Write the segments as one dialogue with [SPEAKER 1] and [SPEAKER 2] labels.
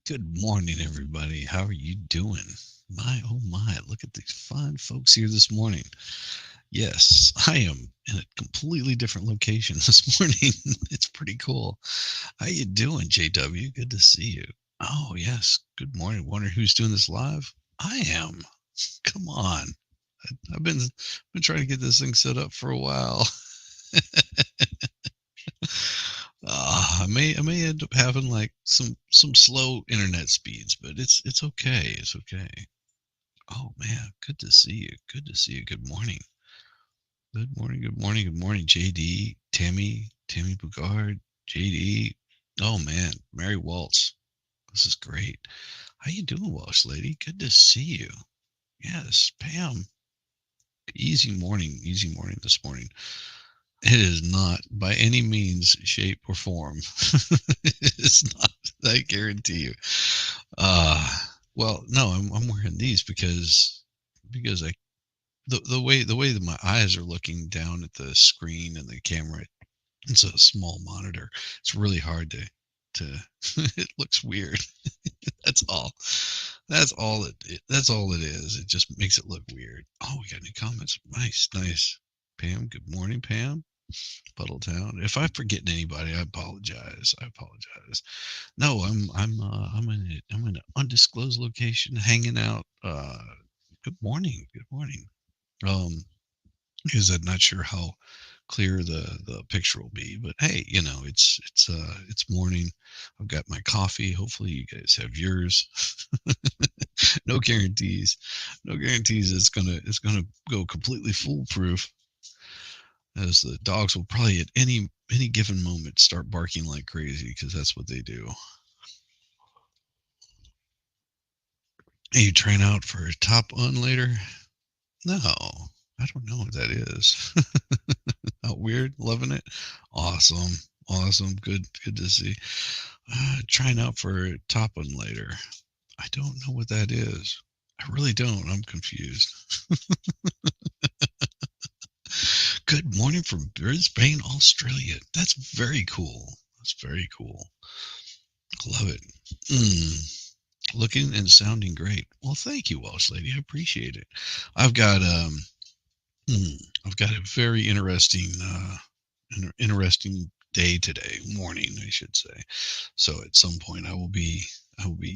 [SPEAKER 1] Good morning, everybody. How are you doing? My, oh my, look at these fine folks here this morning. Yes, I am in a completely different location this morning. It's pretty cool. How you doing, JW? Good to see you. Oh, yes. Good morning. Wonder who's doing this live? I am. Come on. I've been trying to get this thing set up for a while. I may end up having like some slow internet speeds, but it's okay. It's okay. Oh man, good to see you. Good to see you. Good morning. Good morning. Good morning. Good morning, JD, Tammy Bugard, JD. Oh man, Mary Waltz. This is great. How you doing, Walsh lady? Good to see you. Yes, Pam. Easy morning this morning. It is not by any means, shape, or form. It's not. I guarantee you. Uh well, no, I'm wearing these because I the way that my eyes are looking down at the screen and the camera, it's a small monitor. It's really hard to it looks weird. That's all. That's all it is. It just makes it look weird. Oh, we got any comments? Nice, nice. Pam, good morning, Pam. Puddletown. If I'm forgetting anybody, I apologize. I apologize. No, I'm in an undisclosed location, hanging out. Good morning. Good morning. Um, because I'm not sure how clear the picture will be, but hey, it's morning. I've got my coffee. Hopefully, you guys have yours. No guarantees. No guarantees. It's gonna go completely foolproof, as the dogs will probably at any given moment start barking like crazy because that's what they do. Are you trying out for a top on later? No, I don't know what that is. Oh, weird, loving it. Awesome, awesome. Good to see. Trying out for a top on later. I don't know what that is. I really don't. I'm confused. Good morning from Brisbane, Australia. That's very cool. That's very cool. Love it. Looking and sounding great. Well, thank you, Welsh lady. I appreciate it. I've got I've got a very interesting day today, morning, I should say. So at some point, I will be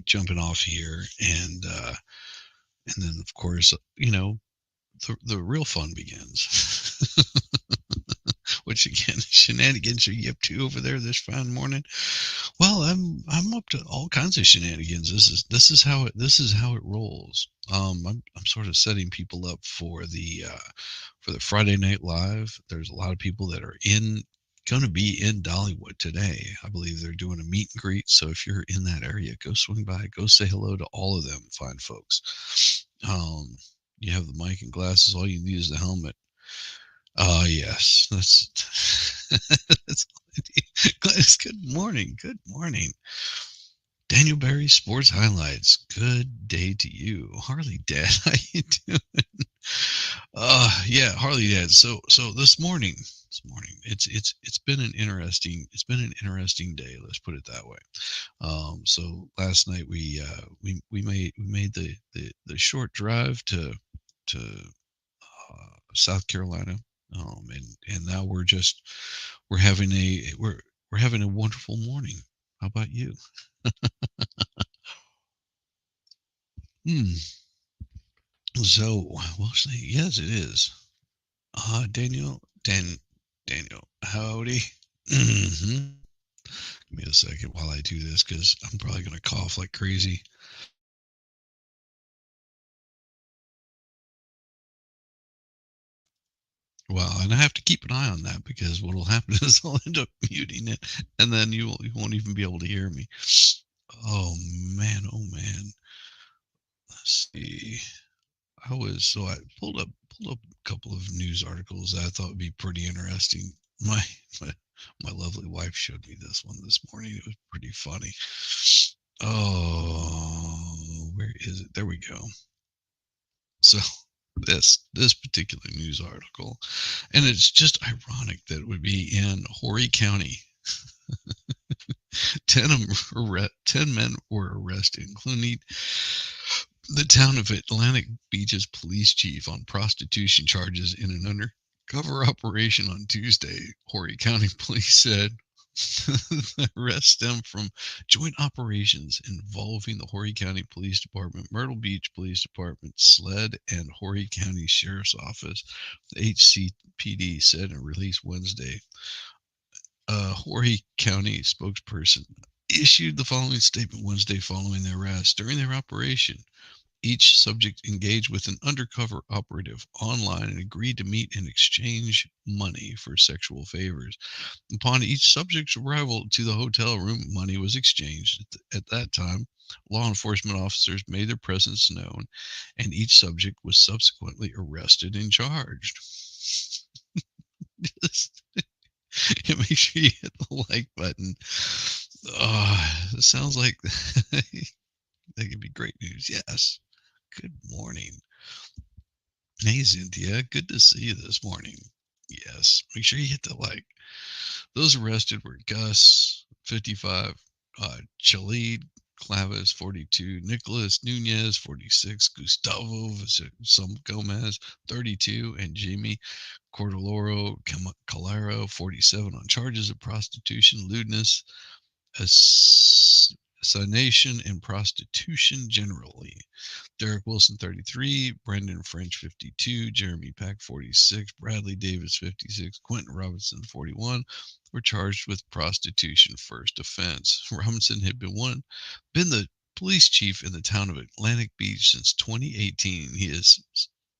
[SPEAKER 1] jumping off here, and then of course, the real fun begins. Which again, shenanigans are you up to over there this fine morning? Well, I'm up to all kinds of shenanigans. This is how it rolls. I'm sort of setting people up for the Friday Night Live. There's a lot of people that are in going to be in Dollywood today. I believe they're doing a meet and greet. So if you're in that area, go swing by, go say hello to all of them fine folks. You have the mic and glasses. All you need is the helmet. Yes, that's Gladys. Good morning. Good morning. Daniel Barry Sports Highlights. Good day to you, Harley Dad. How you doing? Yeah, Harley Dad. So this morning, it's been an interesting day. Let's put it that way. So last night we made the short drive to South Carolina, and now we're having a wonderful morning. How about you? Hmm. So, well, say yes, it is. Daniel, howdy. Hmm. Give me a second while I do this because I'm probably going to cough like crazy. Well, and I have to keep an eye on that because what will happen is I'll end up muting it, and then you won't even be able to hear me. Oh man, oh man. Let's see. I pulled up a couple of news articles that I thought would be pretty interesting. My my lovely wife showed me this one this morning. It was pretty funny. Oh, where is it? There we go. So this particular news article, and it's just ironic that it would be in Horry County. 10 men were arrested, including the town of Atlantic Beach's police chief on prostitution charges in an undercover operation on Tuesday. Horry County Police said the arrest stemmed from joint operations involving the Horry County Police Department, Myrtle Beach Police Department, SLED, and Horry County Sheriff's Office. The HCPD said in a release Wednesday. A Horry County spokesperson issued the following statement Wednesday following the arrest. During their operation, each subject engaged with an undercover operative online and agreed to meet and exchange money for sexual favors. Upon each subject's arrival to the hotel room, money was exchanged. At that time, law enforcement officers made their presence known, and each subject was subsequently arrested and charged. Just, make sure you hit the like button. It sounds like that could be great news. Yes. Good morning. Hey, Cynthia. Good to see you this morning. Yes. Make sure you hit the like. Those arrested were Gus, 55, Chalid Clavis, 42, Nicholas Nunez, 46, Gustavo Gomez, 32, and Jamie Cordoloro Calero, 47, on charges of prostitution, lewdness, assassination, and prostitution generally. Derek Wilson, 33, Brendan French, 52, Jeremy Pack, 46, Bradley Davis, 56, Quentin Robinson, 41, were charged with prostitution first offense. Robinson had been the police chief in the town of Atlantic Beach since 2018. He has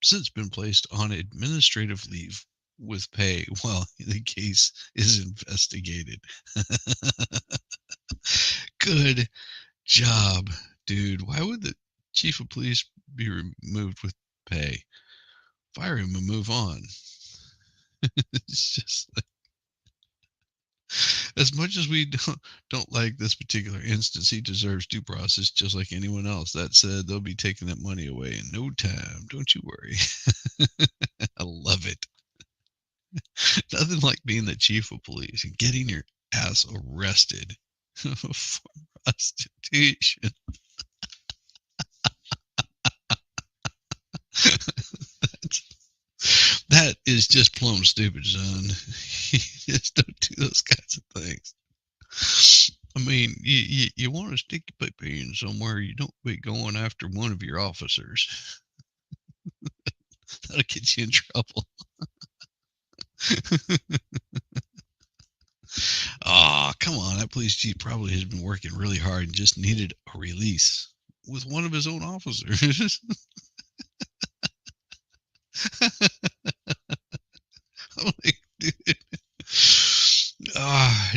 [SPEAKER 1] since been placed on administrative leave with pay while the case is investigated. Good job, dude. Why would the chief of police be removed with pay? Fire him and move on. It's just like, as much as we don't like this particular instance, he deserves due process just like anyone else. That said, they'll be taking that money away in no time. Don't you worry. I love it. Nothing like being the chief of police and getting your ass arrested for prostitution. That is just plumb stupid, son. You just don't do those kinds of things. I mean, you want to stick your paper in somewhere, you don't be going after one of your officers. That'll get you in trouble. Oh, come on. That police chief probably has been working really hard and just needed a release with one of his own officers. I'm like, dude.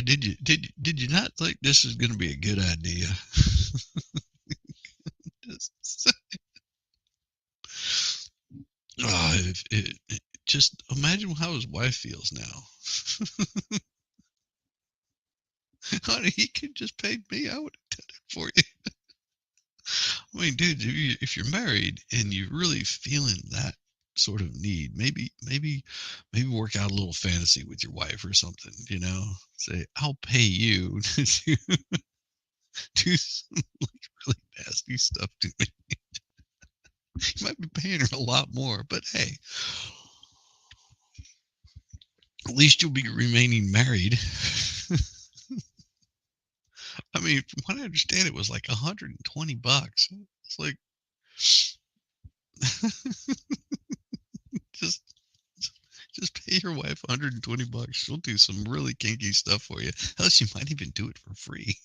[SPEAKER 1] Did you not think this is going to be a good idea? Just imagine how his wife feels now. Honey, he could just paid me. I would have done it for you. I mean, dude, if you're married and you're really feeling that sort of need, maybe work out a little fantasy with your wife or something. Say, I'll pay you to do some like really nasty stuff to me. You might be paying her a lot more, but hey, at least you'll be remaining married. I mean, from what I understand, it was like $120. It's like, just just pay your wife $120. She'll do some really kinky stuff for you. Hell, she might even do it for free.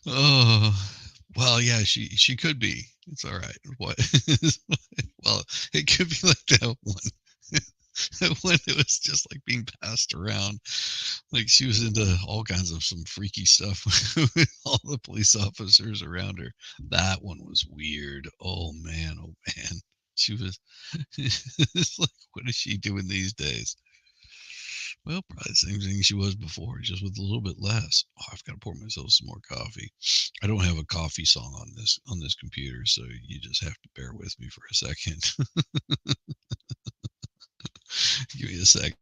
[SPEAKER 1] Oh, well, yeah, she could be. It's all right. What? Well, it could be like that one. That one that was just like being passed around. Like she was into all kinds of some freaky stuff with all the police officers around her. That one was weird. Oh man, oh man. She was it's like, what is she doing these days? Well, probably the same thing she was before, just with a little bit less. Oh, I've got to pour myself some more coffee. I don't have a coffee song on this computer, so you just have to bear with me for a second. Give me a sec.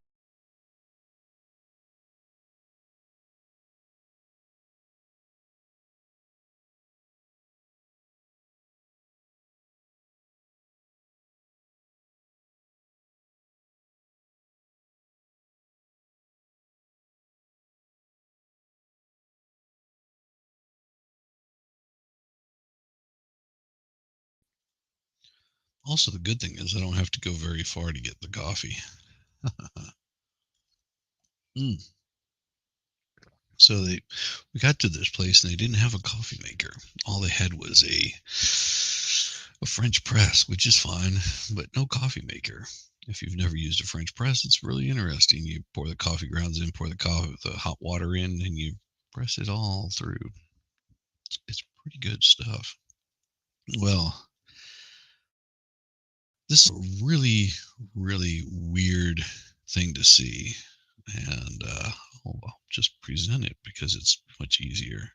[SPEAKER 1] Also, the good thing is I don't have to go very far to get the coffee. Mm. So we got to this place and they didn't have a coffee maker. All they had was a French press, which is fine, but no coffee maker. If you've never used a French press, it's really interesting. You pour the coffee grounds in, pour the hot water in, and you press it all through. It's pretty good stuff. Well, this is a really, really weird thing to see, and I'll just present it because it's much easier.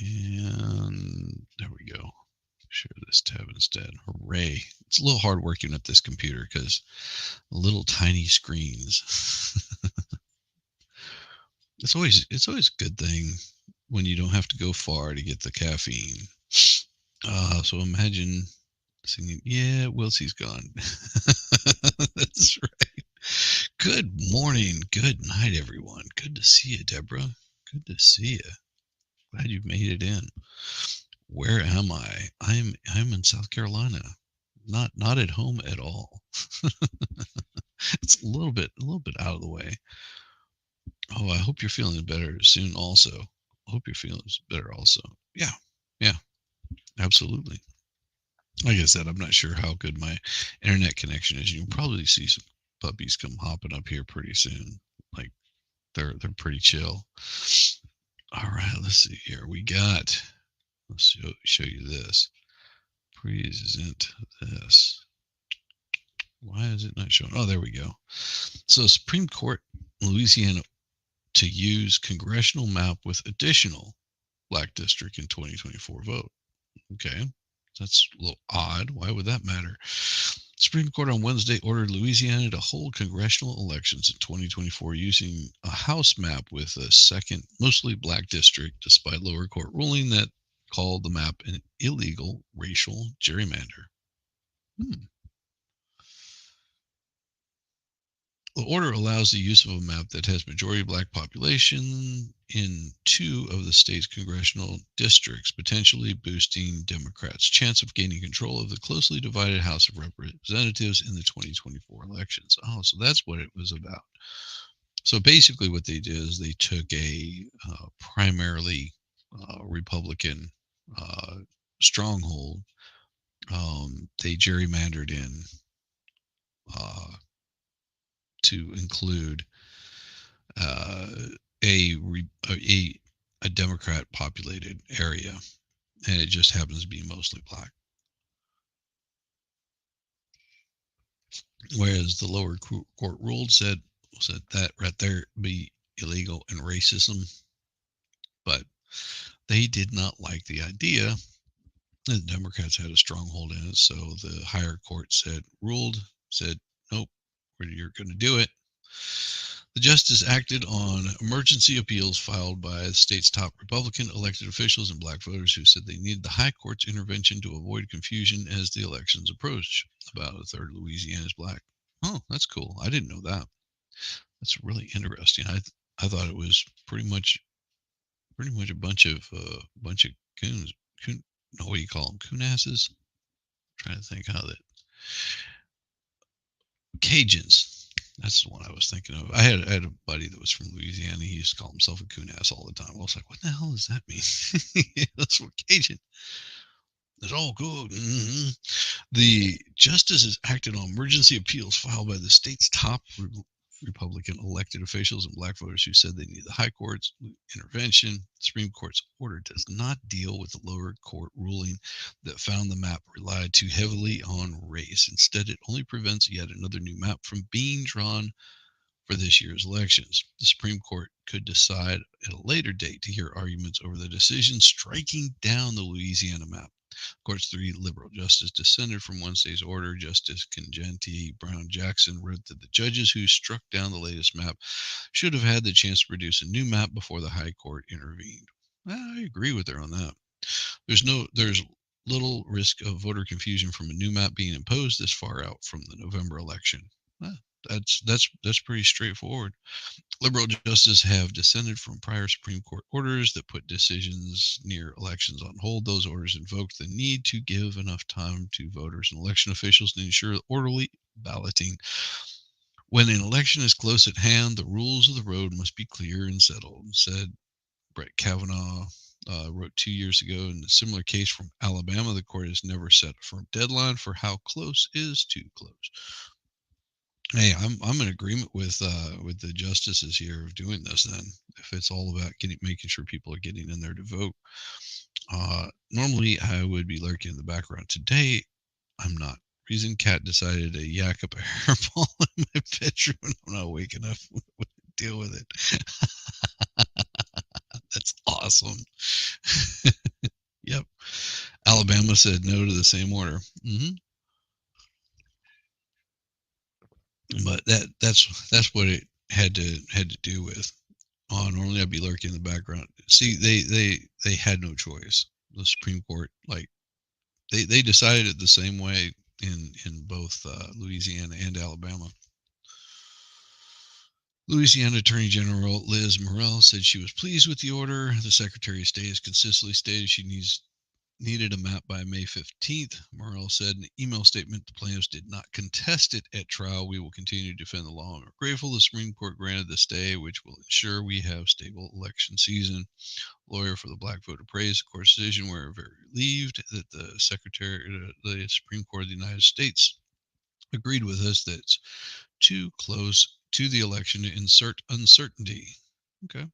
[SPEAKER 1] And there we go. Share this tab instead. Hooray. It's a little hard working with this computer because little tiny screens. It's always a good thing when you don't have to go far to get the caffeine. So imagine singing, yeah, Wilsey's gone. That's right. Good morning. Good night, everyone. Good to see you, Deborah. Good to see you. Glad you've made it in. Where am I? I'm in South Carolina. Not at home at all. It's a little bit out of the way. Oh, I hope you're feeling better soon also. I hope you're feeling better also. Yeah. Yeah, absolutely. Like I said, I'm not sure how good my internet connection is. You'll probably see some puppies come hopping up here pretty soon. Like they're pretty chill. All right, let's see here. Let's show you this. Present this. Why is it not showing? Oh, there we go. So, Supreme Court in Louisiana to use congressional map with additional black district in 2024 vote. Okay, that's a little odd. Why would that matter? Supreme Court on Wednesday ordered Louisiana to hold congressional elections in 2024 using a House map with a second, mostly black district, despite lower court ruling that called the map an illegal racial gerrymander. Hmm. The order allows the use of a map that has majority black population in two of the state's congressional districts, potentially boosting Democrats' chance of gaining control of the closely divided House of Representatives in the 2024 elections. Oh, so that's what it was about. So basically, what they did is they took a primarily Republican stronghold. They gerrymandered in uh, to include uh, a a Democrat populated area, and it just happens to be mostly black. Whereas the lower court ruled said that right there be illegal and racism, but they did not like the idea. The Democrats had a stronghold in it, so the higher court said nope, you're going to do it. The justice acted on emergency appeals filed by the state's top Republican elected officials and black voters who said they needed the high court's intervention to avoid confusion as the elections approach. About a third of Louisiana is black. Oh, that's cool. I didn't know that. That's really interesting. I thought it was pretty much a bunch of coons. No, what do you call them? Coonasses. Trying to think how that Cajuns. That's the one I was thinking of. I had a buddy that was from Louisiana. He used to call himself a coon ass all the time. I was like, what the hell does that mean? That's what Cajun. It's all good. The justices acted on emergency appeals filed by the state's top Republican elected officials and black voters who said they need the high court's intervention. The Supreme Court's order does not deal with the lower court ruling that found the map relied too heavily on race. Instead, it only prevents yet another new map from being drawn for this year's elections. The Supreme Court could decide at a later date to hear arguments over the decision striking down the Louisiana map. The court's three liberal justices dissented from Wednesday's order. Justice Ketanji Brown Jackson wrote that the judges who struck down the latest map should have had the chance to produce a new map before the High Court intervened. I agree with her on that. There's little risk of voter confusion from a new map being imposed this far out from the November election. That's pretty straightforward. Liberal justices have dissented from prior Supreme Court orders that put decisions near elections on hold. Those orders invoked the need to give enough time to voters and election officials to ensure orderly balloting. When an election is close at hand, the rules of the road must be clear and settled, said Brett Kavanaugh. Wrote 2 years ago in a similar case from Alabama. The court has never set a firm deadline for how close is too close. Hey, I'm in agreement with the justices here of doing this. Then, if it's all about making sure people are getting in there to vote, normally I would be lurking in the background. Today, I'm not. Reason Cat decided to yak up a hairball in my bedroom, and I'm not waking up to deal with it. That's awesome. Yep. Alabama said no to the same order. But that's what it had to do with. Normally I'd be lurking in the background. See, they had no choice. The Supreme Court, like they decided it the same way in both Louisiana and Alabama. Louisiana Attorney General Liz Morrell said she was pleased with the order. The Secretary of State has consistently stated she needed a map by May 15th. Morrell said in an email statement the plaintiffs did not contest it at trial. We will continue to defend the law and are grateful the Supreme Court granted the stay, which will ensure we have stable election season. Lawyer for the black voter praised the court's decision. We're very relieved that the Supreme Court of the United States agreed with us that it's too close to the election to insert uncertainty. Okay.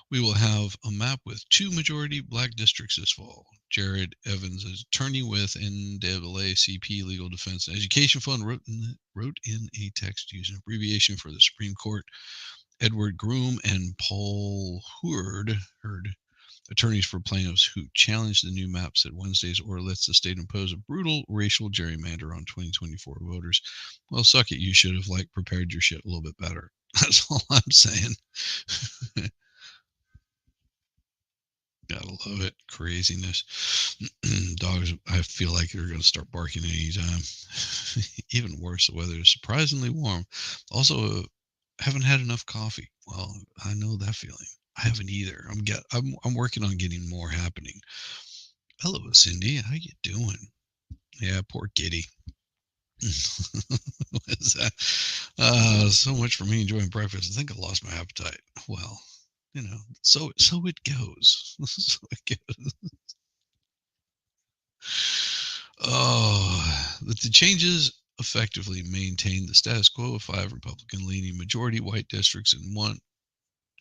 [SPEAKER 1] We will have a map with 2 majority black districts this fall. Jared Evans, attorney with NAACP Legal Defense and Education Fund, wrote in a text using abbreviation for the Supreme Court. Edward Groom and Paul Hurd, attorneys for plaintiffs who challenged the new map, said Wednesday's order lets the state impose a brutal racial gerrymander on 2024 voters. Well, suck it. You should have prepared your shit a little bit better. That's all I'm saying. Gotta love it. Craziness. Dogs, I feel like they're going to start barking anytime. Even worse, the weather is surprisingly warm. Also, haven't had enough coffee. Well, I know that feeling. I haven't either. I'm working on getting more happening. Hello, Cindy. How you doing? Yeah, poor kitty. What is that? So much for me enjoying breakfast. I think I lost my appetite. Well, so it goes. So it goes. Oh, the changes effectively maintain the status quo of 5 Republican-leaning majority white districts and 1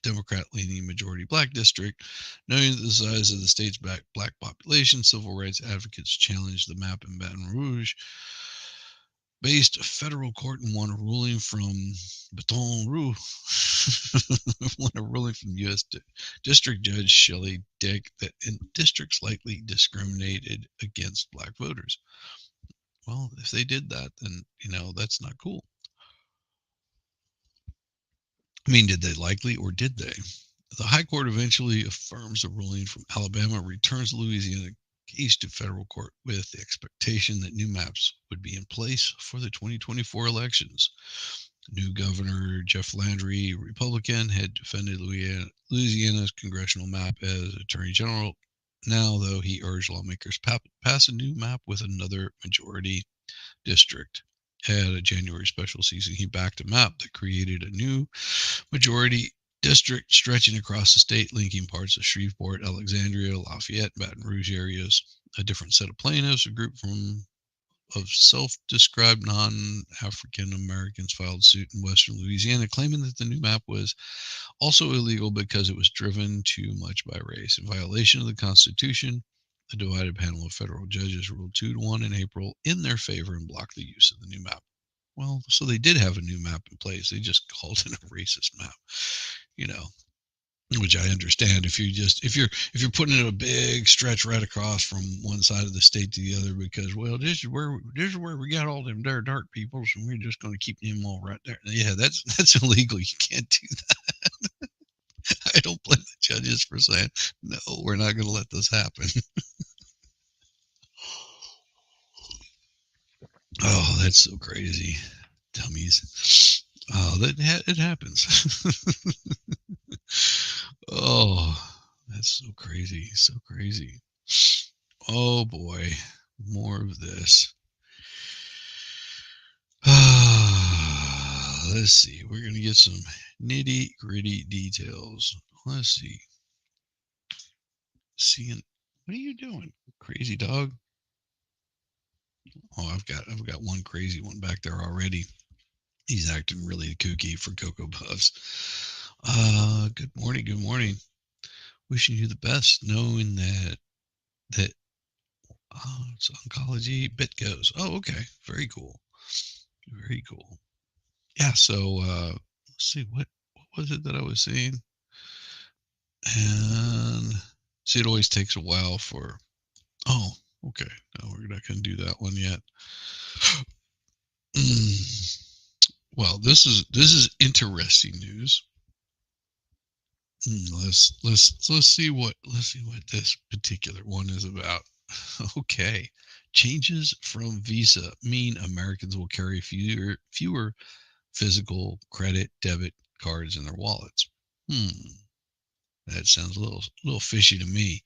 [SPEAKER 1] Democrat-leaning majority black district. Knowing the size of the state's black population, civil rights advocates challenged the map in Baton Rouge. Based federal court and won a ruling from Baton Rouge. Won a ruling from U.S. District Judge Shelley Dick that in districts likely discriminated against black voters. Well, if they did that, then that's not cool. I mean, did they likely or did they? The High Court eventually affirms the ruling from Alabama, returns Louisiana case to federal court with the expectation that new maps would be in place for the 2024 elections. New Governor Jeff Landry, Republican, had defended Louisiana's congressional map as Attorney General. Now, though, he urged lawmakers pass a new map with another majority district. At a January special session, he backed a map that created a new majority district stretching across the state, linking parts of Shreveport, Alexandria, Lafayette, Baton Rouge areas. A different set of plaintiffs, a group of self-described non-African Americans, filed suit in western Louisiana, claiming that the new map was also illegal because it was driven too much by race. In violation of the Constitution, a divided panel of federal judges ruled 2-1 in April in their favor and blocked the use of the new map. Well, so they did have a new map in place. They just called it a racist map, which I understand. If you're putting in a big stretch right across from one side of the state to the other, because this is where we got all them there dark peoples, and we're just going to keep them all right there. Yeah, that's illegal. You can't do that. I don't blame the judges for saying no. We're not going to let this happen. Oh, that's so crazy. Dummies. Oh, it happens. Oh, that's so crazy. So crazy. Oh boy. More of this. Let's see. We're going to get some nitty gritty details. Let's see. Seeing, what are you doing, crazy dog? Oh, I've got one crazy one back there already. He's acting really kooky for Cocoa Puffs. Good morning. Good morning. Wishing you the best, knowing that it's oncology bit goes. Oh, okay. Very cool. Very cool. Yeah. So let's see what was it that I was seeing, and see, it always takes a while for. Oh, okay. No, we're not going to do that one yet. Well, this is interesting news. Let's see what this particular one is about. Okay, changes from Visa mean Americans will carry fewer physical credit debit cards in their wallets. That sounds a little fishy to me.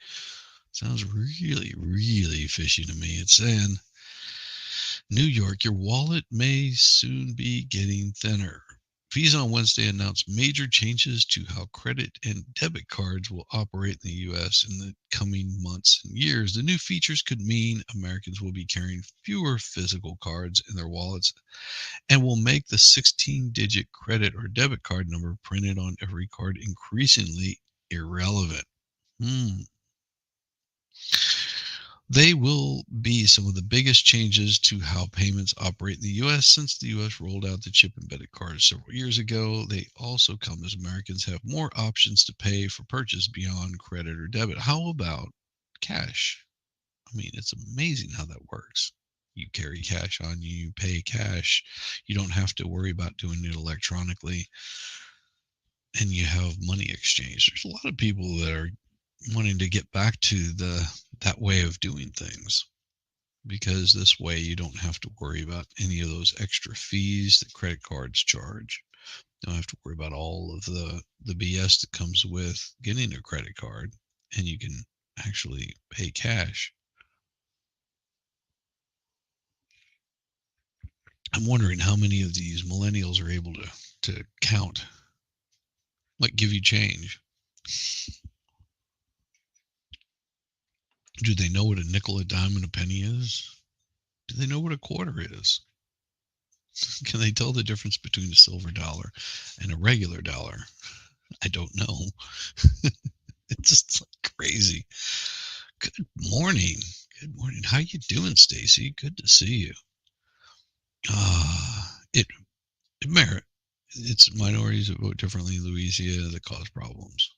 [SPEAKER 1] Sounds really really fishy to me. It's saying New York, your wallet may soon be getting thinner. Visa on Wednesday announced major changes to how credit and debit cards will operate in the U.S. in the coming months and years. The new features could mean Americans will be carrying fewer physical cards in their wallets and will make the 16-digit credit or debit card number printed on every card increasingly irrelevant. Hmm. They will be some of the biggest changes to how payments operate in the US since the US rolled out the chip embedded cards several years ago. They also come as Americans have more options to pay for purchase beyond credit or debit. How about cash? I mean, it's amazing how that works. You carry cash on you, you pay cash. You don't have to worry about doing it electronically, and you have money exchange. There's a lot of people that are wanting to get back to the that way of doing things, because this way you don't have to worry about any of those extra fees that credit cards charge. You don't have to worry about all of the BS that comes with getting a credit card, and you can actually pay cash. I'm wondering how many of these millennials are able to count, like give you change. Do they know what a nickel, a dime, and a penny is? Do they know what a quarter is? Can they tell the difference between a silver dollar and a regular dollar? I don't know. It's just like crazy. Good morning. Good morning. How you doing, Stacy? Good to see you. It merit. It's minorities that vote differently in Louisiana that cause problems.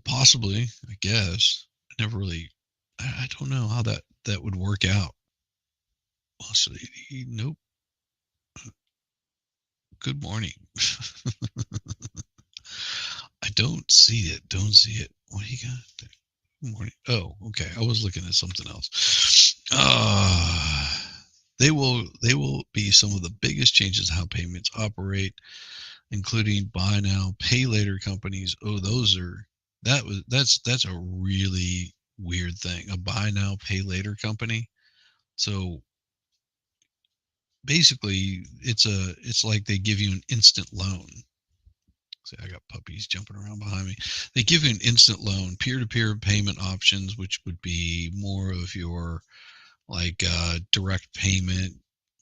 [SPEAKER 1] Possibly. I guess. I never really. I don't know how that would work out. Also, nope. Good morning. I don't see it. Don't see it. What do you got there? Good morning. Oh, okay. I was looking at something else. They will be some of the biggest changes in how payments operate, including buy now, pay later companies. Oh, that's a really weird thing. A buy now, pay later company. So basically, it's like they give you an instant loan. See, I got puppies jumping around behind me. They give you an instant loan, peer-to-peer payment options, which would be more of your like direct payment.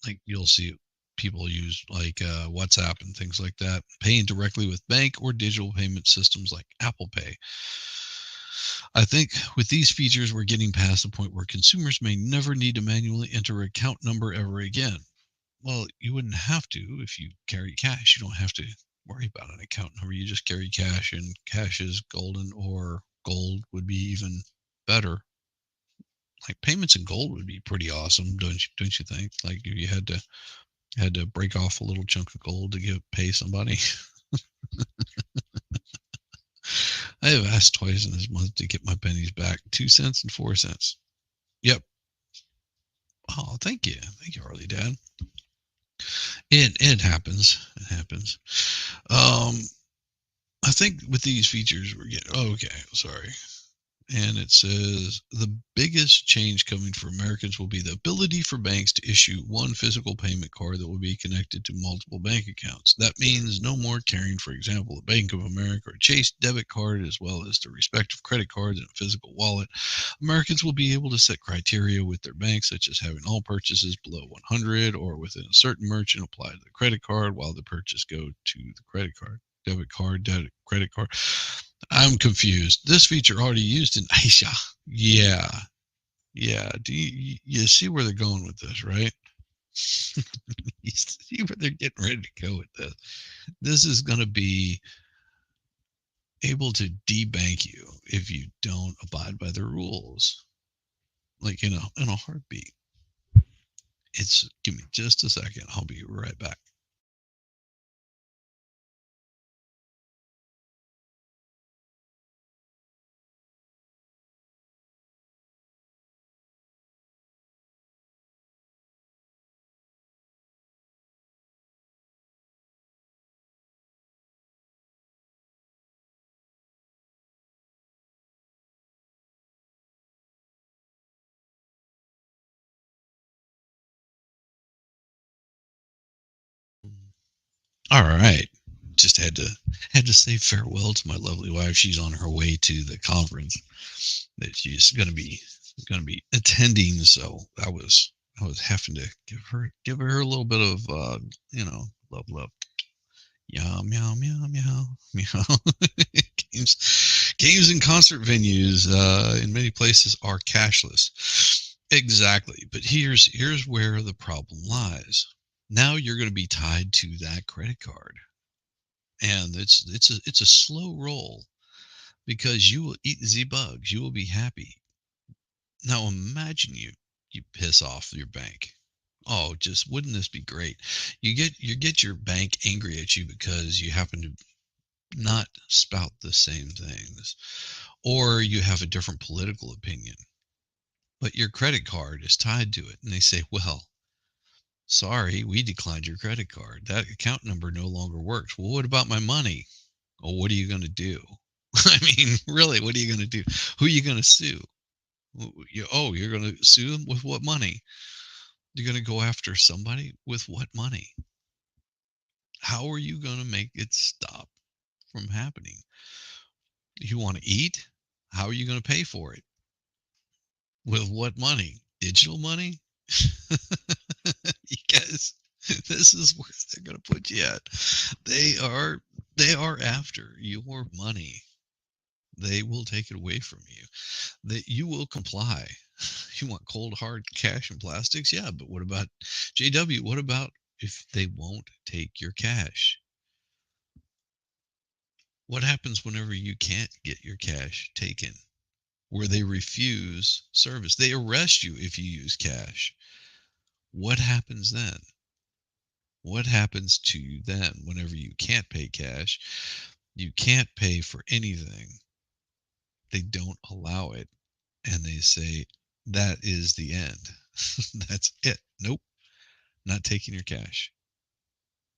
[SPEAKER 1] Like you'll see people use like WhatsApp and things like that, paying directly with bank or digital payment systems like Apple Pay. I think with these features, we're getting past the point where consumers may never need to manually enter an account number ever again. Well, you wouldn't have to if you carry cash. You don't have to worry about an account number. You just carry cash, and cash is golden, or gold would be even better. Like payments in gold would be pretty awesome, don't you think? Like if you had to break off a little chunk of gold to pay somebody. I have asked twice in this month to get my pennies back, 2 cents and 4 cents. Yep. Oh, thank you, Harley Dad. It happens. It happens. Um, I think with these features we're getting. Oh, okay, sorry. And it says the biggest change coming for Americans will be the ability for banks to issue one physical payment card that will be connected to multiple bank accounts. That means no more carrying, for example, a Bank of America or Chase debit card as well as the respective credit cards in a physical wallet. Americans will be able to set criteria with their bank, such as having all purchases below 100 or within a certain merchant apply to the credit card while the purchase go to the credit card. Debit card, debit, credit card. I'm confused. This feature already used in Asia. Yeah. Yeah. Do you see where they're going with this, right? You see where they're getting ready to go with this. This is going to be able to debank you if you don't abide by the rules. Like in a heartbeat. It's give me just a second. I'll be right back. All right. Just had to say farewell to my lovely wife. She's on her way to the conference that she's gonna be attending. So I was having to give her a little bit of love. Meow meow meow meow meow. games and concert venues in many places are cashless. Exactly. But here's where the problem lies. Now you're going to be tied to that credit card, and it's a slow roll because you will eat the bugs. You will be happy. Now imagine you piss off your bank. Oh, just wouldn't this be great? You get your bank angry at you because you happen to not spout the same things, or you have a different political opinion, but your credit card is tied to it, and they say, "Well, sorry, we declined your credit card. That account number no longer works." Well, what about my money? Oh, what are you going to do? I mean, really, what are you going to do? Who are you going to sue? You're going to sue them with what money? You're going to go after somebody with what money? How are you going to make it stop from happening? You want to eat? How are you going to pay for it? With what money? Digital money? Because this is where they're going to put you at. They are after your money. They will take it away from you. That you will comply. You want cold hard cash and plastics? Yeah, but what about JW? What about if they won't take your cash? What happens whenever you can't get your cash taken? Where they refuse service. They arrest you if you use cash. What happens then? What happens to you then whenever you can't pay cash? You can't pay for anything. They don't allow it. And they say, that is the end. That's it. Nope. Not taking your cash.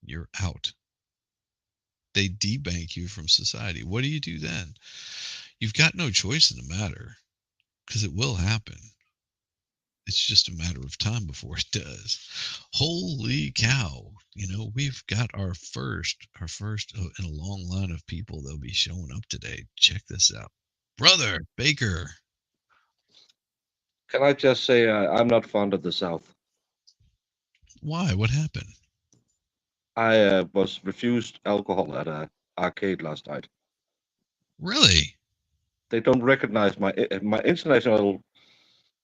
[SPEAKER 1] You're out. They debank you from society. What do you do then? You've got no choice in the matter because it will happen. It's just a matter of time before it does. Holy cow. We've got our first in a long line of people that'll be showing up today. Check this out. Brother Baker.
[SPEAKER 2] Can I just say I'm not fond of the South?
[SPEAKER 1] Why? What happened?
[SPEAKER 2] I was refused alcohol at a arcade last night.
[SPEAKER 1] Really?
[SPEAKER 2] They don't recognize my international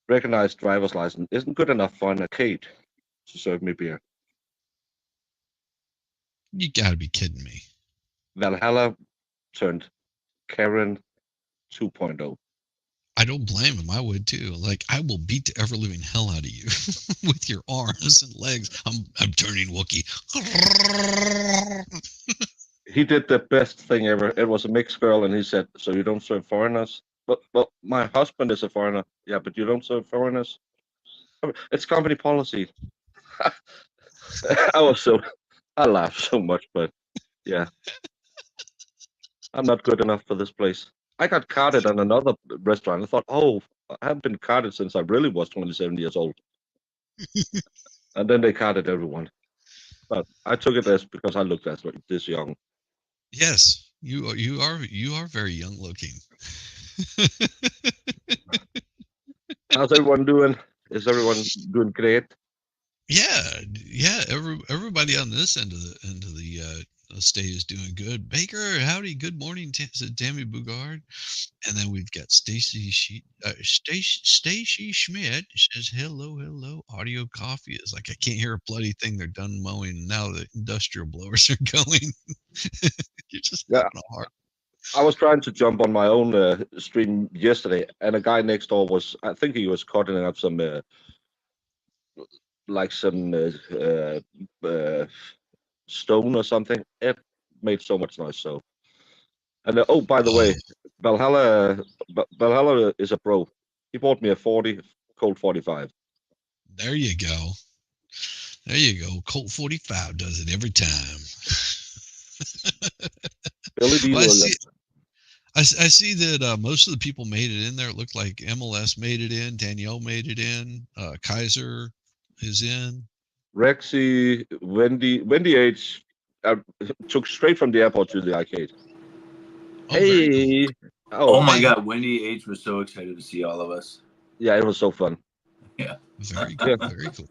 [SPEAKER 2] recognized driver's license isn't good enough for an arcade to serve me beer.
[SPEAKER 1] You gotta be kidding me.
[SPEAKER 2] Valhalla turned Karen 2.0.
[SPEAKER 1] I don't blame him. I would too. Like, I will beat the ever living hell out of you with your arms and legs. I'm turning Wookie.
[SPEAKER 2] He did the best thing ever. It was a mixed girl, and he said, "So you don't serve foreigners?" But well, my husband is a foreigner. Yeah, but you don't serve foreigners. I mean, it's company policy. I was so I laugh so much, but yeah, I'm not good enough for this place. I got carded on another restaurant. I thought, oh, I haven't been carded since I really was 27 years old. And then they carded everyone. But I took it as because I looked as this young.
[SPEAKER 1] Yes, you are very young looking.
[SPEAKER 2] How's everyone doing? Is everyone doing great?
[SPEAKER 1] Yeah, yeah. Everybody on this end of the state is doing good. Baker, howdy, good morning, said Tammy Bugard. And then we've got Stacy Schmidt says hello, hello. Audio coffee is like I can't hear a bloody thing. They're done mowing. Now the industrial blowers are going. You're just
[SPEAKER 2] Yeah,
[SPEAKER 1] having a hard.
[SPEAKER 2] I was trying to jump on my own stream yesterday, and a guy next door I think he was cutting up some, like some stone or something. It made so much noise. So, and oh, by the
[SPEAKER 1] Oh,
[SPEAKER 2] way, Valhalla is a pro. He bought me a 40 Colt 45.
[SPEAKER 1] there you go. There you go. Colt 45 does it every time.
[SPEAKER 2] Billy D.
[SPEAKER 1] Well,
[SPEAKER 2] Williams.
[SPEAKER 1] I see that most of the people made it in there. It looked like MLS made it in. Danielle made it in. Kaiser is in.
[SPEAKER 2] Rexy, Wendy H. Took straight from the airport to the arcade.
[SPEAKER 1] Oh, very cool.
[SPEAKER 2] Hey.
[SPEAKER 3] Oh
[SPEAKER 2] Oh,
[SPEAKER 3] my
[SPEAKER 1] Hey,
[SPEAKER 3] God, Wendy H was so excited to see all of us.
[SPEAKER 2] yeah, it was so fun.
[SPEAKER 3] Yeah.
[SPEAKER 1] very
[SPEAKER 2] Yeah.
[SPEAKER 1] cool. Very cool.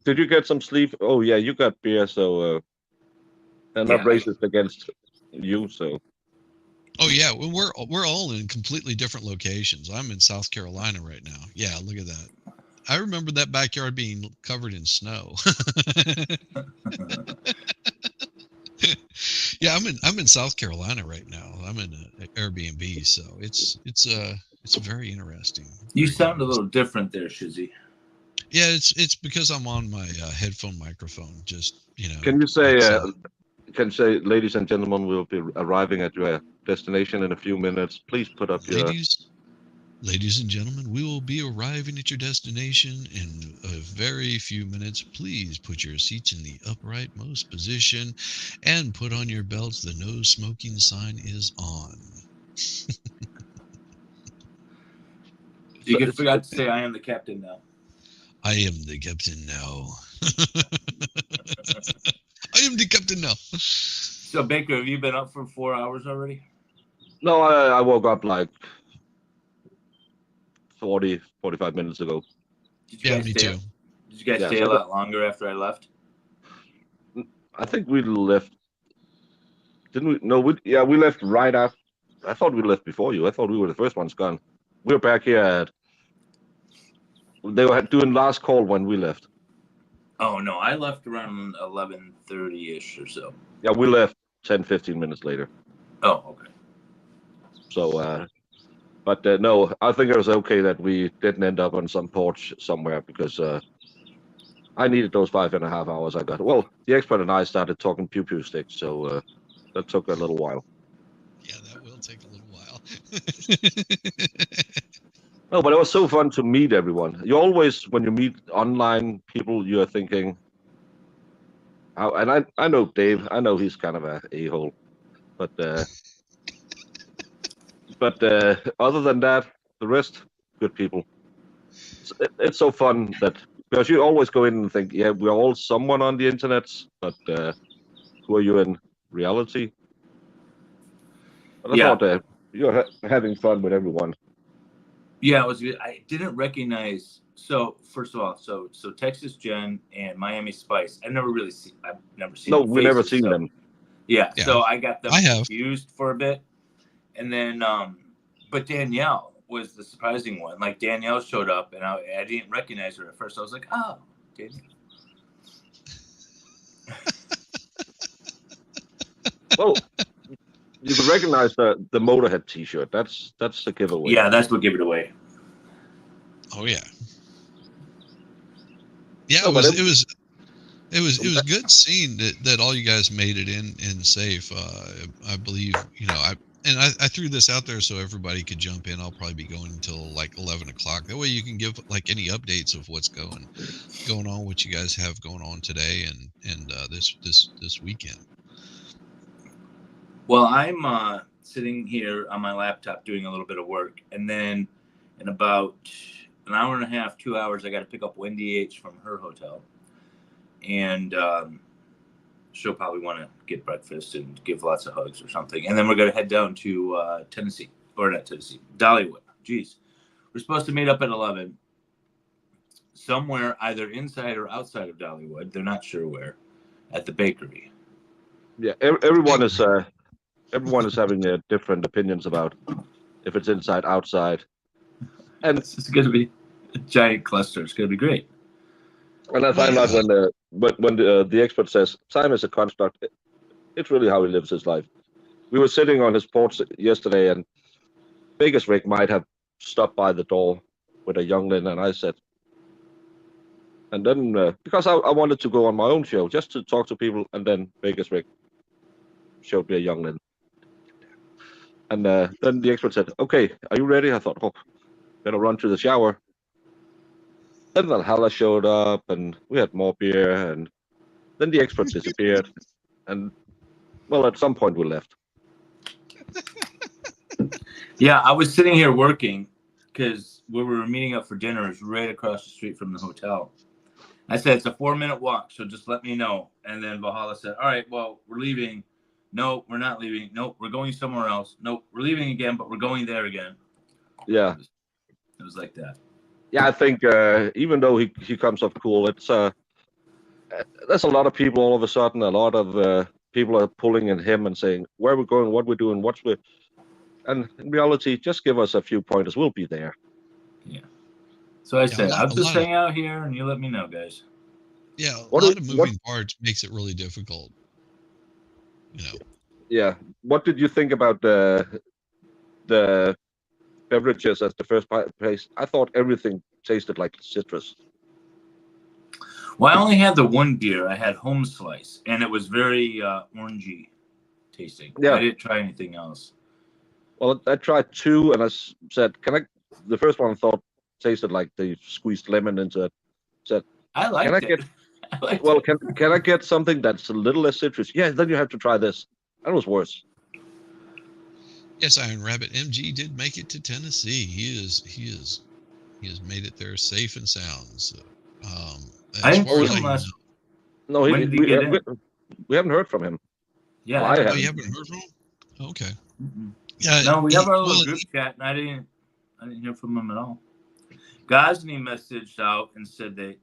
[SPEAKER 2] Did you get some sleep? Oh yeah, you got beer, so and not
[SPEAKER 3] Yeah.
[SPEAKER 2] racist against you. So
[SPEAKER 1] Oh yeah, well, we're all in completely different locations. I'm in South Carolina right now. Yeah, look at that. I remember that backyard being covered in snow. Yeah, I'm in South Carolina right now. I'm in an Airbnb, so it's very interesting.
[SPEAKER 3] You
[SPEAKER 1] Very
[SPEAKER 3] sound a
[SPEAKER 1] interesting.
[SPEAKER 3] little different there, Shizzy.
[SPEAKER 1] Yeah, it's because I'm on my headphone microphone. Just
[SPEAKER 2] can you say,
[SPEAKER 1] it's
[SPEAKER 2] ladies and gentlemen, we'll be arriving at your destination in a few minutes. Please put up your.
[SPEAKER 1] ladies and gentlemen, we will be arriving at your destination in a very few minutes. Please put your seats in the uprightmost position and put on your belts. The no smoking sign is on.
[SPEAKER 3] You
[SPEAKER 2] It's,
[SPEAKER 3] forgot to say I am the captain now.
[SPEAKER 1] I am the captain now. I am the captain now.
[SPEAKER 3] So Baker, have you been up for 4 hours already?
[SPEAKER 2] no, I woke up like 45 minutes ago.
[SPEAKER 3] Did you
[SPEAKER 1] Yeah,
[SPEAKER 3] guys
[SPEAKER 1] me
[SPEAKER 3] stay
[SPEAKER 1] too.
[SPEAKER 3] up? Did you guys
[SPEAKER 2] Yeah,
[SPEAKER 3] stay
[SPEAKER 2] so
[SPEAKER 3] a lot longer after I left?
[SPEAKER 2] I think we left. Didn't we? No, we left right after. I thought we left before you. I thought we were the first ones gone. We were back here at. They were doing last call when we left.
[SPEAKER 3] Oh no, I left around 11:30ish or so.
[SPEAKER 2] Yeah, we left 10, 15 minutes later.
[SPEAKER 3] Oh, okay.
[SPEAKER 2] So, but no, I think it was okay that we didn't end up on some porch somewhere because I needed those 5.5 hours I got. Well, the expert and I started talking pew pew sticks, so that took a little while.
[SPEAKER 1] Yeah, that will take a little while.
[SPEAKER 2] No, but it was so fun to meet everyone. You always, when you meet online people, you're thinking, and I know Dave. I know he's kind of a hole, but other than that, the rest, good people. It's so fun that because you always go in and think, yeah, we're all someone on the internet, but who are you in reality? But I thought you're having fun with everyone.
[SPEAKER 3] Yeah, it was good. I didn't recognize. So first of all, so Texas Jen and Miami Spice. I've never seen.
[SPEAKER 2] No,
[SPEAKER 3] their
[SPEAKER 2] we never
[SPEAKER 3] faces,
[SPEAKER 2] seen
[SPEAKER 3] so,
[SPEAKER 2] them.
[SPEAKER 3] Yeah,
[SPEAKER 1] Yeah,
[SPEAKER 3] so I got them
[SPEAKER 1] I have.
[SPEAKER 3] confused for a bit, and then but Danielle was the surprising one. Like Danielle showed up, and I didn't recognize her at first. I was like, oh, Danielle.
[SPEAKER 2] Well, you could recognize the Motorhead T-shirt. That's the giveaway.
[SPEAKER 3] Yeah, that's what gave it away.
[SPEAKER 1] Oh yeah. Yeah,
[SPEAKER 2] No,
[SPEAKER 1] it
[SPEAKER 2] but
[SPEAKER 1] was good seeing that all you guys made it in safe. I believe And I threw this out there so everybody could jump in. I'll probably be going until like 11 o'clock. That way you can give like any updates of what's going on, what you guys have going on today and this weekend.
[SPEAKER 3] Well, I'm sitting here on my laptop doing a little bit of work, and then in about an hour and a half, 2 hours, I got to pick up Wendy H from her hotel, and she'll probably want to get breakfast and give lots of hugs or something, and then we're going to head down to Tennessee, or not Tennessee, Dollywood. Jeez, we're supposed to meet up at 11, somewhere either inside or outside of Dollywood. They're not sure where, at the bakery.
[SPEAKER 2] Yeah, everyone is having different opinions about if it's inside, outside, and
[SPEAKER 3] This is going to be a giant cluster. It's going to be great.
[SPEAKER 2] I find out when the expert says time is a construct, it's really how he lives his life. We were sitting on his porch yesterday, and Vegas Rick might have stopped by the door with a youngling, and I said, and then because I wanted to go on my own show just to talk to people, and then Vegas Rick showed me a youngling. And then the expert said, "Okay, are you ready?" I thought, "Oh, better run to the shower." Then Valhalla showed up, and we had more beer, and then the expert disappeared, and well, at some point we left.
[SPEAKER 3] Yeah, I was sitting here working because where we were meeting up for dinner is right across the street from the hotel. I said, it's a 4-minute walk, so just let me know. And then Valhalla said, all right, well, we're leaving. No, we're not leaving. Nope, we're going somewhere else. Nope, we're leaving again, but we're going there again.
[SPEAKER 2] Yeah.
[SPEAKER 3] It was like that.
[SPEAKER 2] Yeah, I think even though he comes off cool, it's there's a lot of people all of a sudden. A lot of people are pulling in him and saying where we're going, what we're doing, and in reality, just give us a few pointers. We'll be there.
[SPEAKER 3] Yeah. So I said, I'll just hang out here and you let me know, guys.
[SPEAKER 1] Yeah, a lot of moving parts makes it really difficult. You know.
[SPEAKER 2] Yeah. What did you think about the beverages as the first place? I thought everything tasted like citrus.
[SPEAKER 3] Well, I only had the one beer. I had Home Slice, and it was very orangey tasting.
[SPEAKER 2] Yeah.
[SPEAKER 3] I didn't try anything else.
[SPEAKER 2] Well, I tried two, and I said, "Can I?" The first one I thought tasted like they squeezed lemon into it. Said,
[SPEAKER 3] I liked
[SPEAKER 2] "Can I
[SPEAKER 3] it.
[SPEAKER 2] get?" Well, can I get something that's a little less citrus? Yeah, then you have to try this. That was worse.
[SPEAKER 1] Yes, Iron Rabbit MG did make it to Tennessee. He has made it there safe and sound. So,
[SPEAKER 3] I didn't see him last.
[SPEAKER 2] No,
[SPEAKER 3] when did he get in?
[SPEAKER 2] We haven't heard from him.
[SPEAKER 3] Yeah,
[SPEAKER 2] well,
[SPEAKER 1] Oh, you haven't heard from him? Okay.
[SPEAKER 3] Mm-mm.
[SPEAKER 1] Yeah.
[SPEAKER 3] No, we have our little group chat, and I didn't hear from him at all. Gosney messaged out and said that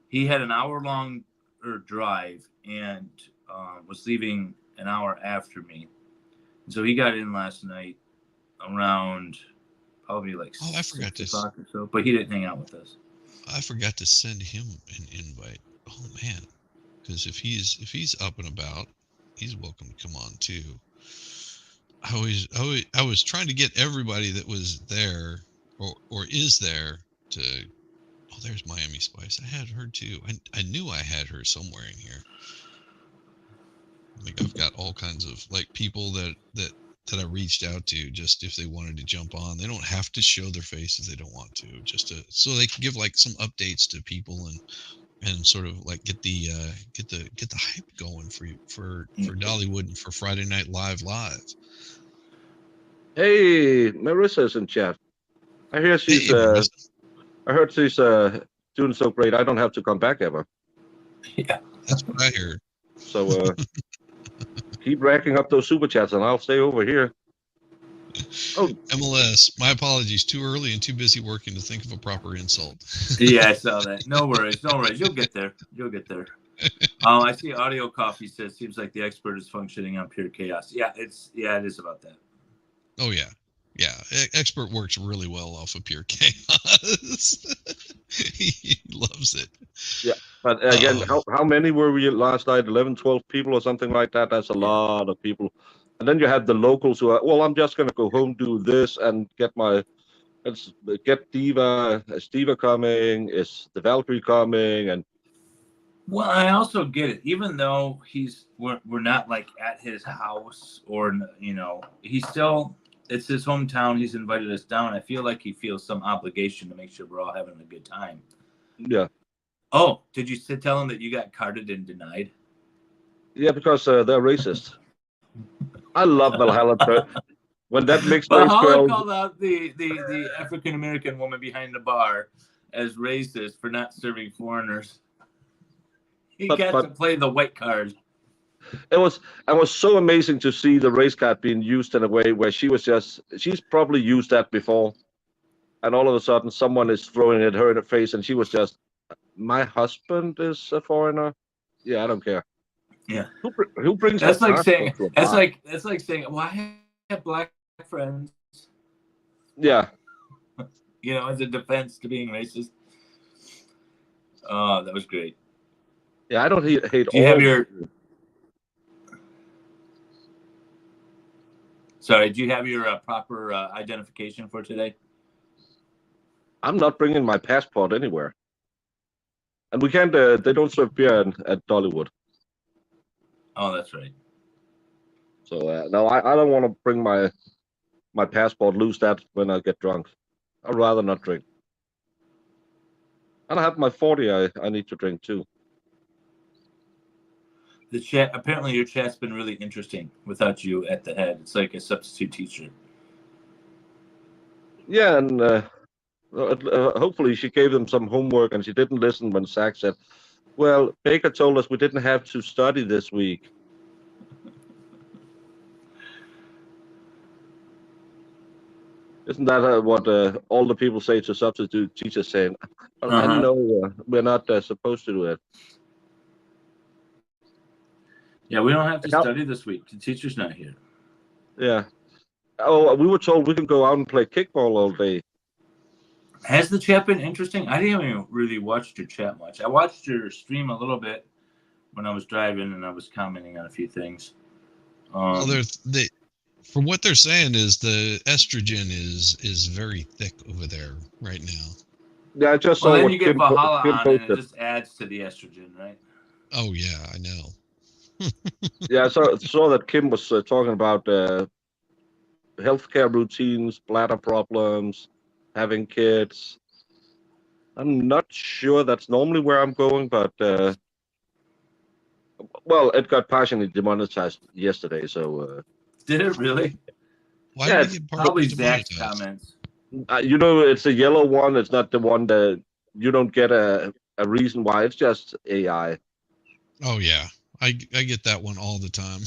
[SPEAKER 3] he had an hour-long drive and was leaving an hour after me. And so he got in last night around probably like 6 o'clock or so, but he didn't hang out with us.
[SPEAKER 1] I forgot to send him an invite. Oh man, because if he's up and about, he's welcome to come on too. I was trying to get everybody that was there or is there to. Oh, there's Miami Spice. I had her too. I knew I had her somewhere in here. Like I've got all kinds of like people that I reached out to just if they wanted to jump on. They don't have to show their faces. They don't want to. Just so they can give like some updates to people and sort of like get the hype going for Dollywood and for Friday Night Live.
[SPEAKER 2] Hey, Marissa's in chat. I hear she's I heard she's doing so great. I don't have to come back ever.
[SPEAKER 3] Yeah,
[SPEAKER 1] that's what I heard.
[SPEAKER 2] So keep racking up those super chats, and I'll stay over here.
[SPEAKER 1] Oh, MLS. My apologies. Too early and too busy working to think of a proper insult.
[SPEAKER 3] Yeah, I saw that. No worries. You'll get there. I see Audio Coffee says seems like the expert is functioning on pure chaos. Yeah, it is about that.
[SPEAKER 1] Oh yeah. Expert works really well off of pure chaos. He loves it.
[SPEAKER 2] Yeah, but again, how many were we last night? 11, 12 people or something like that? That's a lot of people. And then you have the locals who are, well, I'm just going to go home, do this, and get Diva. Is Diva coming? Is the Valkyrie coming? And
[SPEAKER 3] Well, I also get it. Even though we're not like at his house or he's still it's his hometown. He's invited us down. I feel like he feels some obligation to make sure we're all having a good time.
[SPEAKER 2] Yeah.
[SPEAKER 3] Oh, did you tell him that you got carded and denied?
[SPEAKER 2] Yeah, because they're racist. I love Valhalla. When that mixed race
[SPEAKER 3] Valhalla
[SPEAKER 2] girl,
[SPEAKER 3] called out the African American woman behind the bar as racist for not serving foreigners. He got
[SPEAKER 2] but
[SPEAKER 3] to play the white card.
[SPEAKER 2] it was so amazing to see the race card being used in a way where she's probably used that before, and all of a sudden someone is throwing it her in the face, and she was just, my husband is a foreigner. Yeah, I don't care.
[SPEAKER 3] Yeah,
[SPEAKER 2] Who brings her
[SPEAKER 3] that's like
[SPEAKER 2] passport
[SPEAKER 3] saying
[SPEAKER 2] to a bar?
[SPEAKER 3] well, I have black friends,
[SPEAKER 2] Yeah,
[SPEAKER 3] as a defense to being racist. Oh, that was great.
[SPEAKER 2] yeah. I don't hate
[SPEAKER 3] Do you have
[SPEAKER 2] all.
[SPEAKER 3] your sorry? Do you have your proper identification for today?
[SPEAKER 2] I'm not bringing my passport anywhere, and we can't. They don't serve beer at Dollywood,
[SPEAKER 3] Oh, that's right.
[SPEAKER 2] so no, I don't want to bring my passport. Lose that when I get drunk. I'd rather not drink. And I have my 40. I need to drink too.
[SPEAKER 3] The chat. Apparently, your chat's been really interesting without you at the head. It's like a substitute teacher.
[SPEAKER 2] Yeah, and hopefully she gave them some homework, and she didn't listen when Zach said, "Well, Baker told us we didn't have to study this week." Isn't that what all the people say to substitute teachers saying, I
[SPEAKER 3] Uh-huh.
[SPEAKER 2] know we're not supposed to do it.
[SPEAKER 3] Yeah, we don't have to
[SPEAKER 2] How-
[SPEAKER 3] study this week. The teacher's not here.
[SPEAKER 2] Yeah. Oh, we were told we can go out and play kickball all day.
[SPEAKER 3] Has the chat been interesting? I didn't even really watch your chat much. I watched your stream a little bit when I was driving, and I was commenting on a few things.
[SPEAKER 1] Well, from what they're saying is the estrogen is very thick over there right now.
[SPEAKER 2] Yeah, I just
[SPEAKER 3] Well,
[SPEAKER 2] saw
[SPEAKER 3] then
[SPEAKER 2] what
[SPEAKER 3] you get Valhalla
[SPEAKER 2] Kim
[SPEAKER 3] on, and it
[SPEAKER 2] posted.
[SPEAKER 3] just adds to the estrogen, right?
[SPEAKER 1] Oh yeah, I know.
[SPEAKER 2] Yeah, I saw that Kim was talking about healthcare routines, bladder problems, having kids. I'm not sure that's normally where I'm going, but well, it got partially demonetized yesterday, so
[SPEAKER 3] Did it really?
[SPEAKER 1] Why
[SPEAKER 2] yeah,
[SPEAKER 1] did it
[SPEAKER 2] it's
[SPEAKER 1] get
[SPEAKER 3] Probably
[SPEAKER 1] partially
[SPEAKER 3] Zach's
[SPEAKER 1] demonetized?
[SPEAKER 3] comments.
[SPEAKER 2] it's a yellow one. It's not the one that you don't get a reason why. It's just AI.
[SPEAKER 1] Oh yeah, I get that one all the time.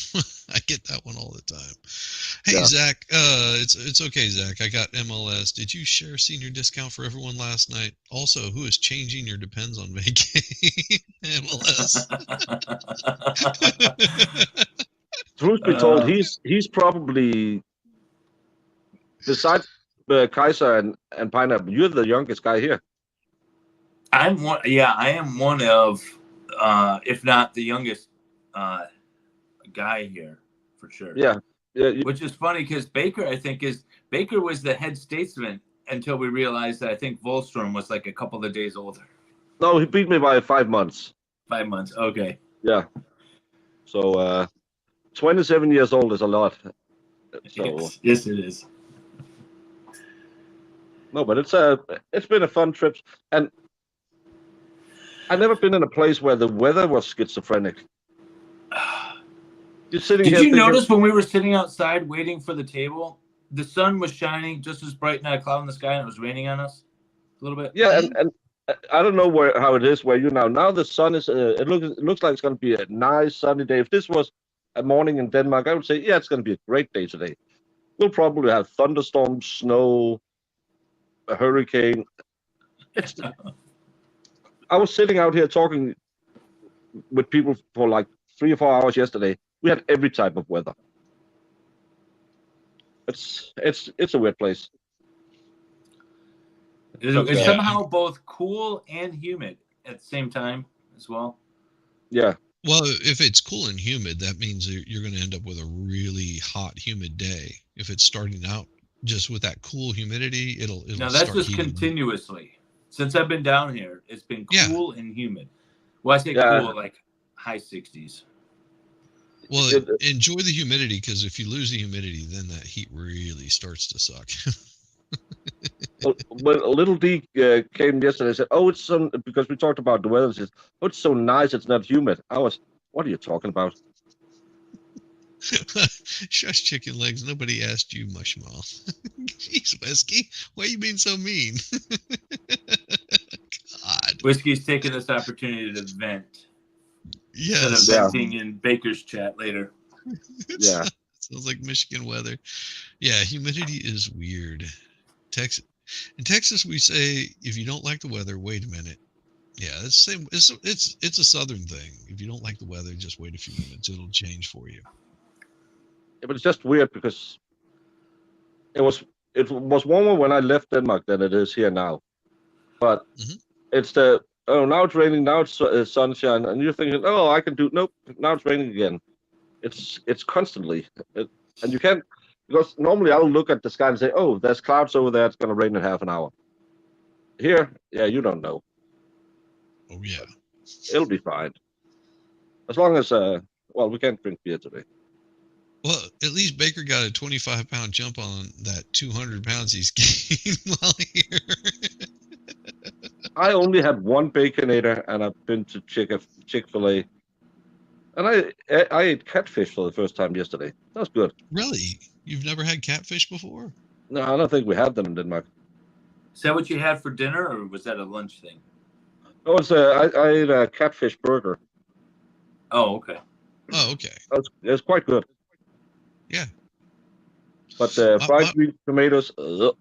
[SPEAKER 1] I get that one all the time. Hey
[SPEAKER 2] Yeah.
[SPEAKER 1] Zach, it's okay, Zach. I got MLS. Did you share senior discount for everyone last night? Also, who is changing your depends on vacay MLS?
[SPEAKER 2] Truth be told, he's probably, besides Kaiser and Pineapple, you're the youngest guy here.
[SPEAKER 3] I'm one. Yeah, I am one of, if not the youngest guy here for sure.
[SPEAKER 2] Yeah. Yeah.
[SPEAKER 3] Which is funny because Baker was the head statesman until we realized that I think Volstrom was like a couple of days older.
[SPEAKER 2] No, he beat me by 5 months.
[SPEAKER 3] 5 months. Okay.
[SPEAKER 2] Yeah. So 27 years old is a lot. So
[SPEAKER 3] Yes, it is.
[SPEAKER 2] no, but it's been a fun trip, and I've never been in a place where the weather was schizophrenic. You're sitting
[SPEAKER 3] Did
[SPEAKER 2] here
[SPEAKER 3] you
[SPEAKER 2] thinking,
[SPEAKER 3] notice when we were sitting outside waiting for the table, the sun was shining just as bright, not a cloud in the sky, and it was raining on us a little bit?
[SPEAKER 2] yeah, and I don't know how it is where you now. Now the sun is. It looks like it's going to be a nice sunny day. If this was a morning in Denmark, I would say, yeah, it's going to be a great day today. We'll probably have thunderstorms, snow, a hurricane. I was sitting out here talking with people for like 3 or 4 hours yesterday. We had every type of weather. It's a weird place.
[SPEAKER 3] It's somehow both cool and humid at the same time as well.
[SPEAKER 2] Yeah.
[SPEAKER 1] Well, if it's cool and humid, that means you're going to end up with a really hot, humid day. If it's starting out just with that cool humidity, it'll
[SPEAKER 3] Now that's
[SPEAKER 1] start
[SPEAKER 3] just
[SPEAKER 1] heating up.
[SPEAKER 3] continuously. Since I've been down here, it's been
[SPEAKER 1] Yeah.
[SPEAKER 3] cool and humid. Well, I say
[SPEAKER 2] Yeah.
[SPEAKER 3] cool, like high 60s.
[SPEAKER 1] Well,
[SPEAKER 2] It,
[SPEAKER 1] enjoy the humidity, because if you lose the humidity, then that heat really starts to suck.
[SPEAKER 2] when little D came yesterday and said, "Oh, it's so," because we talked about the weather. She says, "Oh, it's so nice. It's not humid." I was, "What are you talking about?"
[SPEAKER 1] Shush, chicken legs. Nobody asked you, mushmouth. Jeez, Whiskey, why are you being so mean? God.
[SPEAKER 3] Whiskey's taking this opportunity to vent instead of
[SPEAKER 1] Yes.
[SPEAKER 2] Yeah,
[SPEAKER 3] venting in Baker's chat later.
[SPEAKER 2] yeah.
[SPEAKER 1] Sounds like Michigan weather. Yeah, humidity is weird. Texas. In Texas, we say if you don't like the weather, wait a minute. Yeah, it's same. It's a southern thing. If you don't like the weather, just wait a few minutes. It'll change for you.
[SPEAKER 2] But it's just weird because it was it was warmer when I left Denmark than it is here now. But
[SPEAKER 1] Hmm.
[SPEAKER 2] it's the now it's raining, now it's sunshine, and you're thinking, oh, I can do nope. Now it's raining again. It's constantly, and you can't, because normally I'll look at the sky and say, oh, there's clouds over there. It's going to rain in half an hour. Here, yeah, you don't know.
[SPEAKER 1] Oh yeah.
[SPEAKER 2] It'll be fine as long as well, we can't drink beer today.
[SPEAKER 1] Well, at least Baker got a 25-pound jump on that 200 pounds he's gained while here.
[SPEAKER 2] I only had one Baconator, and I've been to Chick-fil-A, and I ate catfish for the first time yesterday. That was good.
[SPEAKER 1] Really? You've never had catfish before?
[SPEAKER 2] No, I don't think we have them in Denmark.
[SPEAKER 3] Is that what you had for dinner, or was that a lunch thing?
[SPEAKER 2] Oh, I ate a catfish burger.
[SPEAKER 3] Oh, okay.
[SPEAKER 1] Oh, okay.
[SPEAKER 2] It's quite good.
[SPEAKER 1] Yeah.
[SPEAKER 2] But the fried
[SPEAKER 1] My-
[SPEAKER 2] green tomatoes,
[SPEAKER 3] You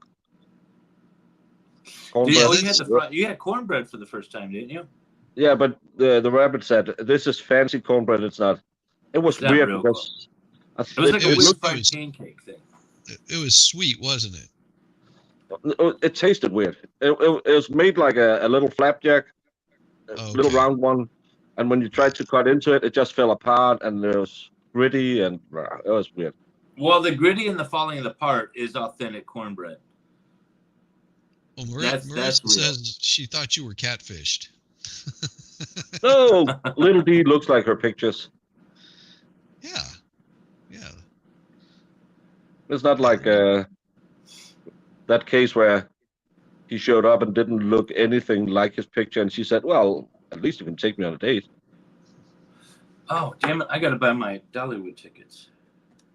[SPEAKER 2] cornbread.
[SPEAKER 3] had you had cornbread for the first time, didn't you?
[SPEAKER 2] Yeah, but the rabbit said this is fancy cornbread. It's not. It was
[SPEAKER 3] It's not
[SPEAKER 2] weird
[SPEAKER 3] real
[SPEAKER 2] because
[SPEAKER 3] It was like a
[SPEAKER 1] was-
[SPEAKER 3] weird
[SPEAKER 1] it
[SPEAKER 3] fried
[SPEAKER 1] was-
[SPEAKER 3] pancake thing.
[SPEAKER 1] it was sweet, wasn't it?
[SPEAKER 2] it tasted weird. It was made like a little flapjack, little
[SPEAKER 1] Okay.
[SPEAKER 2] round one, and when you tried to cut into it, it just fell apart, and it was gritty, and it was weird.
[SPEAKER 3] Well, the gritty and the falling apart is authentic cornbread.
[SPEAKER 1] Well,
[SPEAKER 3] That's
[SPEAKER 1] Marissa
[SPEAKER 3] real.
[SPEAKER 1] says she thought you were catfished.
[SPEAKER 2] No, little D looks like her pictures.
[SPEAKER 1] Yeah. Yeah.
[SPEAKER 2] It's not like that case where he showed up and didn't look anything like his picture, and she said, "Well, at least you can take me on a date."
[SPEAKER 3] Oh, damn it. I got to buy my Dollywood tickets.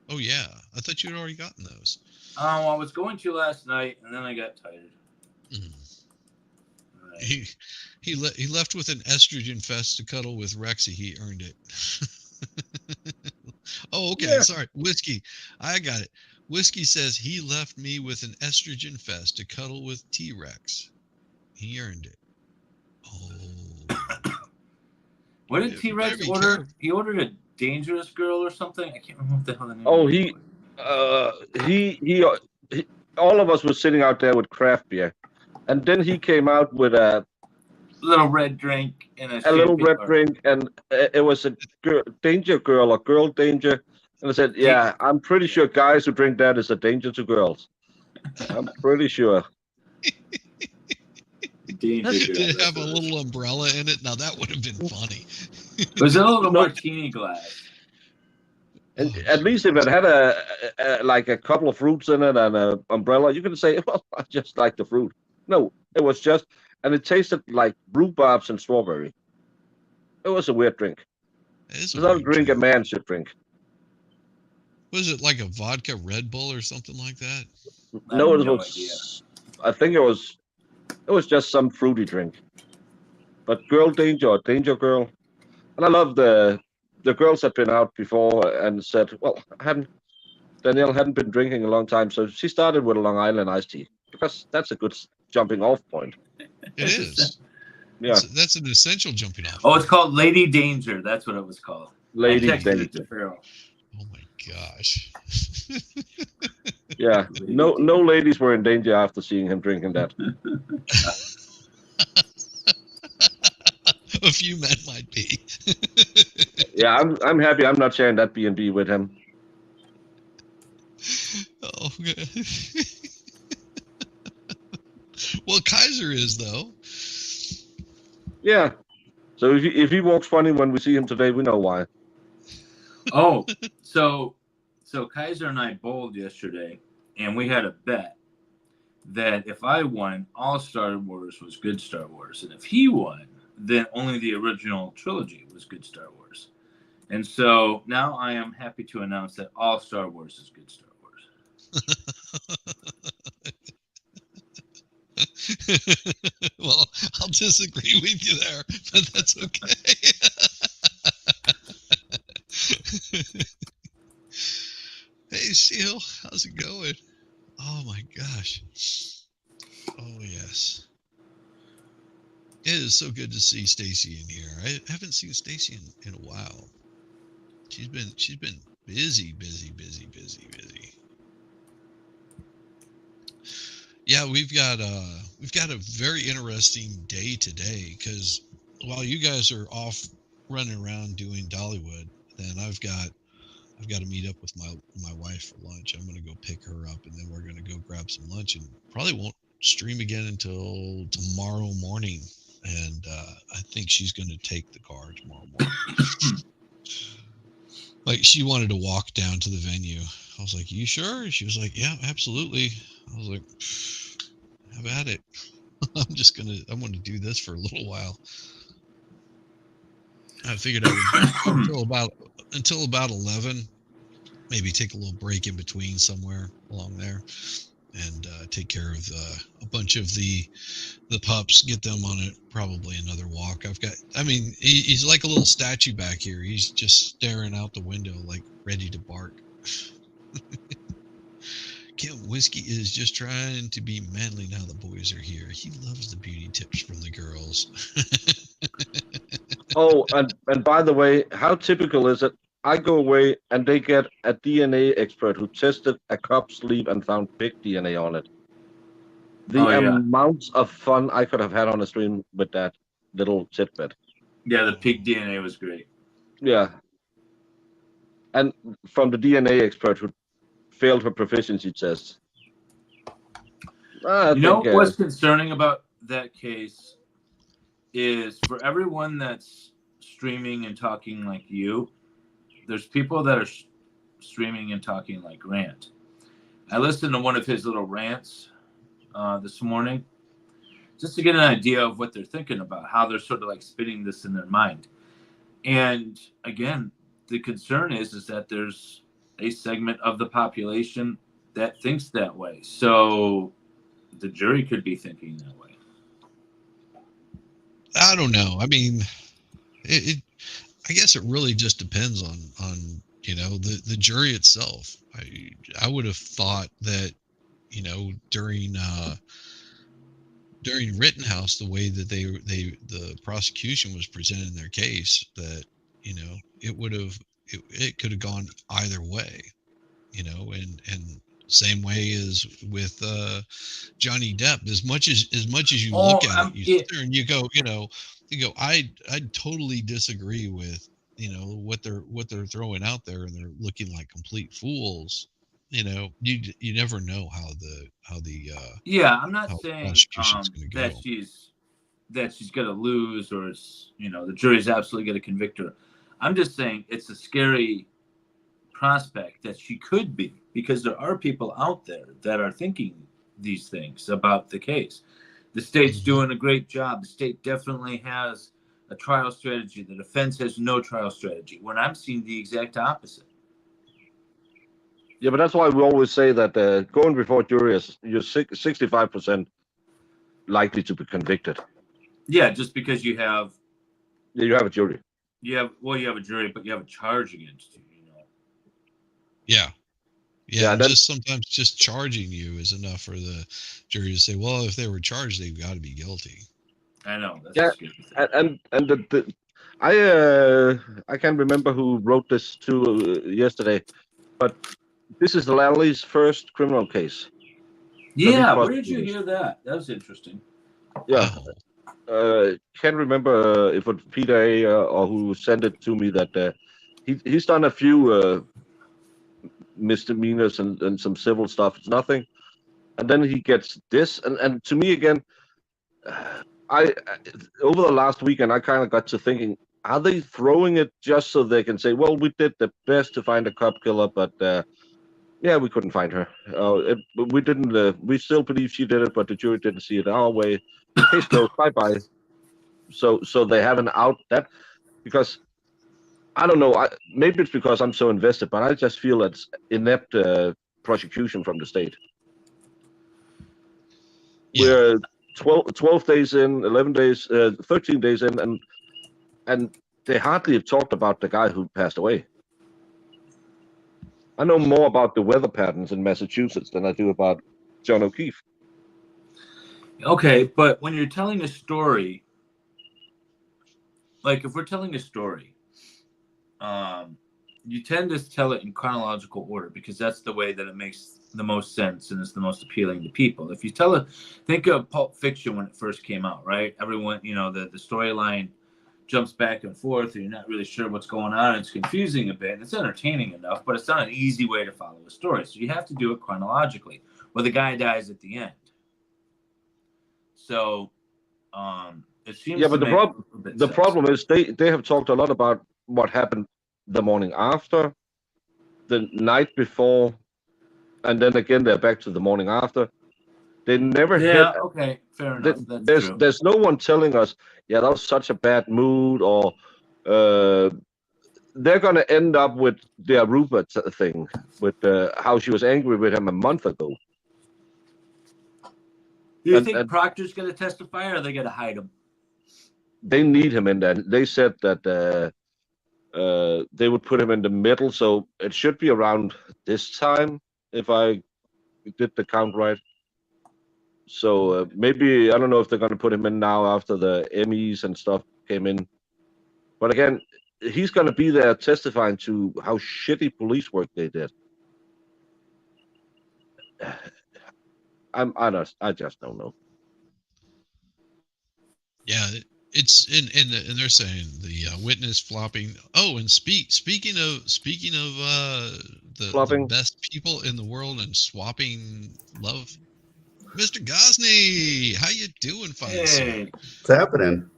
[SPEAKER 1] Oh yeah. I thought you had already gotten those.
[SPEAKER 3] Oh, I was going to last night, and then I got tired.
[SPEAKER 1] Mhm.
[SPEAKER 3] Right.
[SPEAKER 1] He left with an estrogen fest to cuddle with Rexy. He earned it. Oh, okay.
[SPEAKER 2] Yeah.
[SPEAKER 1] Sorry, Whiskey. I got it. Whiskey says he left me with an estrogen fest to cuddle with T-Rex. He earned it. Oh.
[SPEAKER 3] What did
[SPEAKER 1] Yeah,
[SPEAKER 3] T-Rex
[SPEAKER 1] very
[SPEAKER 3] order?
[SPEAKER 1] careful.
[SPEAKER 3] He ordered a dangerous girl or something. I can't remember what the hell the name.
[SPEAKER 2] Oh,
[SPEAKER 3] of it was.
[SPEAKER 2] he all of us were sitting out there with craft beer, and then he came out with a
[SPEAKER 3] Little red drink and a
[SPEAKER 2] little
[SPEAKER 3] champagne
[SPEAKER 2] red
[SPEAKER 3] bar.
[SPEAKER 2] drink, and it was a danger girl or girl danger. And I said, "Yeah, I'm pretty sure guys who drink that is a danger to girls. I'm pretty sure."
[SPEAKER 3] Danger
[SPEAKER 1] Did
[SPEAKER 3] girl.
[SPEAKER 1] it
[SPEAKER 3] that's
[SPEAKER 1] have a
[SPEAKER 3] what it
[SPEAKER 1] little umbrella in it? Now that would have been funny.
[SPEAKER 3] It was a little
[SPEAKER 2] No.
[SPEAKER 3] martini glass.
[SPEAKER 2] And
[SPEAKER 1] Oh,
[SPEAKER 2] at least if it had like a couple of fruits in it and an umbrella, you can say, "Well, I just like the fruit." No, it was just, and it tasted like rhubarbs and strawberry. It was a weird drink.
[SPEAKER 1] It is
[SPEAKER 2] It's
[SPEAKER 1] a
[SPEAKER 2] not a
[SPEAKER 1] weird
[SPEAKER 2] drink a
[SPEAKER 1] drink.
[SPEAKER 2] man should drink.
[SPEAKER 1] Was it like a vodka Red Bull or something like that?
[SPEAKER 3] I
[SPEAKER 2] No,
[SPEAKER 3] have
[SPEAKER 2] it
[SPEAKER 3] no
[SPEAKER 2] was.
[SPEAKER 3] idea.
[SPEAKER 2] I think it was just some fruity drink. But girl danger or danger girl, and I love the girls had been out before and said, "Well, Danielle hadn't been drinking in a long time, so she started with a Long Island iced tea because that's a good jumping off point."
[SPEAKER 1] It is.
[SPEAKER 2] Yeah,
[SPEAKER 1] That's an essential jumping off.
[SPEAKER 3] Oh, it's called Lady Danger. That's what it was called.
[SPEAKER 2] Lady
[SPEAKER 3] I texted it to
[SPEAKER 2] Danger.
[SPEAKER 3] Farrell.
[SPEAKER 1] Oh my gosh.
[SPEAKER 2] Yeah,
[SPEAKER 3] Lady
[SPEAKER 2] no
[SPEAKER 3] Danger.
[SPEAKER 2] ladies were in danger after seeing him drinking that.
[SPEAKER 1] A few men might be.
[SPEAKER 2] Yeah, I'm happy I'm not sharing that B&B with him.
[SPEAKER 1] Oh, okay. Well, Kaiser is though.
[SPEAKER 2] Yeah, So if he walks funny when we see him today, we know why.
[SPEAKER 3] Oh, so Kaiser and I bowled yesterday, and we had a bet that if I won, all Star Wars was good Star Wars, and if he won, then only the original trilogy was good Star Wars. And so now I am happy to announce that all Star Wars is good Star Wars.
[SPEAKER 1] Well, I'll disagree with you there, but that's okay. Hey, Seal, how's it going? Oh my gosh. Oh yes. It is so good to see Stacy in here. I haven't seen Stacy in a while. She's been busy. Yeah, we've got a very interesting day today because while you guys are off running around doing Dollywood, then I've got to meet up with my wife for lunch. I'm going to go pick her up, and then we're going to go grab some lunch, and probably won't stream again until tomorrow morning. And I think she's going to take the car tomorrow morning. Like, she wanted to walk down to the venue. I was like, "You sure?" She was like, "Yeah, absolutely." I was like, "Have at it." I'm going to do this for a little while. I figured I would until about 11. Maybe take a little break in between somewhere along there, and take care of a bunch of the pups, get them on probably another walk. He's like a little statue back here. He's just staring out the window like ready to bark. Kim Whiskey is just trying to be manly now the boys are here. He loves the beauty tips from the girls.
[SPEAKER 2] Oh, and by the way, how typical is it? I go away and they get a DNA expert who tested a cop's sleeve and found pig DNA on it. The amount of fun I could have had on a stream with that little tidbit.
[SPEAKER 3] Yeah, the pig DNA was great.
[SPEAKER 2] Yeah. And from the DNA expert who failed her proficiency test.
[SPEAKER 3] What's concerning about that case is for everyone that's streaming and talking like you, there's people that are streaming and talking like Grant. I listened to one of his little rants this morning just to get an idea of what they're thinking about, how they're sort of like spinning this in their mind. And again, the concern is that there's a segment of the population that thinks that way. So the jury could be thinking that way.
[SPEAKER 1] I don't know. I mean, I guess it really just depends on the jury itself. I would have thought that during Rittenhouse, the way that the prosecution was presenting their case, that it could have gone either way, and same way as with Johnny Depp. As much as you look at it, you sit there and you go, I totally disagree with what they're throwing out there, and they're looking like complete fools. You never know how the
[SPEAKER 3] I'm not saying that she's going to lose, or the jury's absolutely going to convict her. I'm just saying it's a scary prospect that she could be, because there are people out there that are thinking these things about the case. The state's doing a great job. The state definitely has a trial strategy. The defense has no trial strategy, when I'm seeing the exact opposite.
[SPEAKER 2] Yeah, but that's why we always say that going before jury is you're 65% likely to be convicted.
[SPEAKER 3] Yeah, just because you have
[SPEAKER 2] a jury.
[SPEAKER 3] You have a jury, but you have a charge against you.
[SPEAKER 1] Yeah. Just sometimes just charging you is enough for the jury to say, well, if they were charged, they've got to be guilty.
[SPEAKER 3] I know. That's
[SPEAKER 2] and I can't remember who wrote this yesterday, but this is Lally's first criminal case.
[SPEAKER 3] Yeah, where did you hear that? That was interesting.
[SPEAKER 2] Yeah. Can't remember if it was Peter A. Or who sent it to me that he's done a few misdemeanors and some civil stuff. It's nothing. And then he gets this. And to me, again, I over the last weekend, I kind of got to thinking: are they throwing it just so they can say, "Well, we did the best to find a cop killer, but yeah, we couldn't find her. We didn't. We still believe she did it, but the jury didn't see it our way. Case closed. Bye bye." So they have an out that because I don't know. Maybe it's because I'm so invested, but I just feel it's inept prosecution from the state.
[SPEAKER 1] Yeah.
[SPEAKER 2] We're 12 days in, 11 days, 13 days in, and they hardly have talked about the guy who passed away. I know more about the weather patterns in Massachusetts than I do about John O'Keefe.
[SPEAKER 3] Okay, but when you're telling a story, like if we're telling a story, you tend to tell it in chronological order because that's the way that it makes the most sense and is the most appealing to people. If you tell it, think of Pulp Fiction when it first came out, right? Everyone, the storyline jumps back and forth, and you're not really sure what's going on. It's confusing a bit, and it's entertaining enough, but it's not an easy way to follow a story. So you have to do it chronologically, where the guy dies at the end. So it seems
[SPEAKER 2] Yeah, but
[SPEAKER 3] to make a little bit
[SPEAKER 2] the
[SPEAKER 3] sense.
[SPEAKER 2] problem is they have talked a lot about what happened the morning after, the night before, and then again they're back to the morning after. They never hit.
[SPEAKER 3] Yeah, okay, fair enough. That's
[SPEAKER 2] There's
[SPEAKER 3] true.
[SPEAKER 2] there's no one telling us, yeah, that was such a bad mood, or they're going to end up with the Aruba thing, with how she was angry with him a month ago.
[SPEAKER 3] Do you
[SPEAKER 2] And,
[SPEAKER 3] think
[SPEAKER 2] and
[SPEAKER 3] Proctor's going to testify, or are they going to hide him?
[SPEAKER 2] they need him in there. They said that they would put him in the middle, so it should be around this time, if I did the count right. So maybe, I don't know if they're going to put him in now after the Emmys and stuff came in. But again, he's going to be there testifying to how shitty police work they did. I just don't know.
[SPEAKER 1] Yeah, it's and they're saying the witness flopping. Oh, and speaking of the
[SPEAKER 2] Flopping.
[SPEAKER 1] best people in the world and swapping love, Mr. Gosney, how you doing, fine sir?
[SPEAKER 3] Hey,
[SPEAKER 4] What's happening?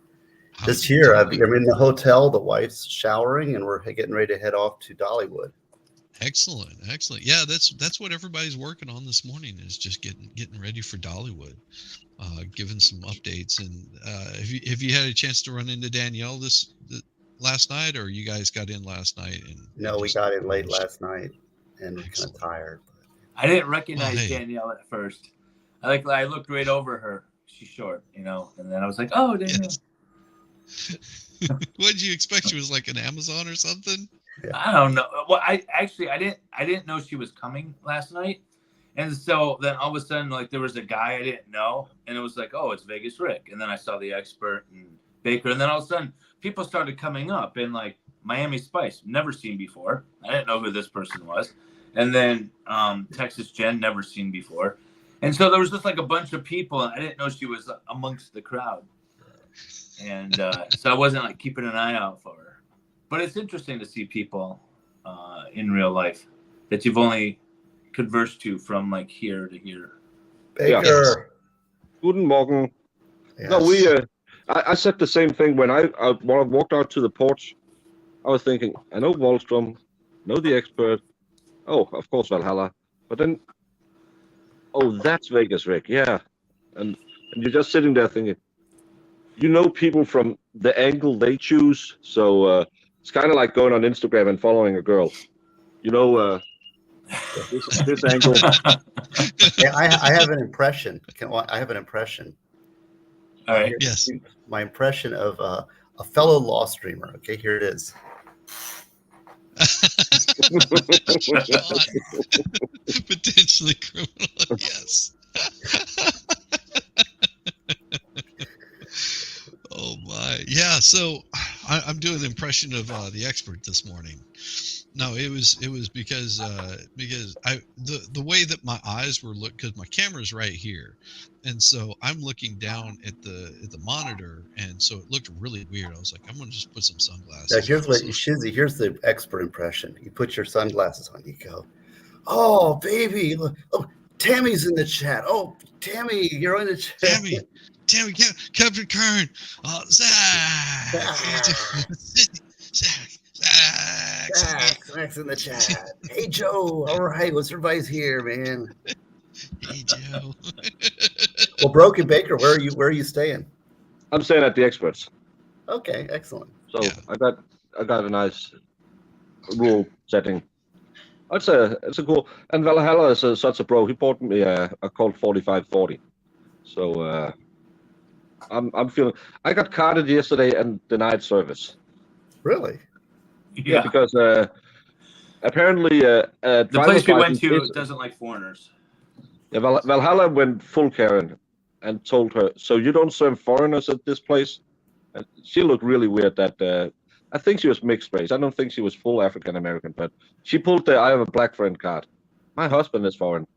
[SPEAKER 1] How
[SPEAKER 4] Just
[SPEAKER 1] you
[SPEAKER 4] here. I'm
[SPEAKER 1] doing?
[SPEAKER 4] in the hotel. The wife's showering, and we're getting ready to head off to Dollywood.
[SPEAKER 1] Excellent, excellent. Yeah, that's what everybody's working on this morning is just getting ready for Dollywood. Giving some updates, and have you had a chance to run into Danielle last night, or you guys got in last night and
[SPEAKER 4] No, we
[SPEAKER 1] just
[SPEAKER 4] got in late
[SPEAKER 1] finished?
[SPEAKER 4] last night, and we're kind of
[SPEAKER 1] Excellent.
[SPEAKER 4] tired.
[SPEAKER 3] I didn't
[SPEAKER 1] Well,
[SPEAKER 3] recognize
[SPEAKER 1] hey,
[SPEAKER 3] Danielle at first. I looked right over her. She's short, and then I was like, "Oh, Danielle."
[SPEAKER 1] yes. What did you expect? She was like an Amazon or something?
[SPEAKER 3] I don't know. Well, I didn't know she was coming last night, and so then all of a sudden, like there was a guy I didn't know, and it was like, "Oh, it's Vegas Rick," and then I saw the expert and Baker, and then all of a sudden, people started coming up, and like Miami Spice, never seen before. I didn't know who this person was, and then Texas Jen, never seen before, and so there was just like a bunch of people, and I didn't know she was amongst the crowd, and so I wasn't like keeping an eye out for her. But it's interesting to see people in real life that you've only conversed to from like here to here.
[SPEAKER 2] Yeah.
[SPEAKER 1] Yes.
[SPEAKER 4] Baker.
[SPEAKER 2] Guten Morgen.
[SPEAKER 4] Yes.
[SPEAKER 2] No, I said the same thing when I walked out to the porch. I was thinking, I know Wallstrom, know the expert. Oh, of course, Valhalla. But then, oh, that's Vegas Rick. Yeah. And you're just sitting there thinking, people from the angle they choose. So it's kind of like going on Instagram and following a girl. This angle.
[SPEAKER 4] Yeah, I have an impression. I have an impression.
[SPEAKER 3] All right.
[SPEAKER 1] Yes.
[SPEAKER 4] My impression of a fellow law streamer. Okay, here it is.
[SPEAKER 1] Potentially criminal. Yes. Oh my. Yeah. So I'm doing an impression of the expert this morning. No, it was because the way that my eyes were because my camera's right here, and so I'm looking down at the monitor, and so it looked really weird. I was like, I'm gonna just put some
[SPEAKER 4] Now
[SPEAKER 1] sunglasses
[SPEAKER 4] here's
[SPEAKER 1] on.
[SPEAKER 4] what Shizzy. Here's the expert impression. You put your sunglasses on. You go, "Oh baby, look, oh Tammy's in the chat. Oh Tammy, you're in the chat."
[SPEAKER 1] Tammy, damn it, Captain Kern, Zach,
[SPEAKER 4] Zach's in the chat. Hey, Joe. All right, what's everybody's here, man?
[SPEAKER 1] Hey, Joe.
[SPEAKER 4] Well, Broken Baker, where are you staying?
[SPEAKER 2] I'm staying at the Experts.
[SPEAKER 4] Okay, excellent.
[SPEAKER 2] So
[SPEAKER 1] Yeah.
[SPEAKER 2] I got a nice rural setting. It's a cool. And Valhalla is such a pro. He bought me a Colt 4540. So I'm feeling. I got carded yesterday and denied service.
[SPEAKER 4] Really?
[SPEAKER 2] Yeah, because apparently
[SPEAKER 3] the place
[SPEAKER 2] driver's
[SPEAKER 3] we went
[SPEAKER 2] license
[SPEAKER 3] to doesn't like foreigners.
[SPEAKER 2] Yeah, Valhalla went full Karen and told her, "So you don't serve foreigners at this place?" And she looked really weird. That I think she was mixed race. I don't think she was full African American, but she pulled the "I have a black friend" card. My husband is foreign.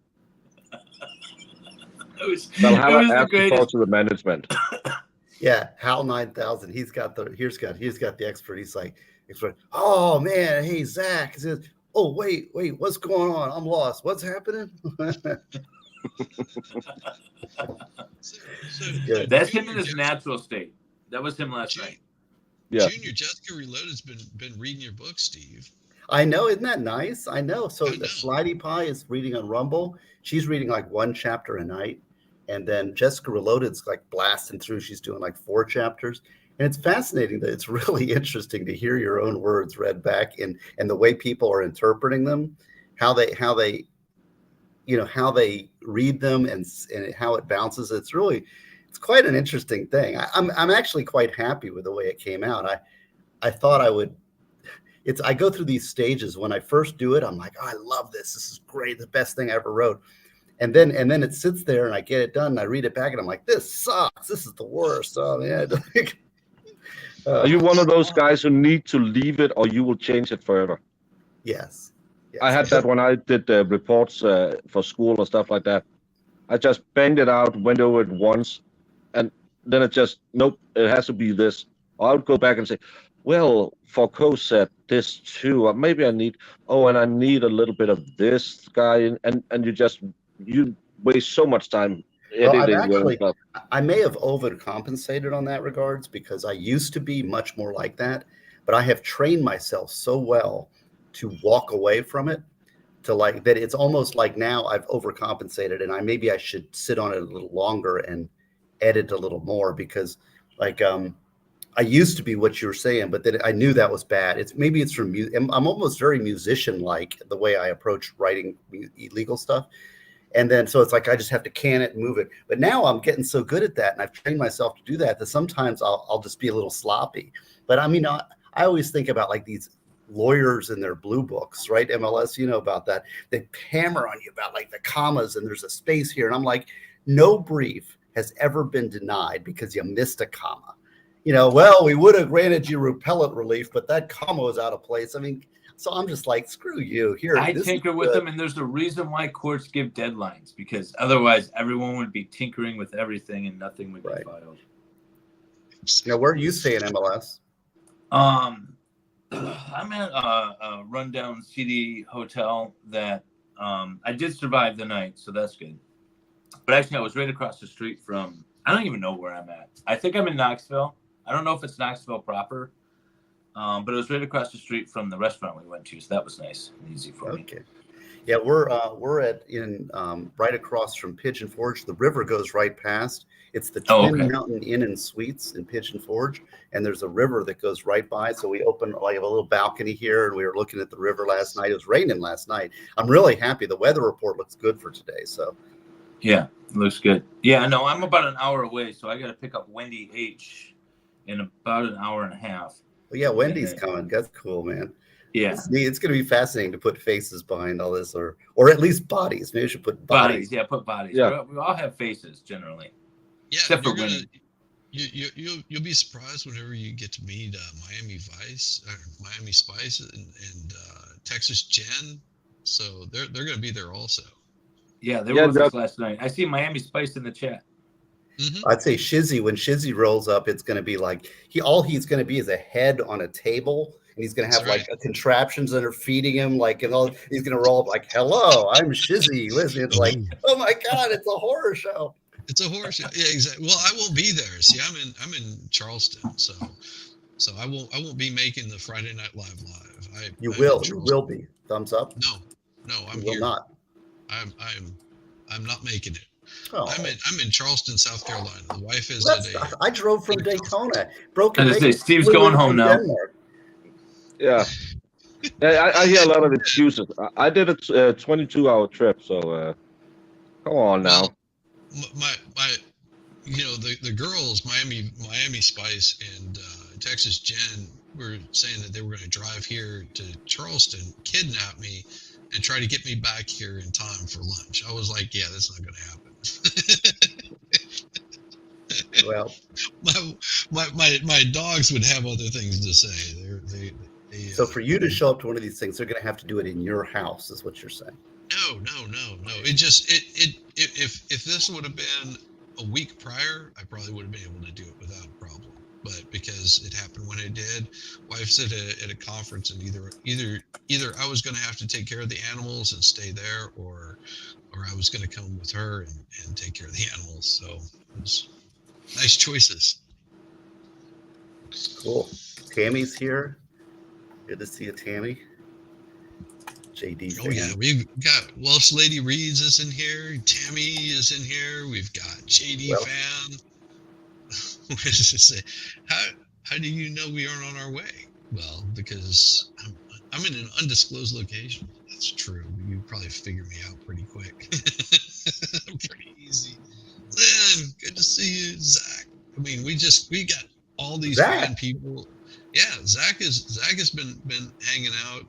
[SPEAKER 2] Valhalla
[SPEAKER 3] it was the
[SPEAKER 2] asked to talk
[SPEAKER 3] greatest.
[SPEAKER 2] to the management.
[SPEAKER 4] Yeah, Hal 9000. He's got the expert. He's like, expert. Oh man, hey Zach. He says, oh wait, what's going on? I'm lost. What's happening?
[SPEAKER 3] That's him in his natural state. That was him last night.
[SPEAKER 2] Yeah,
[SPEAKER 1] Junior Jessica Reloaded's been reading your book, Steve.
[SPEAKER 4] I know, isn't that nice? I know. So
[SPEAKER 1] I know.
[SPEAKER 4] Slidey Pie is reading on Rumble. She's reading like one chapter a night. And then Jessica Reloaded's like blasting through. She's doing like 4 chapters. And it's fascinating that it's really interesting to hear your own words read back and the way people are interpreting them, how they read them and how it bounces. It's quite an interesting thing. I'm actually quite happy with the way it came out. I thought I would. I go through these stages. When I first do it, I'm like, oh, I love this. This is great. The best thing I ever wrote. And then it sits there and I get it done and I read it back and I'm like, this sucks. This is the worst. Oh man.
[SPEAKER 2] are you one of those guys who need to leave it, or you will change it forever?
[SPEAKER 4] Yes.
[SPEAKER 2] I had that when I did the reports for school or stuff like that. I just banged it out, went over it once, and then it just, nope, it has to be this. Or I would go back and say, well, Foucault said this too. Or maybe I need a little bit of this guy, and you waste so much time editing your own stuff.
[SPEAKER 4] I may have overcompensated on that regards because I used to be much more like that, but I have trained myself so well to walk away from it, to like that it's almost like now I've overcompensated and maybe I should sit on it a little longer and edit a little more, because like I used to be what you were saying, but then I knew that was bad. It's from I'm almost very musician like the way I approach writing illegal stuff. And then, so it's like, I just have to can it and move it. But now I'm getting so good at that. And I've trained myself to do that sometimes I'll just be a little sloppy. But I mean, I always think about like these lawyers in their blue books, right? MLS, you know about that. They hammer on you about like the commas and there's a space here. And I'm like, no brief has ever been denied because you missed a comma. Well, we would have granted you repellent relief, but that comma was out of place. I mean, so I'm just like, screw you. Here,
[SPEAKER 3] I tinker with them, and there's a reason why courts give deadlines, because otherwise everyone would be tinkering with everything and nothing would be filed.
[SPEAKER 4] Now, where are you staying, MLS?
[SPEAKER 3] I'm at a rundown CD hotel that I did survive the night, so that's good. But actually, I was right across the street from, I don't even know where I'm at. I think I'm in Knoxville. I don't know if it's Knoxville proper. But it was right across the street from the restaurant we went to, so that was nice and easy for me.
[SPEAKER 4] Okay, yeah, we're right across from Pigeon Forge. The river goes right past. It's the Twin Mountain Inn and Suites in Pigeon Forge, and there's a river that goes right by. So we opened like a little balcony here, and we were looking at the river last night. It was raining last night. I'm really happy. The weather report looks good for today. So
[SPEAKER 3] yeah, it looks good. Yeah, no, I'm about an hour away, so I got to pick up Wendy H in about an hour and a half.
[SPEAKER 4] Well, yeah, Wendy's coming. That's cool, man.
[SPEAKER 3] Yeah,
[SPEAKER 4] it's going to be fascinating to put faces behind all this, or at least bodies. Maybe we should put bodies.
[SPEAKER 3] Yeah, put bodies.
[SPEAKER 2] Yeah,
[SPEAKER 3] we all have faces generally.
[SPEAKER 1] Yeah,
[SPEAKER 3] except for Wendy.
[SPEAKER 1] You'll be surprised whenever you get to meet Miami Vice, or Miami Spice, and Texas Jen. So they're going to be there also.
[SPEAKER 3] Yeah, they were with us last night. I see Miami Spice in the chat.
[SPEAKER 4] Mm-hmm. I'd say Shizzy, when Shizzy rolls up, it's going to be like he's going to be is a head on a table, and he's going to have like contraptions that are feeding him, like, and all. He's going to roll up like, "Hello, I'm Shizzy." Listen, it's like, oh my god, it's a horror show.
[SPEAKER 1] It's a horse. Yeah, exactly. Well, I won't be there. See, I'm in Charleston, so I won't be making the Friday Night Live. I'm in
[SPEAKER 4] You
[SPEAKER 1] Charleston.
[SPEAKER 4] will be. Thumbs up.
[SPEAKER 1] No,
[SPEAKER 4] You
[SPEAKER 1] I'm
[SPEAKER 4] will
[SPEAKER 1] here.
[SPEAKER 4] not.
[SPEAKER 1] I'm not making it.
[SPEAKER 4] Oh,
[SPEAKER 1] I'm in Charleston, South Carolina. The wife is at
[SPEAKER 4] that's. I drove
[SPEAKER 1] at
[SPEAKER 4] from
[SPEAKER 1] a conference.
[SPEAKER 4] Daytona. Broken
[SPEAKER 3] As I say,
[SPEAKER 4] Baker
[SPEAKER 3] Steve's
[SPEAKER 4] flew
[SPEAKER 3] going
[SPEAKER 4] in
[SPEAKER 3] home
[SPEAKER 4] from
[SPEAKER 3] now.
[SPEAKER 4] Denmark.
[SPEAKER 2] Yeah. I hear a lot of excuses. I did a 22-hour trip, so come on
[SPEAKER 1] Well,
[SPEAKER 2] now.
[SPEAKER 1] my the girls, Miami Spice and Texas Jen were saying that they were going to drive here to Charleston, kidnap me, and try to get me back here in time for lunch. I was like, yeah, that's not going to happen.
[SPEAKER 4] Well,
[SPEAKER 1] my dogs would have other things to say.
[SPEAKER 4] so for you to show up to one of these things, they're going to have to do it in your house, is what you're saying.
[SPEAKER 1] no. It just if this would have been a week prior, I probably would have been able to do it without a problem. But because it happened when it did, wife's at a conference, and either I was going to have to take care of the animals and stay there, or I was going to come with her and take care of the animals. So it was nice choices.
[SPEAKER 4] Cool. Tammy's here. Good to see you, Tammy. JD
[SPEAKER 1] Oh
[SPEAKER 4] fan.
[SPEAKER 1] yeah, we've got Welsh Lady Reads is in here. Tammy is in here. We've got JD
[SPEAKER 4] Well-
[SPEAKER 1] fan. What does it say? How do you know we aren't on our way? Well, because I'm in an undisclosed location. That's true. You probably figure me out pretty quick. Pretty easy. Lynn, good to see you. Zach. I mean, we got all these
[SPEAKER 4] Zach.
[SPEAKER 1] fine people. Yeah, Zach has been hanging out,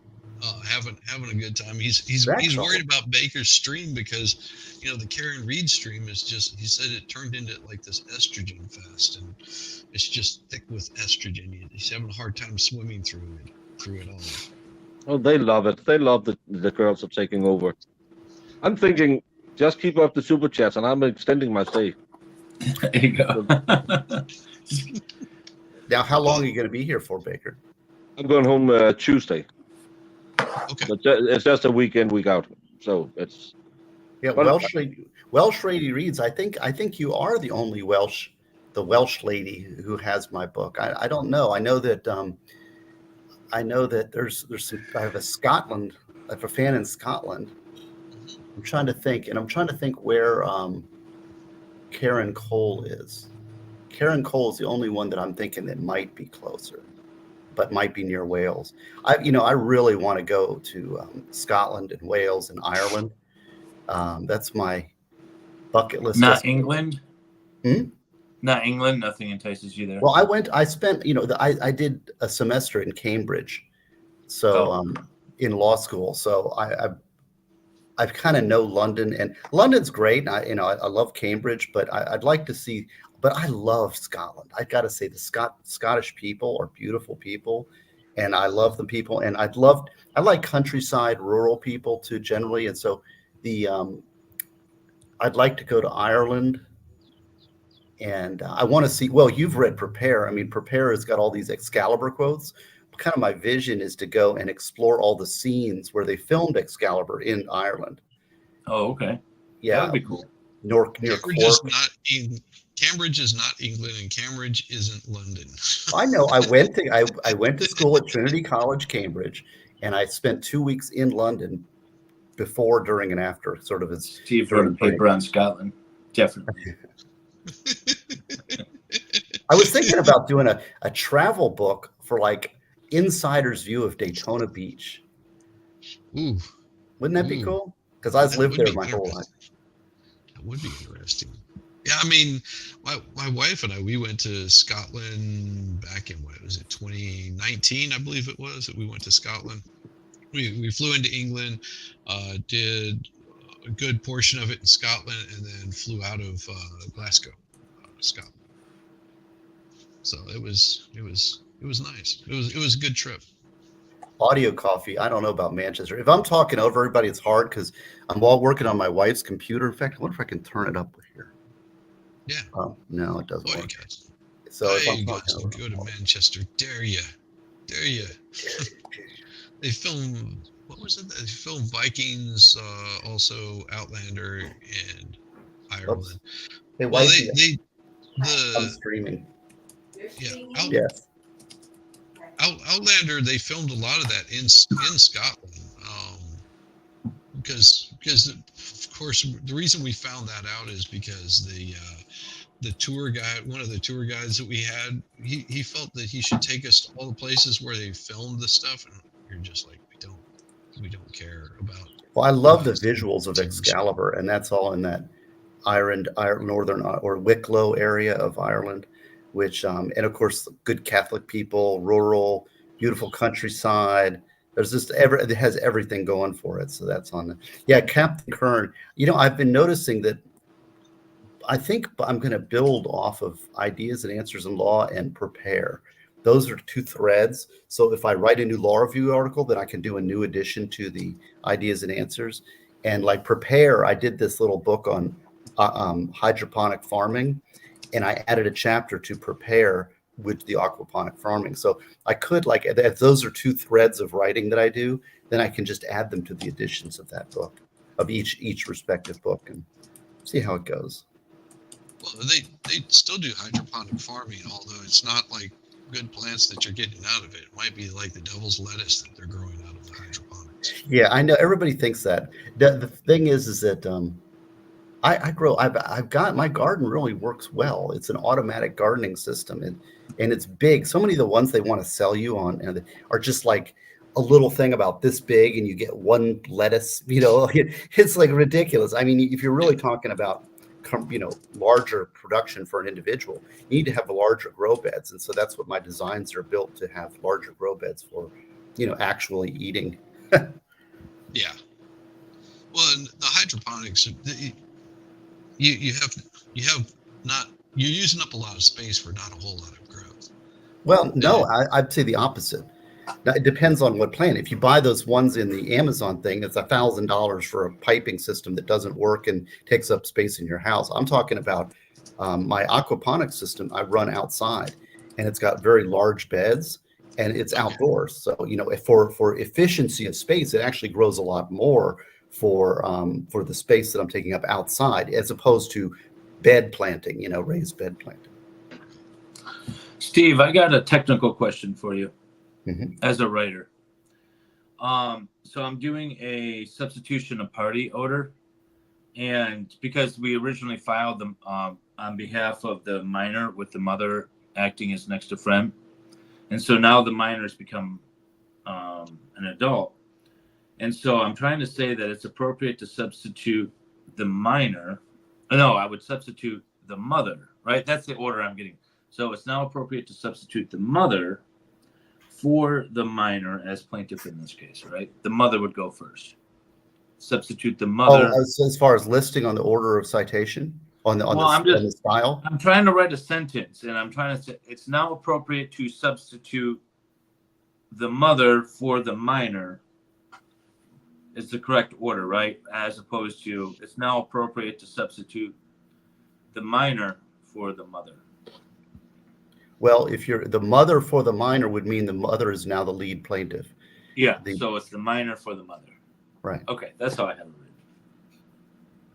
[SPEAKER 1] having a good time. He's worried about Baker's stream because the Karen Reed stream is just, he said it turned into like this estrogen fest, and it's just thick with estrogen. He's having a hard time swimming through it all.
[SPEAKER 2] Oh, they love it. They love the girls are taking over. I'm thinking, just keep up the super chats, and I'm extending my stay.
[SPEAKER 3] There you go.
[SPEAKER 4] Now, how long are you going to be here for, Baker?
[SPEAKER 2] I'm going home Tuesday.
[SPEAKER 1] Okay.
[SPEAKER 2] But it's just a weekend, week out. So it's
[SPEAKER 4] Welsh Lady Reads. I think you are the only Welsh lady who has my book. I don't know. I know that there's some, I have a fan in Scotland. I'm trying to think where Karen Cole is. Karen Cole is the only one that I'm thinking that might be closer, but might be near Wales. I really want to go to Scotland and Wales and Ireland. That's my bucket list.
[SPEAKER 3] Not England.
[SPEAKER 4] Hmm?
[SPEAKER 3] Not England. Nothing entices you there.
[SPEAKER 4] Well, I spent, I did a semester in Cambridge, so in law school. So I kind of know London, and London's great. I love Cambridge, but I'd like to see. But I love Scotland. I got to say, the Scottish people are beautiful people, and I love the people. And I like countryside, rural people too, generally. And so I'd like to go to Ireland. And I want to see, well, you've read Prepare. I mean, Prepare has got all these Excalibur quotes. Kind of my vision is to go and explore all the scenes where they filmed Excalibur in Ireland.
[SPEAKER 3] Oh, okay.
[SPEAKER 4] Yeah.
[SPEAKER 3] That would be cool.
[SPEAKER 4] Near Cork.
[SPEAKER 1] Cambridge is not England, and Cambridge isn't London.
[SPEAKER 4] I know. I went to school at Trinity College, Cambridge, and I spent 2 weeks in London before, during, and after, sort of as
[SPEAKER 3] Steve wrote a paper on Scotland. Definitely.
[SPEAKER 4] I was thinking about doing a travel book for like insider's view of Daytona Beach.
[SPEAKER 1] Ooh.
[SPEAKER 4] Wouldn't that be cool? Because I've lived there my whole life.
[SPEAKER 1] That would be interesting. Yeah, I mean, my wife and I, we went to Scotland back in, what was it, 2019, I believe it was, that we went to Scotland. We flew into England, did a good portion of it in Scotland, and then flew out of Glasgow, Scotland. So it was nice. It was a good trip.
[SPEAKER 4] Audio coffee. I don't know about Manchester. If I'm talking over everybody, it's hard because I'm all working on my wife's computer. In fact, I wonder if I can turn it up here.
[SPEAKER 1] Yeah.
[SPEAKER 4] No, it doesn't work.
[SPEAKER 1] Guys.
[SPEAKER 4] So if I'm talking
[SPEAKER 1] go to Manchester. Dare you. They filmed, what was it? They filmed Vikings, also Outlander, and Ireland.
[SPEAKER 4] Hey,
[SPEAKER 1] Well,
[SPEAKER 4] wifey, I'm
[SPEAKER 1] the
[SPEAKER 4] streaming.
[SPEAKER 1] yeah,
[SPEAKER 4] Yes.
[SPEAKER 1] Outlander, they filmed a lot of that in Scotland, because of course the reason we found that out is because the tour guide, one of the tour guides that we had, he felt that he should take us to all the places where they filmed the stuff, and you're just like, we don't care about
[SPEAKER 4] Well, I
[SPEAKER 1] who
[SPEAKER 4] love the
[SPEAKER 1] has the
[SPEAKER 4] visuals of
[SPEAKER 1] timber stuff.
[SPEAKER 4] Excalibur, and that's all in that northern or Wicklow area of Ireland, which, and of course, good Catholic people, rural, beautiful countryside. There's just it has everything going for it. So that's on the, yeah, Captain Kern. I've been noticing that I think I'm going to build off of ideas and answers in law and prepare. Those are two threads. So if I write a new law review article, then I can do a new addition to the ideas and answers. And like prepare, I did this little book on hydroponic farming, and I added a chapter to prepare with the aquaponic farming. So I could, like, if those are two threads of writing that I do, then I can just add them to the editions of that book, of each respective book, and see how it goes.
[SPEAKER 1] Well, they still do hydroponic farming, although it's not like good plants that you're getting out of it. It might be like the devil's lettuce that they're growing out of the hydroponics.
[SPEAKER 4] Yeah, I know everybody thinks that. The thing is that I've got my garden really works well. It's an automatic gardening system, and it's big. So many of the ones they want to sell you on are just like a little thing about this big, and you get one lettuce. It's like ridiculous. I mean, if you're really talking about larger production for an individual, you need to have larger grow beds, and so that's what my designs are built to have, larger grow beds for, actually eating.
[SPEAKER 1] Yeah. Well, and the hydroponics, you have not, you're using up a lot of space for not a whole lot of growth.
[SPEAKER 4] Well, no, I'd say the opposite. Now, it depends on what plant. If you buy those ones in the Amazon thing, it's $1,000 for a piping system that doesn't work and takes up space in your house. I'm talking about my aquaponics system. I run outside, and it's got very large beds, and it's outdoors. So for efficiency of space, it actually grows a lot more for the space that I'm taking up outside, as opposed to bed planting. Raised bed planting.
[SPEAKER 3] Steve, I got a technical question for you.
[SPEAKER 4] Mm-hmm.
[SPEAKER 3] As a writer. So I'm doing a substitution of party order, and because we originally filed them on behalf of the minor, with the mother acting as next of friend, and so now the minor has become an adult, and so I'm trying to say that it's appropriate to substitute the minor. No, I would substitute the mother, right? That's the order I'm getting. So it's now appropriate to substitute the mother for the minor as plaintiff in this case, right? The mother would go first. Substitute the mother.
[SPEAKER 4] Oh, as far as listing on the order of citation on the style.
[SPEAKER 3] I'm trying to write a sentence, and I'm trying to say it's now appropriate to substitute the mother for the minor. Is the correct order, right? As opposed to it's now appropriate to substitute the minor for the mother.
[SPEAKER 4] Well, if you're the mother for the minor, would mean the mother is now the lead plaintiff.
[SPEAKER 3] Yeah, so it's the minor for the mother.
[SPEAKER 4] Right.
[SPEAKER 3] Okay, that's how I have it written.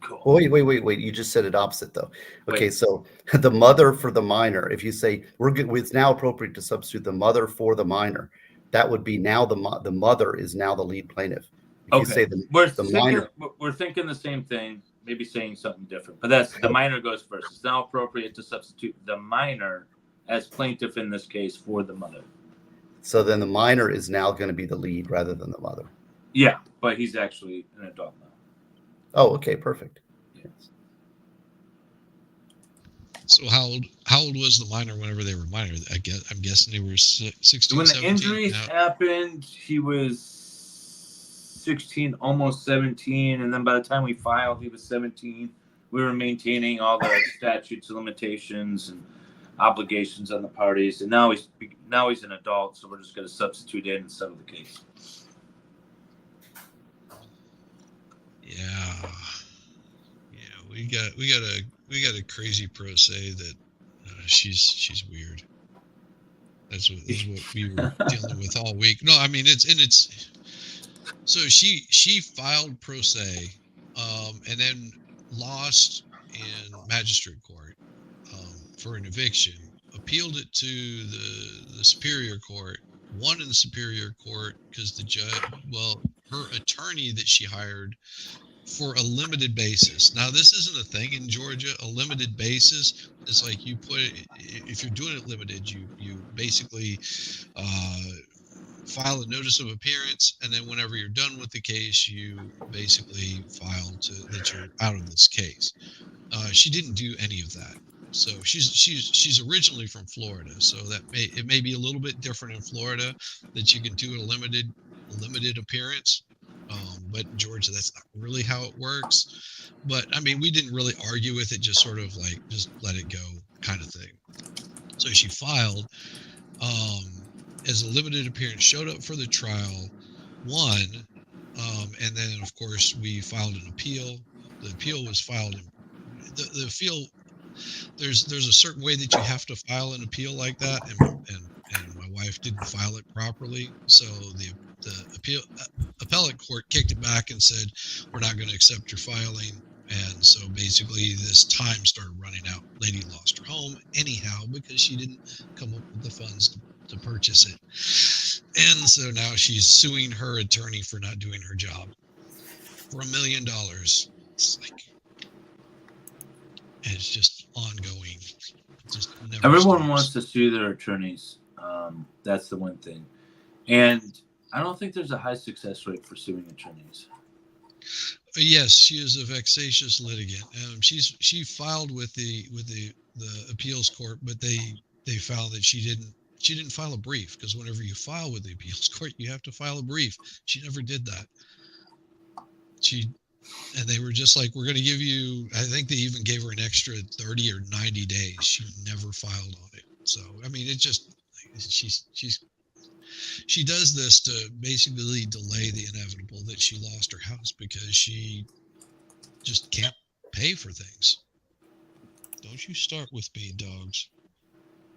[SPEAKER 3] Cool.
[SPEAKER 4] Well, wait. You just said it opposite, though. Okay, so the mother for the minor, if you say it's now appropriate to substitute the mother for the minor, that would be now the mother is now the lead plaintiff. If you say
[SPEAKER 3] we're thinking the same thing, maybe saying something different, but that's the minor goes first. It's now appropriate to substitute the minor as plaintiff in this case for the mother.
[SPEAKER 4] So then the minor is now going to be the lead rather than the mother.
[SPEAKER 3] Yeah, but he's actually an adult now.
[SPEAKER 4] Oh, okay, perfect.
[SPEAKER 3] Yes.
[SPEAKER 1] So how old was the minor whenever they were minor? I'm guessing they were 16.
[SPEAKER 3] When the
[SPEAKER 1] 17,
[SPEAKER 3] injuries happened, he was 16, almost 17, and then by the time we filed, he was 17. We were maintaining all the statutes of limitations and obligations on the parties, and now he's an adult, so we're just going to substitute in and settle the case.
[SPEAKER 1] Yeah, we got a crazy pro se that she's weird. That's what we were dealing with all week. No, I mean it's so she filed pro se, and then lost in magistrate court for an eviction, appealed it to the superior court, won in the superior court because the judge, her attorney that she hired for a limited basis. Now, this isn't a thing in Georgia. A limited basis is like you put it, if you're doing it limited, you basically file a notice of appearance, and then whenever you're done with the case, you basically file that you're out of this case. She didn't do any of that. So she's originally from Florida, so it may be a little bit different in Florida that you can do a limited appearance. But in Georgia, that's not really how it works. But I mean, we didn't really argue with it, just sort of like just let it go kind of thing. So she filed as a limited appearance, showed up for the trial, won, and then of course we filed an appeal. The appeal was filed in the appeal. There's a certain way that you have to file an appeal like that, and my wife didn't file it properly, so the appellate court kicked it back and said, we're not going to accept your filing. And so basically this time started running out. Lady lost her home anyhow because she didn't come up with the funds to purchase it. And so now she's suing her attorney for not doing her job for $1 million. It's like, and it's just ongoing. Just never
[SPEAKER 3] Everyone
[SPEAKER 1] stops.
[SPEAKER 3] wants to sue their attorneys. That's the one thing. And I don't think there's a high success rate for suing attorneys.
[SPEAKER 1] Yes, she is a vexatious litigant. She filed with the appeals court, but they found that she didn't file a brief, because whenever you file with the appeals court, you have to file a brief. She never did that. And they were just like, we're going to give you, I think they even gave her an extra 30 or 90 days. She never filed on it. So, I mean, it just, she does this to basically delay the inevitable, that she lost her house because she just can't pay for things. Don't you start with me, dogs.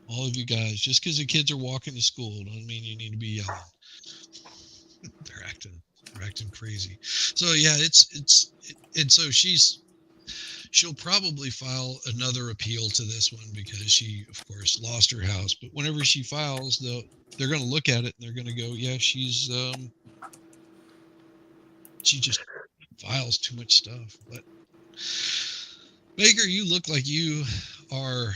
[SPEAKER 1] All of you guys, just because the kids are walking to school doesn't mean you need to be yelling. They're acting crazy. So yeah, and so she'll probably file another appeal to this one because she, of course, lost her house. But whenever she files, they're going to look at it and they're going to go, yeah, she just files too much stuff. But Baker, you look like you are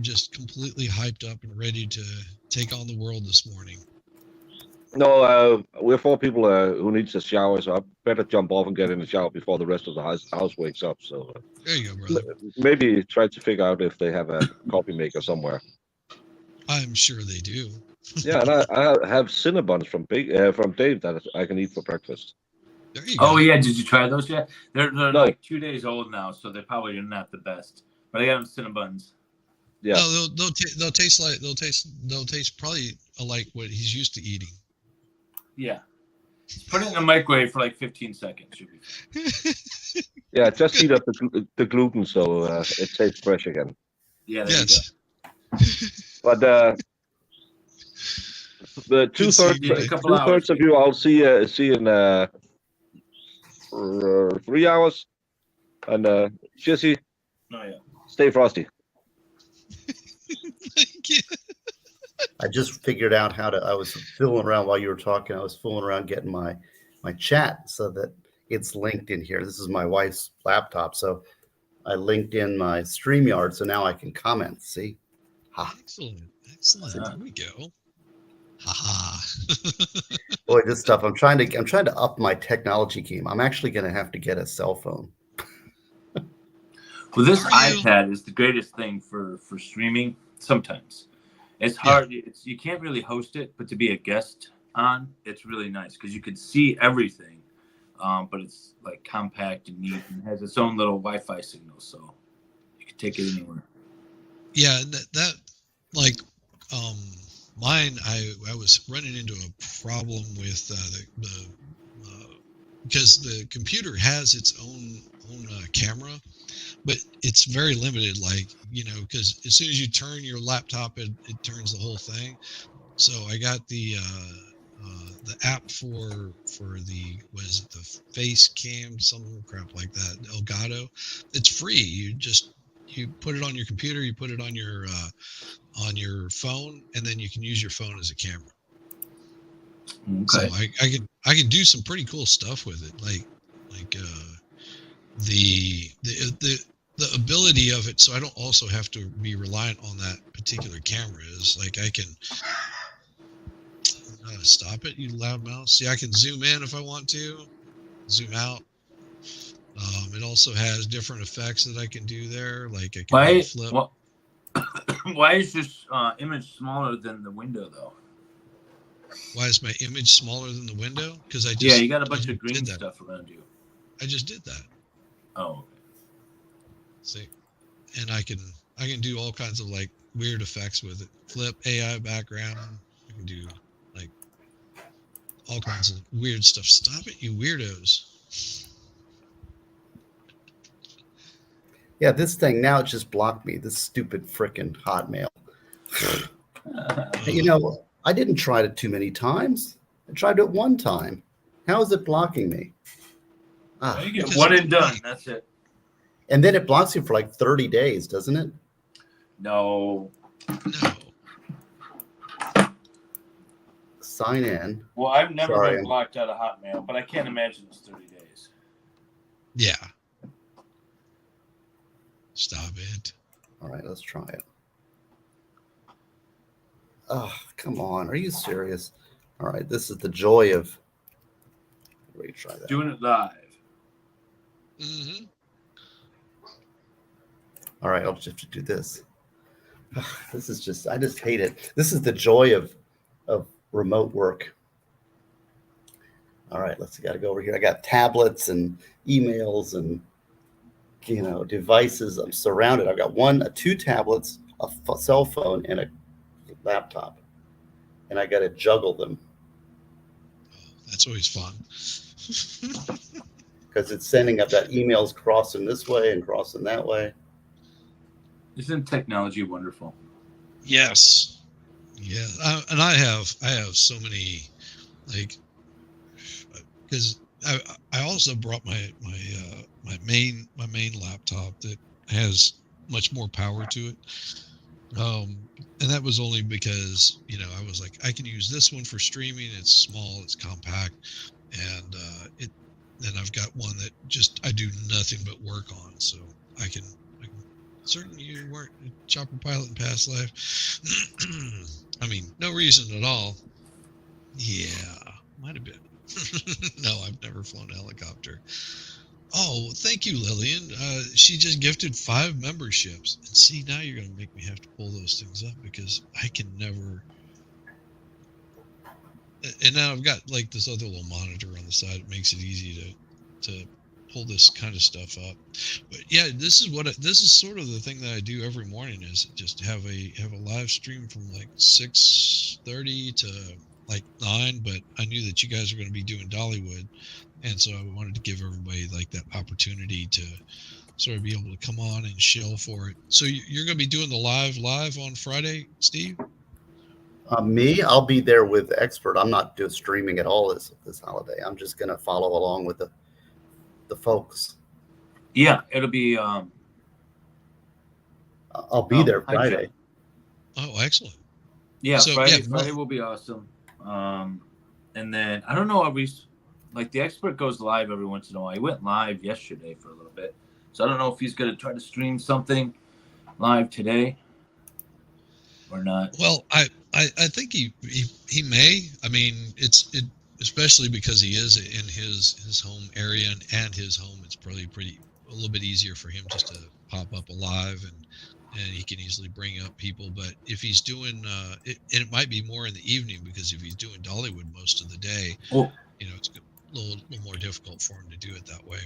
[SPEAKER 1] just completely hyped up and ready to take on the world this morning.
[SPEAKER 2] No, we're 4 people who needs a shower, so I better jump off and get in the shower before the rest of the house wakes up. So
[SPEAKER 1] there you go, brother.
[SPEAKER 2] Maybe try to figure out if they have a coffee maker somewhere.
[SPEAKER 1] I'm sure they do.
[SPEAKER 2] Yeah, and I have Cinnabons from Dave that I can eat for breakfast.
[SPEAKER 1] There you go.
[SPEAKER 3] Oh yeah, did you try those yet? They're
[SPEAKER 2] No.
[SPEAKER 3] like 2 days old now, so they're probably not the best. But I got them Cinnabons.
[SPEAKER 2] Yeah.
[SPEAKER 1] No, they'll taste probably like what he's used to eating.
[SPEAKER 3] Yeah. Put it in the microwave for like 15 seconds. Should be.
[SPEAKER 2] Yeah, just heat up the gluten so it tastes fresh again.
[SPEAKER 3] Yeah, there you go.
[SPEAKER 2] But the two-thirds of you I'll see in 3 hours. And Jesse, stay frosty.
[SPEAKER 1] Thank you.
[SPEAKER 4] I just figured out I was fooling around while you were talking. I was fooling around getting my chat so that it's linked in here. This is my wife's laptop, so I linked in my StreamYard, so now I can comment. See? Ha.
[SPEAKER 1] Excellent. There we go. Ha ha.
[SPEAKER 4] Boy, this stuff. I'm trying to up my technology game. I'm actually going to have to get a cell phone.
[SPEAKER 3] Well, this iPad is the greatest thing for streaming. Sometimes it's hard. Yeah. You can't really host it, but to be a guest on, it's really nice because you can see everything. But it's like compact and neat and has its own little Wi-Fi signal, so you can take it anywhere.
[SPEAKER 1] Yeah, that like mine. I was running into a problem with because the computer has its own camera, but it's very limited. Like, because as soon as you turn your laptop, it turns the whole thing. So I got the the app for the face cam, some crap like that, Elgato. It's free. You put it on your computer, you put it on your phone, and then you can use your phone as a camera. So
[SPEAKER 3] Okay.
[SPEAKER 1] I can do some pretty cool stuff with it, like the ability of it. So I don't also have to be reliant on that particular camera. Is like I can stop it, you loud mouse. See, I can zoom in if I want to, zoom out. It also has different effects that I can do there, like I can do a flip.
[SPEAKER 3] Why is this image smaller than the window, though?
[SPEAKER 1] Why is my image smaller than the window? Because
[SPEAKER 3] you got a bunch of green stuff around you.
[SPEAKER 1] I just did that.
[SPEAKER 3] Oh, okay.
[SPEAKER 1] See, and I can do all kinds of like weird effects with it. Flip AI background. I can do like all kinds of weird stuff. Stop it, you weirdos.
[SPEAKER 4] Yeah, this thing now it just blocked me. This stupid frickin' Hotmail. You know, I didn't try it too many times. I tried it one time. How is it blocking me?
[SPEAKER 3] You get one and done. That's it.
[SPEAKER 4] And then it blocks you for like 30 days, doesn't it?
[SPEAKER 3] No.
[SPEAKER 4] Sign in.
[SPEAKER 3] Well, I've never been blocked out of Hotmail, but I can't imagine it's 30 days.
[SPEAKER 1] Yeah. Stop it.
[SPEAKER 4] All right, let's try it. Oh, come on. Are you serious? All right, this is the joy of... Let me try that.
[SPEAKER 3] Doing it live.
[SPEAKER 1] Mm-hmm.
[SPEAKER 4] All right, I'll just have to do this. This is just... I just hate it. This is the joy of remote work. All right, got to go over here. I got tablets and emails and devices. I'm surrounded. I've got two tablets, a cell phone, and a laptop, and I got to juggle them.
[SPEAKER 1] That's always fun.
[SPEAKER 4] Because it's sending up that emails crossing this way and crossing that way.
[SPEAKER 3] Isn't technology wonderful?
[SPEAKER 1] Yes. Yeah, and I have so many, like, because I also brought my main laptop that has much more power to it, and that was only because I was like, I can use this one for streaming. It's small, it's compact, and then I've got one that just I do nothing but work on, so I can certainly you weren't a chopper pilot in past life. I mean, no reason at all. Yeah, might have been. No, I've never flown a helicopter. Oh, thank you, Lillian. She just gifted 5 memberships. And see, now you're going to make me have to pull those things up because I can never. And now I've got like this other little monitor on the side. It makes it easy to pull this kind of stuff up. But yeah, this is sort of the thing that I do every morning is just have a live stream from like 6:30 to like 9. But I knew that you guys were going to be doing Dollywood, and so I wanted to give everybody like that opportunity to sort of be able to come on and shill for it. So you're going to be doing the live on Friday, Steve?
[SPEAKER 4] Me, I'll be there with Expert. I'm not doing streaming at all this holiday. I'm just going to follow along with the folks.
[SPEAKER 3] Yeah, it'll be.
[SPEAKER 4] I'll be there Friday.
[SPEAKER 1] Oh, excellent.
[SPEAKER 3] Yeah, so, Friday will be awesome. And then I don't know, like the Expert goes live every once in a while. He went live yesterday for a little bit, so I don't know if he's going to try to stream something live today or not.
[SPEAKER 1] Well, I think he may. I mean, especially because he is in his home area and his home. It's probably a little bit easier for him just to pop up alive and he can easily bring up people. But if he's doing and it might be more in the evening because if he's doing Dollywood most of the day, it's a little more difficult for him to do it that way.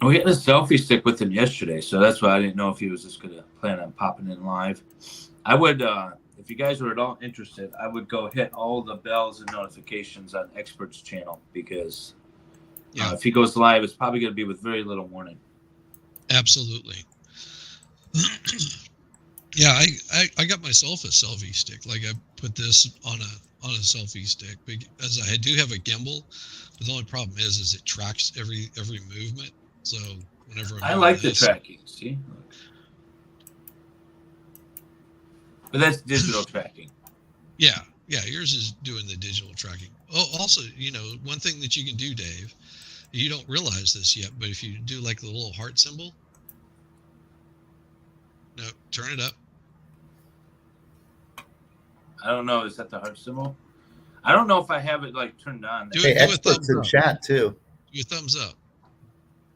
[SPEAKER 3] We had a selfie stick with him yesterday, so that's why I didn't know if he was just going to plan on popping in live. I would, if you guys were at all interested, I would go hit all the bells and notifications on Expert's channel because if he goes live, it's probably going to be with very little warning.
[SPEAKER 1] Absolutely. Yeah, I got myself a selfie stick. Like I put this on a selfie stick, because I do have a gimbal. But the only problem is it tracks every movement. So whenever I'm
[SPEAKER 3] I
[SPEAKER 1] doing
[SPEAKER 3] like the
[SPEAKER 1] this,
[SPEAKER 3] tracking. See, look. But that's digital tracking.
[SPEAKER 1] yeah, yours is doing the digital tracking. Oh, also, one thing that you can do, Dave, you don't realize this yet, but if you do like the little heart symbol, no, turn it up.
[SPEAKER 3] I don't know. Is that the heart symbol? I don't know if I have it like turned on.
[SPEAKER 1] Do
[SPEAKER 4] Hey,
[SPEAKER 1] it. Do a
[SPEAKER 4] experts
[SPEAKER 1] thumbs
[SPEAKER 4] in
[SPEAKER 1] up.
[SPEAKER 4] chat too.
[SPEAKER 1] Do a thumbs up.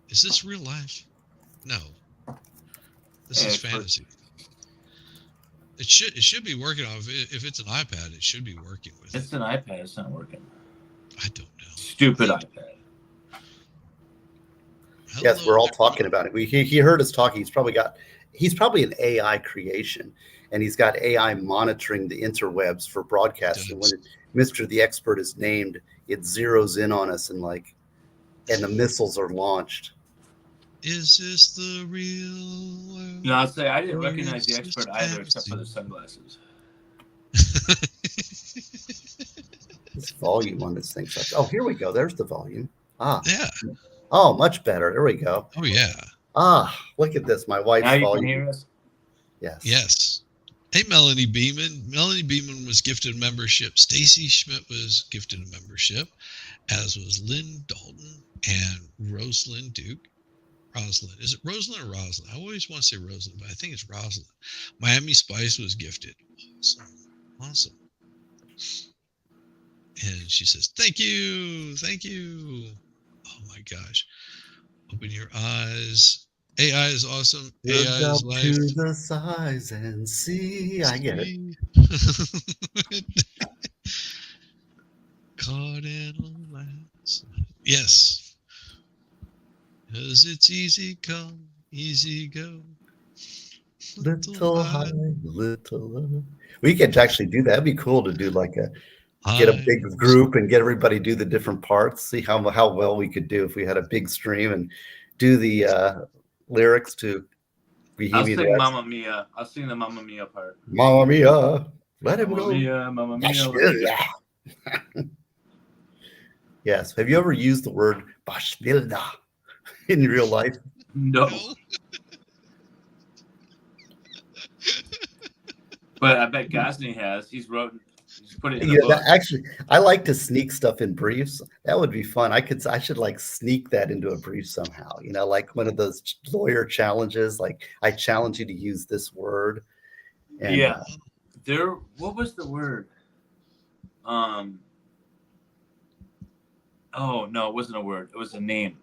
[SPEAKER 1] Is this real life? No, this
[SPEAKER 3] Hey,
[SPEAKER 1] is
[SPEAKER 3] experts.
[SPEAKER 1] fantasy. It should be working on. If it's an iPad, it should be working with
[SPEAKER 3] It's
[SPEAKER 1] it.
[SPEAKER 3] an iPad. It's not working.
[SPEAKER 1] I don't know.
[SPEAKER 3] Stupid
[SPEAKER 1] Hello,
[SPEAKER 3] iPad.
[SPEAKER 4] Yes,
[SPEAKER 1] hello
[SPEAKER 4] we're all
[SPEAKER 1] everybody.
[SPEAKER 4] talking about it. He heard us talking. He's probably an AI creation, and he's got AI monitoring the interwebs for
[SPEAKER 1] It
[SPEAKER 4] broadcasts. And
[SPEAKER 1] does.
[SPEAKER 4] when Mr. the Expert is named, it zeroes in on us and the missiles are launched.
[SPEAKER 1] Is this the real world,
[SPEAKER 3] No, I'll say I didn't
[SPEAKER 1] or
[SPEAKER 3] recognize the
[SPEAKER 1] is
[SPEAKER 3] expert
[SPEAKER 1] this
[SPEAKER 3] either, except for
[SPEAKER 1] fantasy?
[SPEAKER 3] the sunglasses.
[SPEAKER 4] This volume on this thing sucks. Oh, here we go. There's the volume. Ah,
[SPEAKER 1] Yeah.
[SPEAKER 4] oh, much better. There we go.
[SPEAKER 1] Oh yeah.
[SPEAKER 4] Ah, look at this. My
[SPEAKER 3] Now
[SPEAKER 4] wife's
[SPEAKER 3] you can
[SPEAKER 4] volume.
[SPEAKER 3] hear us.
[SPEAKER 4] Yes.
[SPEAKER 1] Yes. Hey, Melanie Beeman. Melanie Beeman was gifted a membership. Stacy Schmidt was gifted a membership, as was Lynn Dalton and Rosalind Duke. Rosalind. Is it Rosalind or Rosalind? I always want to say Rosalind, but I think it's Rosalind. Miami Spice was gifted. Awesome. Awesome. And she says, thank you. Thank you. Oh my gosh. Open your eyes. AI is awesome.
[SPEAKER 4] Look
[SPEAKER 1] AI is
[SPEAKER 4] up
[SPEAKER 1] life.
[SPEAKER 4] to the sides and see. I get it.
[SPEAKER 1] See. Caught in a lens. Yes. Because it's easy come, easy go. Little
[SPEAKER 4] Little high,
[SPEAKER 1] high,
[SPEAKER 4] little low. We could actually do that. That'd be cool to do get a
[SPEAKER 1] high.
[SPEAKER 4] big group and get everybody do the different parts. See how well we could do if we had a big stream and do the lyrics to
[SPEAKER 3] I'll
[SPEAKER 4] Bohemian
[SPEAKER 3] sing
[SPEAKER 4] Rhapsody.
[SPEAKER 3] Mamma Mia. I'll sing the Mamma Mia part.
[SPEAKER 4] Mamma Mia, let him
[SPEAKER 3] Mamma
[SPEAKER 4] go.
[SPEAKER 3] Mia, Mamma Mia, let him go.
[SPEAKER 4] Yes. Have you ever used the word Bashvilda in real life?
[SPEAKER 3] No,
[SPEAKER 1] No.
[SPEAKER 3] but I bet Gosney has. He's put it in the
[SPEAKER 4] Yeah, that
[SPEAKER 3] book.
[SPEAKER 4] actually, I like to sneak stuff in briefs. That would be fun. I should like sneak that into a brief somehow. Like one of those lawyer challenges. Like I challenge you to use this word, and
[SPEAKER 3] Yeah, What was the word? Um. Oh no, it wasn't a word. It was a name.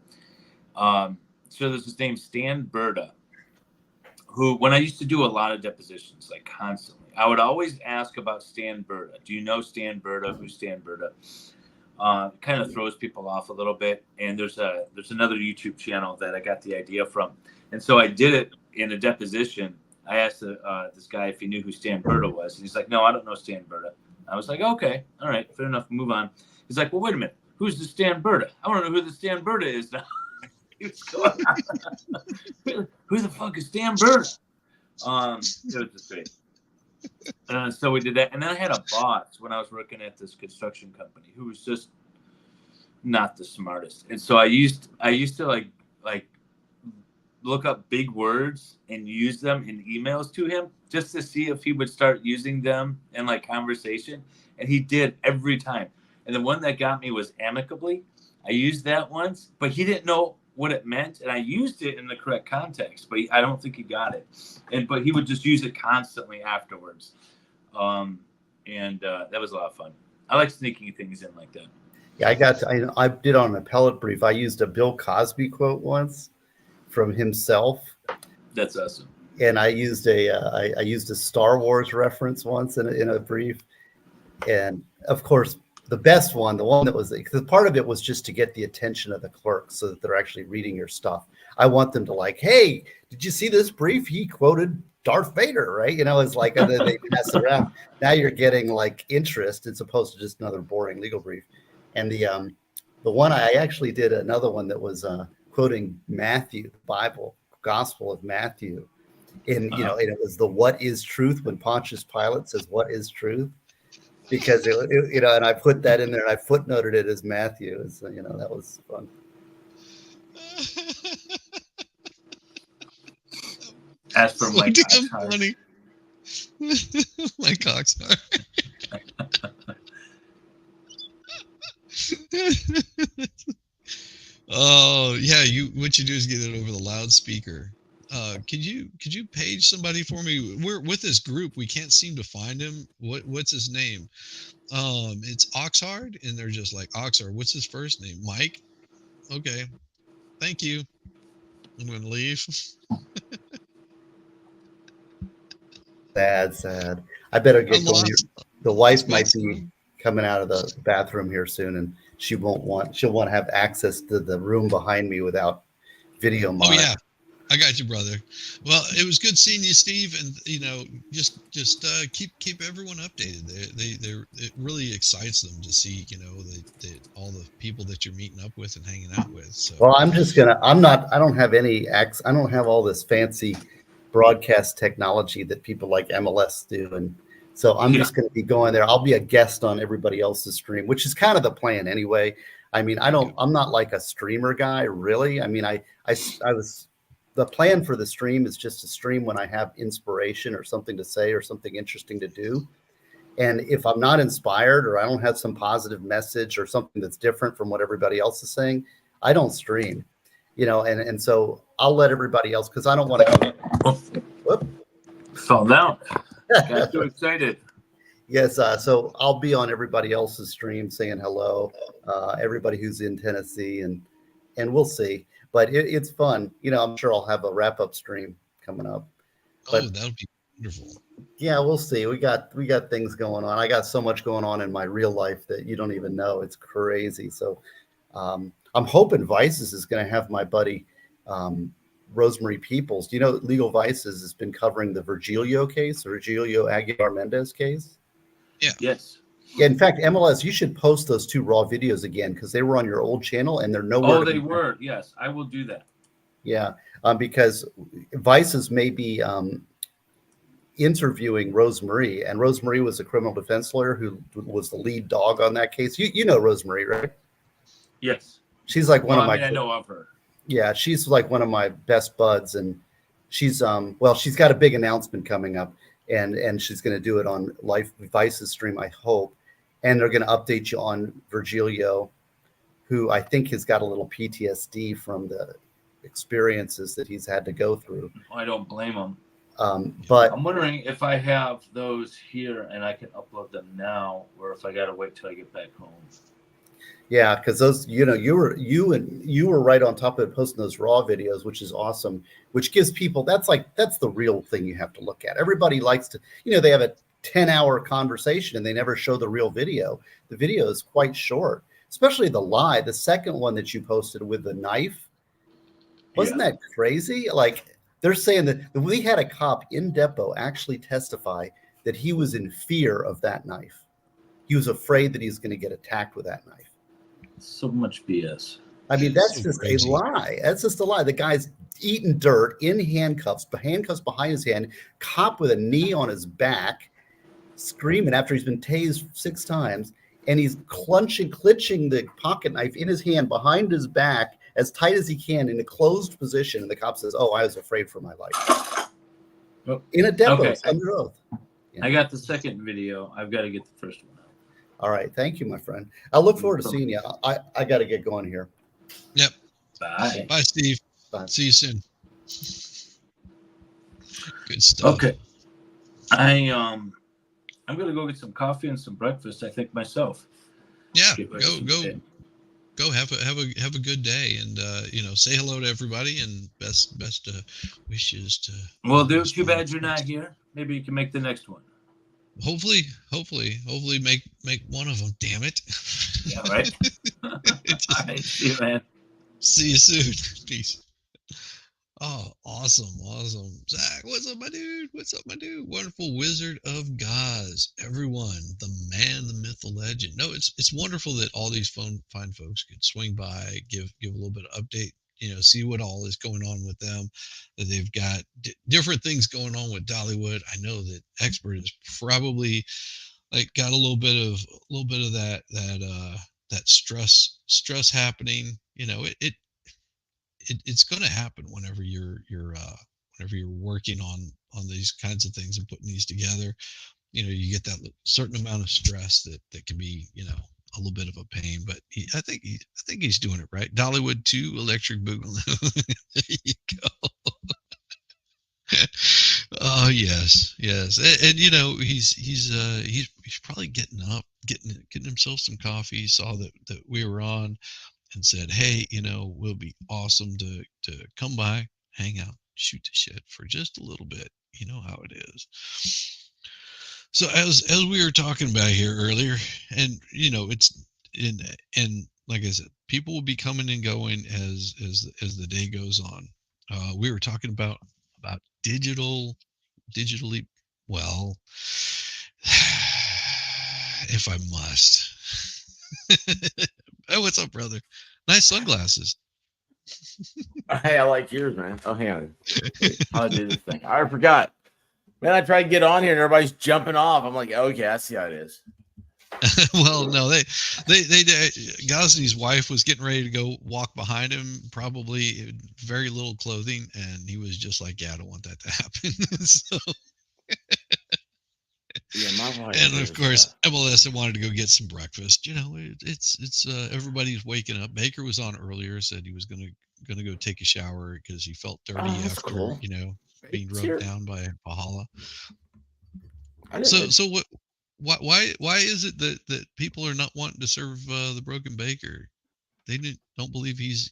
[SPEAKER 3] So there's this name Stan Berta, who when I used to do a lot of depositions, like constantly, I would always ask about Stan Berta. Do you know Stan Berta? Who's Stan Berta? Kind of throws people off a little bit. And there's another YouTube channel that I got the idea from, and so I did it in a deposition. I asked this guy if he knew who Stan Berta was, and he's like, "No, I don't know Stan Berta." I was like, "Okay, all right, fair enough. Move on." He's like, "Well, wait a minute. Who's the Stan Berta? I want to know who the Stan Berta is now." He was going on. Who the fuck is Stan Berta? It was just great. So we did that, and then I had a boss when I was working at this construction company who was just not the smartest, and so I used to like look up big words and use them in emails to him just to see if he would start using them in like conversation, and he did every time. And the one that got me was amicably. I used that once, but he didn't know what it meant, and I used it in the correct context, but I don't think he got it. But he would just use it constantly afterwards. And that was a lot of fun. I like sneaking things in like that.
[SPEAKER 4] yeah, I did on an appellate brief. I used a Bill Cosby quote once from himself,
[SPEAKER 3] That's awesome.
[SPEAKER 4] and I used a Star Wars reference once in a brief, and of course the best one, the one that was because part of it was just to get the attention of the clerks so that they're actually reading your stuff. I want them to like, hey, did you see this brief? He quoted Darth Vader, right? It's like, and then they mess around. Now you're getting like interest as opposed to just another boring legal brief. And the one I actually did another one that was quoting Matthew, the Bible, Gospel of Matthew, And and it was the "What is truth?" when Pontius Pilate says, "What is truth?" Because and I put that in there and I footnoted it as Matthew. So, that was fun.
[SPEAKER 3] As for my
[SPEAKER 1] Damn
[SPEAKER 3] cock's
[SPEAKER 1] funny. My cock's hard. Oh yeah, what you do is get it over the loudspeaker. Could you page somebody for me? We're with this group. We can't seem to find him. What's his name? It's Oxhard, and they're just like Oxhard. What's his first name? Mike. Okay, thank you. I'm gonna leave.
[SPEAKER 4] Sad. I better
[SPEAKER 1] I'm
[SPEAKER 4] get going here.
[SPEAKER 1] lost.
[SPEAKER 4] The
[SPEAKER 1] It's
[SPEAKER 4] wife
[SPEAKER 1] been
[SPEAKER 4] might
[SPEAKER 1] so
[SPEAKER 4] be
[SPEAKER 1] long.
[SPEAKER 4] coming out of the bathroom here soon, and she'll want to have access to the room behind me without video
[SPEAKER 1] Oh
[SPEAKER 4] monitor.
[SPEAKER 1] yeah, I got you, brother. Well, it was good seeing you, Steve, and just keep everyone updated. It really excites them to see all the people that you're meeting up with and hanging out with. So
[SPEAKER 4] Well, I don't have I don't have all this fancy broadcast technology that people like MLS do. And so I'm just going to be going there. I'll be a guest on everybody else's stream, which is kind of the plan anyway. I mean, I'm not like a streamer guy, really. I mean, the plan for the stream is just to stream when I have inspiration or something to say or something interesting to do. And if I'm not inspired or I don't have some positive message or something that's different from what everybody else is saying, I don't stream, and so I'll let everybody else, because I don't want to go. Whoop.
[SPEAKER 3] Fell down. Got too excited.
[SPEAKER 4] Yes, so I'll be on everybody else's stream saying hello, everybody who's in Tennessee, and we'll see. But it's fun. I'm sure I'll have a wrap-up stream coming up. But
[SPEAKER 1] that would be wonderful.
[SPEAKER 4] yeah, we'll see. We got things going on. I got so much going on in my real life that you don't even know. It's crazy. So I'm hoping Vices is going to have my buddy Rosemary Peoples. Do you know Legal Vices has been covering the Virgilio case, Virgilio Aguilar Mendez case?
[SPEAKER 1] Yeah.
[SPEAKER 3] Yes.
[SPEAKER 4] Yeah, in fact, MLS, you should post those 2 raw videos again, because they were on your old channel and they're nowhere.
[SPEAKER 3] Oh, they were. Yes, I will do that.
[SPEAKER 4] Yeah, because Vices may be interviewing Rosemary, and Rosemary was a criminal defense lawyer who was the lead dog on that case. You know Rosemary, right?
[SPEAKER 3] Yes.
[SPEAKER 4] She's like one of my.
[SPEAKER 3] I know of her.
[SPEAKER 4] Yeah, she's like one of my best buds, and she's she's got a big announcement coming up, and she's going to do it on Life Vice's stream, I hope, and they're going to update you on Virgilio, who I think has got a little PTSD from the experiences that he's had to go through.
[SPEAKER 3] I don't blame him.
[SPEAKER 4] But
[SPEAKER 3] I'm wondering if I have those here and I can upload them now, or if I got to wait till I get back home.
[SPEAKER 4] Yeah, because those, you were right on top of it, posting those raw videos, which is awesome. Which gives people, that's the real thing you have to look at. Everybody likes to, they have a 10-hour conversation and they never show the real video. The video is quite short, especially the second one that you posted with the knife. Wasn't that crazy? Like, they're saying that we had a cop in depot actually testify that he was in fear of that knife. He was afraid that he was going to get attacked with that knife.
[SPEAKER 3] So much BS.
[SPEAKER 4] I mean, that's just a lie. That's just a lie. The guy's eating dirt in handcuffs behind his hand, cop with a knee on his back, screaming after he's been tased 6 times, and he's clenching the pocket knife in his hand behind his back as tight as he can in a closed position. And the cop says, "Oh, I was afraid for my life." Oh, in a depot, under oath. Yeah.
[SPEAKER 3] I got the second video. I've got to get the first one out.
[SPEAKER 4] All right. Thank you, my friend. I look forward to seeing you. I got to get going here.
[SPEAKER 1] Yep.
[SPEAKER 3] Bye.
[SPEAKER 1] Bye, Steve.
[SPEAKER 4] Bye.
[SPEAKER 1] See you soon. Good stuff.
[SPEAKER 3] Okay. I'm gonna go get some coffee and some breakfast. I think myself.
[SPEAKER 1] Yeah. Go have a good day, and say hello to everybody, and best wishes to.
[SPEAKER 3] Well, dude, too bad you're not here. Maybe you can make the next one.
[SPEAKER 1] Hopefully make one of them. Damn it.
[SPEAKER 3] Yeah, right. All right, see you, man.
[SPEAKER 1] See you soon. Peace. Oh, awesome. Zach, what's up, my dude? Wonderful Wizard of Goz. Everyone, the man, the myth, the legend. No, it's wonderful that all these fine folks could swing by, give a little bit of update, see what all is going on with them. They've got different things going on with Dollywood. I know that Expert is probably like got a little bit of that stress happening. It's going to happen whenever you're working on these kinds of things and putting these together. You get that certain amount of stress that can be a little bit of a pain. But I think he's doing it right. Dollywood 2 Electric Boogaloo. There you go. Oh yes, and he's probably getting up, getting himself some coffee. He saw that we were on, and said, "Hey, we'll be awesome to come by, hang out, shoot the shit for just a little bit. You know how it is." So as we were talking about here earlier, and it's and like I said, people will be coming and going as the day goes on. We were talking about digitally, well, if I must. Hey, what's up, brother? Nice sunglasses.
[SPEAKER 5] Hey, I like yours, man. Oh, hang on. How do I do this thing? I forgot. Man, I tried to get on here and everybody's jumping off. I'm like, okay, I see how it is.
[SPEAKER 1] Well, no, they Gosney's wife was getting ready to go walk behind him, probably very little clothing, and he was just like, "Yeah, I don't want that to happen." So,
[SPEAKER 5] yeah, my wife.
[SPEAKER 1] And of course, MLS wanted to go get some breakfast. It's everybody's waking up. Baker was on earlier, said he was gonna go take a shower because he felt dirty after
[SPEAKER 5] cool.
[SPEAKER 1] being rubbed down by Pahala.
[SPEAKER 5] So
[SPEAKER 1] why is it that people are not wanting to serve the Broken Baker? They don't believe he's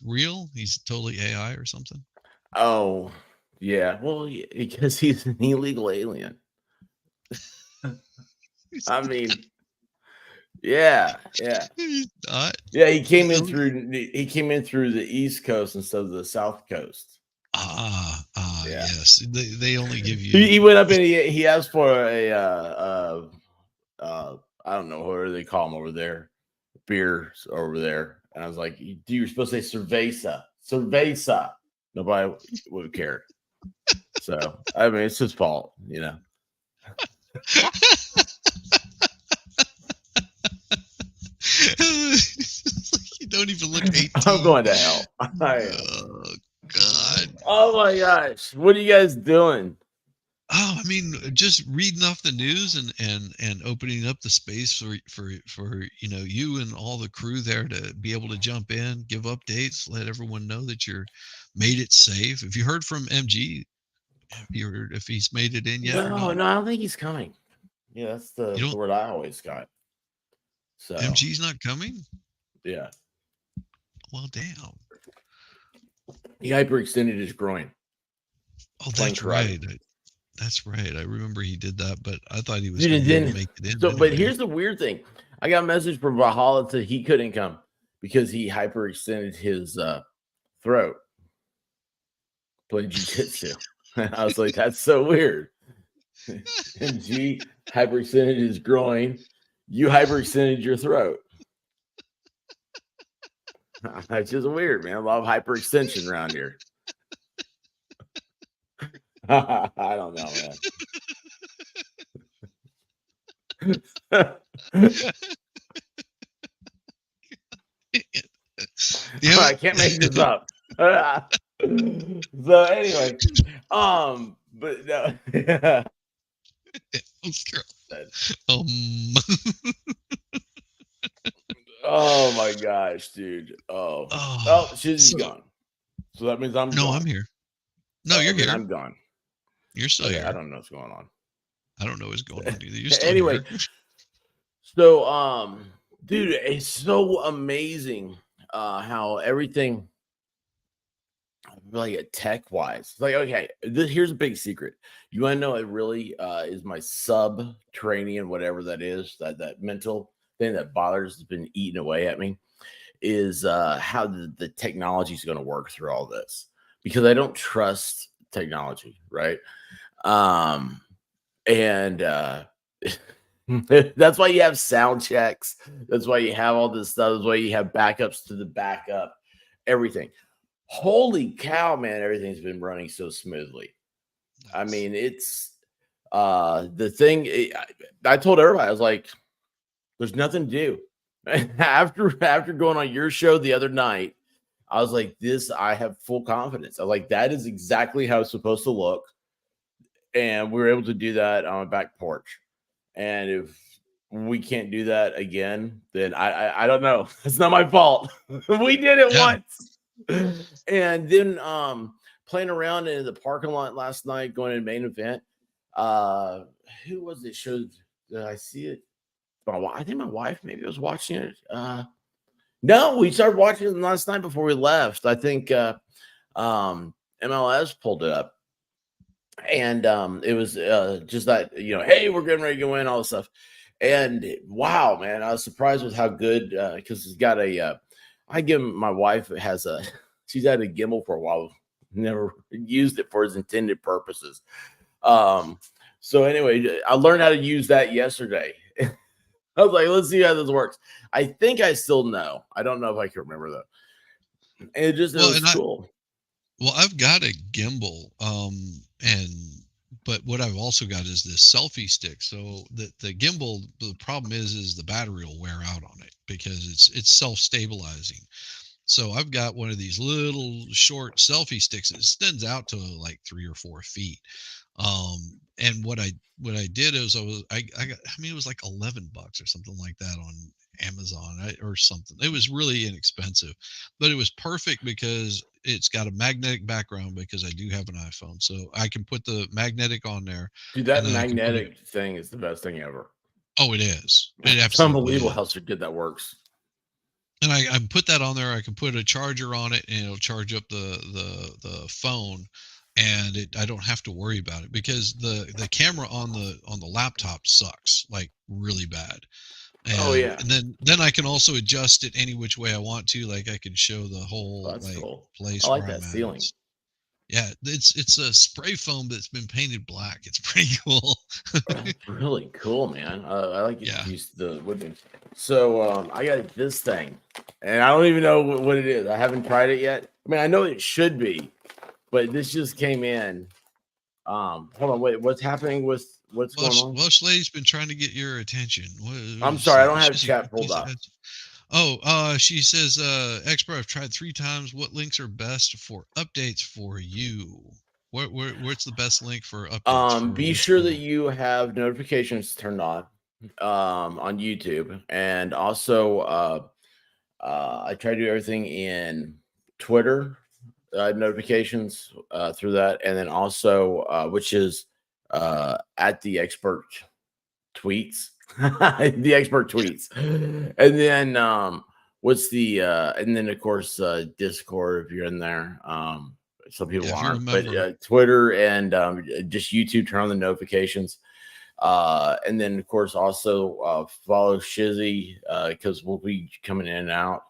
[SPEAKER 1] real. He's totally AI or something.
[SPEAKER 5] Oh, yeah. Well, because he's an illegal alien. I mean, yeah. Yeah, he came in through the East Coast instead of the South Coast.
[SPEAKER 1] Yeah. Yes. They only give you.
[SPEAKER 5] He went up and he asked for a I don't know what they call them over there, beers over there, and I was like, "You're supposed to say cerveza." Nobody would have cared. So I mean, it's his fault,
[SPEAKER 1] You don't even look 18.
[SPEAKER 5] I'm going to hell.
[SPEAKER 1] Oh God.
[SPEAKER 5] Oh my gosh. What are you guys doing?
[SPEAKER 1] Oh, I mean, just reading off the news and opening up the space for you and all the crew there to be able to jump in, give updates, let everyone know that you're made it safe. Have you heard from MG? Have you heard if he's made it in yet?
[SPEAKER 5] No, I don't think he's coming. Yeah, that's the word I always got. So
[SPEAKER 1] MG's not coming?
[SPEAKER 5] Yeah.
[SPEAKER 1] Well, damn.
[SPEAKER 5] He hyperextended his groin.
[SPEAKER 1] Oh, that's right. That's right. I remember he did that, but I thought he was going to make it in.
[SPEAKER 5] So, but here's the weird thing. I got a message from Valhalla that he couldn't come because he hyperextended his throat playing jiu-jitsu. I was like, that's so weird. And G hyperextended his groin. You hyperextended your throat. That's just weird, man. A lot of hyperextension around here. I don't know, man. Yeah. I can't make this up. So anyway, but no. Oh my gosh, dude. Oh, she's gone. So that means I'm gone.
[SPEAKER 1] I'm here. No, you're here.
[SPEAKER 5] I'm gone.
[SPEAKER 1] You're still here.
[SPEAKER 5] I don't know what's going on.
[SPEAKER 1] I don't know what's going on either. You're still
[SPEAKER 5] anyway.
[SPEAKER 1] Here.
[SPEAKER 5] So, dude, it's so amazing how everything, like tech wise, like, okay, here's a big secret. You want to know it really is my subterranean, whatever that is, that mental thing that bothers has been eating away at me, is how the technology is going to work through all this, because I don't trust technology, right? And that's why you have sound checks. That's why you have all this stuff. That's why you have backups to the backup, everything. Holy cow, man, everything's been running so smoothly. I
[SPEAKER 1] Nice.
[SPEAKER 5] mean, it's the thing. I told everybody, I was like, there's nothing to do. after going on your show the other night, I was like, I have full confidence. I was like, that is exactly how it's supposed to look. And we were able to do that on a back porch. And if we can't do that again, then I don't know. It's not my fault. We did it
[SPEAKER 1] Yeah.
[SPEAKER 5] once. And then playing around in the parking lot last night, going to the main event. Who was it? Showed did I see it? I think my wife maybe was watching it. No, we started watching it last night before we left. I think MLS pulled it up. And it was just that, hey, we're getting ready to go in, all this stuff. And wow, man, I was surprised with how good, because it's got I give my wife she's had a gimbal for a while, never used it for its intended purposes. So anyway, I learned how to use that yesterday. I was like, let's see how this works. I think I still know. I don't know if I can remember though. And it was cool.
[SPEAKER 1] Well, I've got a gimbal, but what I've also got is this selfie stick. So the gimbal, the problem is the battery will wear out on it because it's self-stabilizing. So I've got one of these little short selfie sticks that extends out to like 3 or 4 feet. And what I did is I got, I mean, it was like $11 or something like that on Amazon or something. It was really inexpensive, but it was perfect because it's got a magnetic background because I do have an iPhone, so I can put the magnetic on there.
[SPEAKER 5] Dude, that magnetic thing is the best thing ever.
[SPEAKER 1] Oh, it is. It
[SPEAKER 5] It's
[SPEAKER 1] absolutely
[SPEAKER 5] unbelievable
[SPEAKER 1] is.
[SPEAKER 5] how good that works.
[SPEAKER 1] And I put that on there. I can put a charger on it, and it'll charge up the phone, and I don't have to worry about it because the camera on the laptop sucks like really bad. And,
[SPEAKER 5] oh yeah,
[SPEAKER 1] and then I can also adjust it any which way I want to. Like I can show the whole
[SPEAKER 5] cool.
[SPEAKER 1] place
[SPEAKER 5] I like
[SPEAKER 1] where
[SPEAKER 5] that
[SPEAKER 1] I'm
[SPEAKER 5] ceiling.
[SPEAKER 1] at. Yeah, it's a spray foam that's been painted black. It's pretty cool.
[SPEAKER 5] Really cool, man. I like it.
[SPEAKER 1] Yeah.
[SPEAKER 5] Use the woodman. So I got this thing, and I don't even know what it is. I haven't tried it yet. I mean, I know it should be, but this just came in. Hold on, wait. What's happening with what's going on?
[SPEAKER 1] Welsh lady's been trying to get your attention.
[SPEAKER 5] I'm sorry, I don't have chat pulled up.
[SPEAKER 1] She says, expert, I've tried 3 times. What links are best for updates for you? What's the best link for updates?
[SPEAKER 5] Be sure that you have notifications turned on YouTube, and also I try to do everything in Twitter notifications through that, and then also which is at the expert tweets. The expert tweets. And then what's the and then of course Discord if you're in there. Some people aren't, but Twitter and just YouTube, turn on the notifications. And then of course also follow Shizzy because we'll be coming in and out.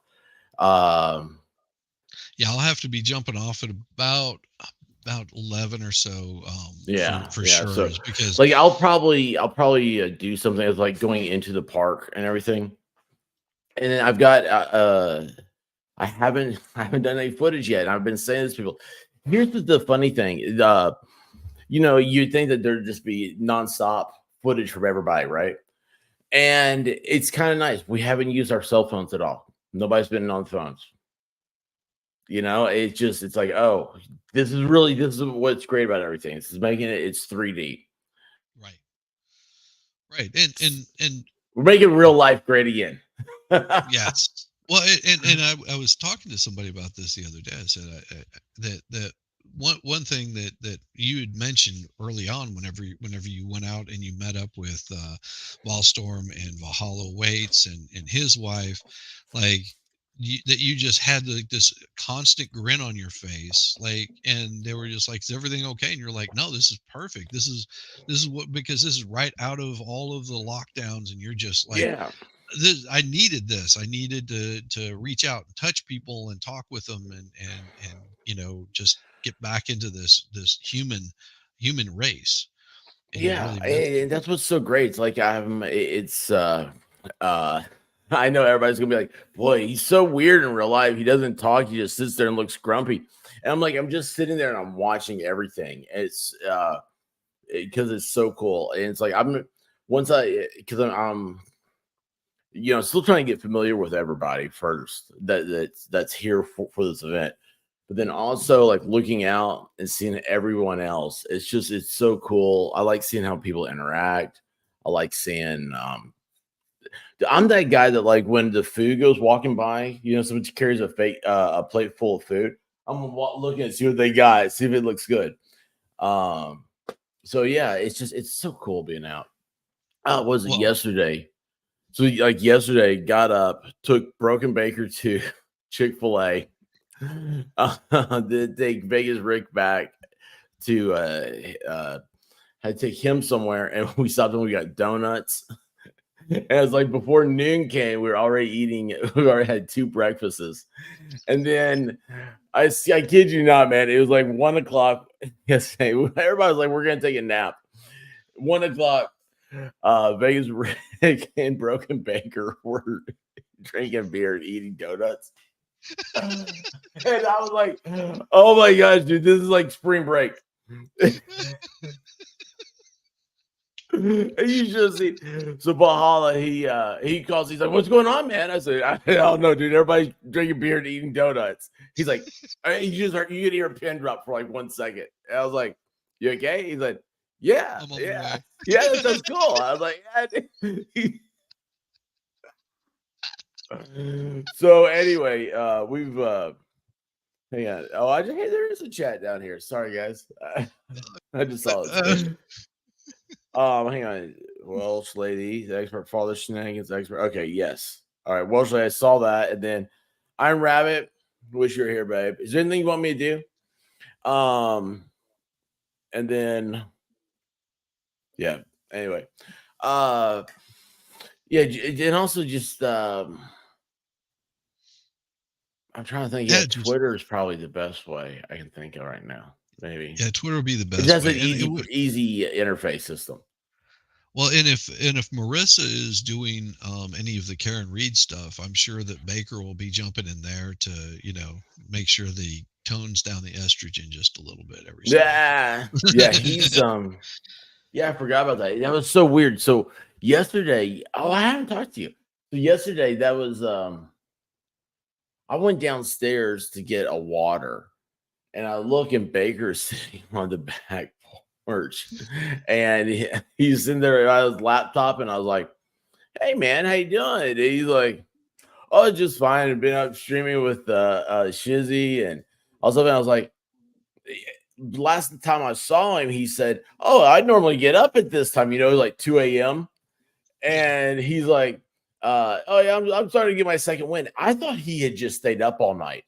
[SPEAKER 1] Yeah, I'll have to be jumping off at about 11 or so. For sure.
[SPEAKER 5] So,
[SPEAKER 1] because
[SPEAKER 5] like I'll probably do something that's like going into the park and everything. And then I've got I haven't done any footage yet. I've been saying this to people. Here's the funny thing. You'd think that there'd just be nonstop footage from everybody, right? And it's kind of nice. We haven't used our cell phones at all. Nobody's been on phones. It's like, oh, this is what's great about everything. This is making it's 3D.
[SPEAKER 1] Right. And
[SPEAKER 5] we're making real life great again.
[SPEAKER 1] Yes. Well, and I was talking to somebody about this the other day. I said that one thing that you had mentioned early on, whenever you went out and you met up with Wallstorm and Valhalla Waits and his wife, like that you just had this constant grin on your face, like, and they were just like, "Is everything okay?" And you're like, "No, this is perfect. This is what, because this is right out of all of the lockdowns," and you're just like,
[SPEAKER 5] yeah.
[SPEAKER 1] I needed this. I needed to reach out and touch people and talk with them and just get back into this human race. And
[SPEAKER 5] yeah, and that's what's so great. It's like I know everybody's gonna be like, boy, he's so weird in real life. He doesn't talk, he just sits there and looks grumpy. And I'm like, I'm just sitting there and I'm watching everything. It's because it's so cool. And it's like I'm still trying to get familiar with everybody first that's here for this event. But then also like looking out and seeing everyone else. It's so cool. I like seeing how people interact. I like seeing I'm that guy that like when the food goes walking by, someone carries a plate full of food. I'm looking at see what they got, see if it looks good. So yeah, it's so cool being out. Was it yesterday? So like yesterday, got up, took Broken Baker to Chick-fil-A, did take Vegas Rick back to had to take him somewhere, and we stopped and we got donuts. And it was like before noon came, we were already eating. We already had 2 breakfasts, and then I kid you not, man, it was like 1 o'clock yesterday. Everybody was like, "We're gonna take a nap." 1 o'clock. Vegas Rick and Broken Baker were drinking beer and eating donuts. And I was like, "Oh my gosh, dude, this is like spring break." And you should see. So Bahala, he calls. He's like, "What's going on, man?" I said, "I don't know, dude. Everybody's drinking beer and eating donuts." He's like, "You could hear a pin drop for like 1 second." And I was like, "You okay?" He's like, "Yeah, yeah, yeah. That's cool." I was like, "Yeah." So anyway, we've hang on. Oh, hey, there is a chat down here. Sorry, guys. I just saw it. Hang on. Welsh lady, the expert father shenanigans expert. Okay, yes. All right, Welsh lady, I saw that, and then I'm Rabbit. Wish you were here, babe. Is there anything you want me to do? And then yeah. Anyway, yeah, and also just I'm trying to think. Yeah, Twitter is probably the best way I can think of right now. Maybe.
[SPEAKER 1] Yeah, Twitter would be the best.
[SPEAKER 5] It has an easy interface system.
[SPEAKER 1] Well, and if Marissa is doing any of the Karen Reed stuff, I'm sure that Baker will be jumping in there to make sure the tones down the estrogen just a little bit every.
[SPEAKER 5] Yeah, he's yeah, I forgot about that. That was so weird. So yesterday, I haven't talked to you. So yesterday, that was I went downstairs to get a water, and I look and Baker's sitting on the back porch, and he's in there on his laptop, and I was like, "Hey man, how you doing?" And he's like, "Oh, just fine. I've been up streaming with Shizzy and also." I was like, last time I saw him, he said, "Oh, I normally get up at this time, like 2 a.m." And he's like, "Oh yeah, I'm starting to get my second wind." I thought he had just stayed up all night,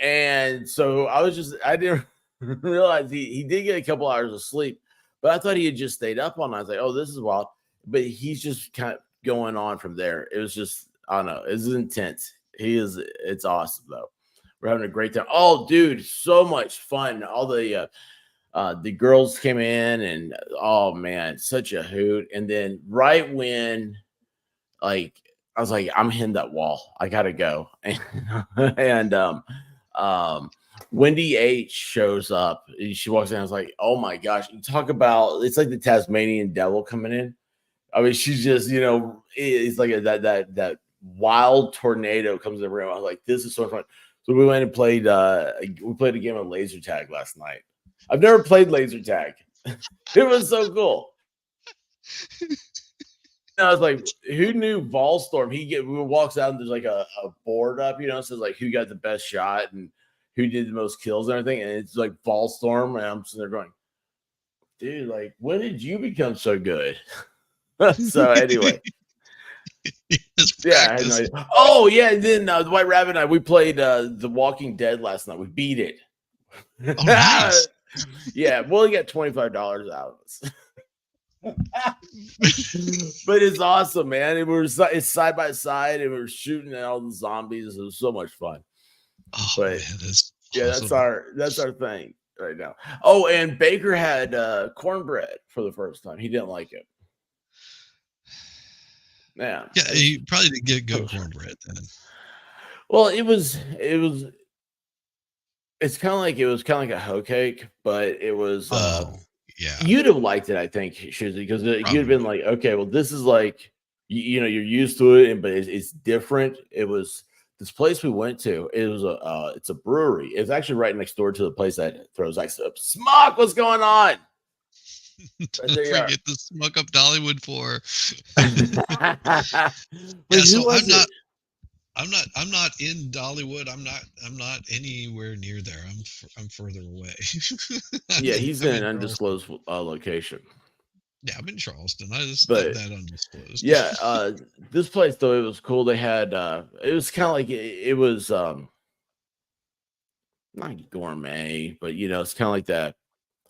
[SPEAKER 5] and so I didn't realize he did get a couple hours of sleep, but I thought he had just stayed up all night. I was like, "Oh, this is wild," but he's just kind of going on from there. It was just, I don't know, it's intense. It's awesome though. We're having a great time. Oh, dude, so much fun. All the girls came in, and oh man, such a hoot. And then right when I was like, I'm hitting that wall. I gotta go. And Wendy H shows up. She walks in. I was like, oh my gosh, you talk about, it's like the Tasmanian devil coming in. I mean, she's just, it's like that wild tornado comes in the room. I was like, this is so fun. So we went and played a game of laser tag last night. I've never played laser tag. It was so cool. And I was like, who knew Volstorm? He walks out and there's like a board up, says like who got the best shot and who did the most kills and everything. And it's like Volstorm. And I'm sitting there going, dude, like, when did you become so good? So anyway. Yeah. Oh yeah. And then the White Rabbit and I, we played The Walking Dead last night. We beat it.
[SPEAKER 1] Oh, nice.
[SPEAKER 5] Yeah, well, he got $25 out of us. But it's awesome, man. It's side by side, and we're shooting at all the zombies. It was so much fun.
[SPEAKER 1] Oh, but man, that's
[SPEAKER 5] awesome. That's our thing right now. Oh, and Baker had cornbread for the first time. He didn't like it. Yeah.
[SPEAKER 1] Yeah, you probably didn't get good cornbread then.
[SPEAKER 5] Well, it's kind of like a hoe cake, but it was
[SPEAKER 1] Oh, yeah,
[SPEAKER 5] you'd have liked it, I think, Shizzy, because you'd have been like, okay, well, this is like you know, you're used to it, but it's different. It was this place we went to. It was it's a brewery. It's actually right next door to the place that throws like smoke. What's going on?
[SPEAKER 1] Don't forget the smoke up Dollywood for.
[SPEAKER 5] Wait,
[SPEAKER 1] So
[SPEAKER 5] who was it?
[SPEAKER 1] I'm not in Dollywood. I'm not anywhere near there. I'm further away.
[SPEAKER 5] Yeah, he's in an
[SPEAKER 1] Charleston.
[SPEAKER 5] undisclosed location.
[SPEAKER 1] Yeah, I'm in Charleston. I just
[SPEAKER 5] But
[SPEAKER 1] left that undisclosed.
[SPEAKER 5] yeah, this place though, it was cool. They had it was kind of like it was not gourmet, but you know, it's kind of like that.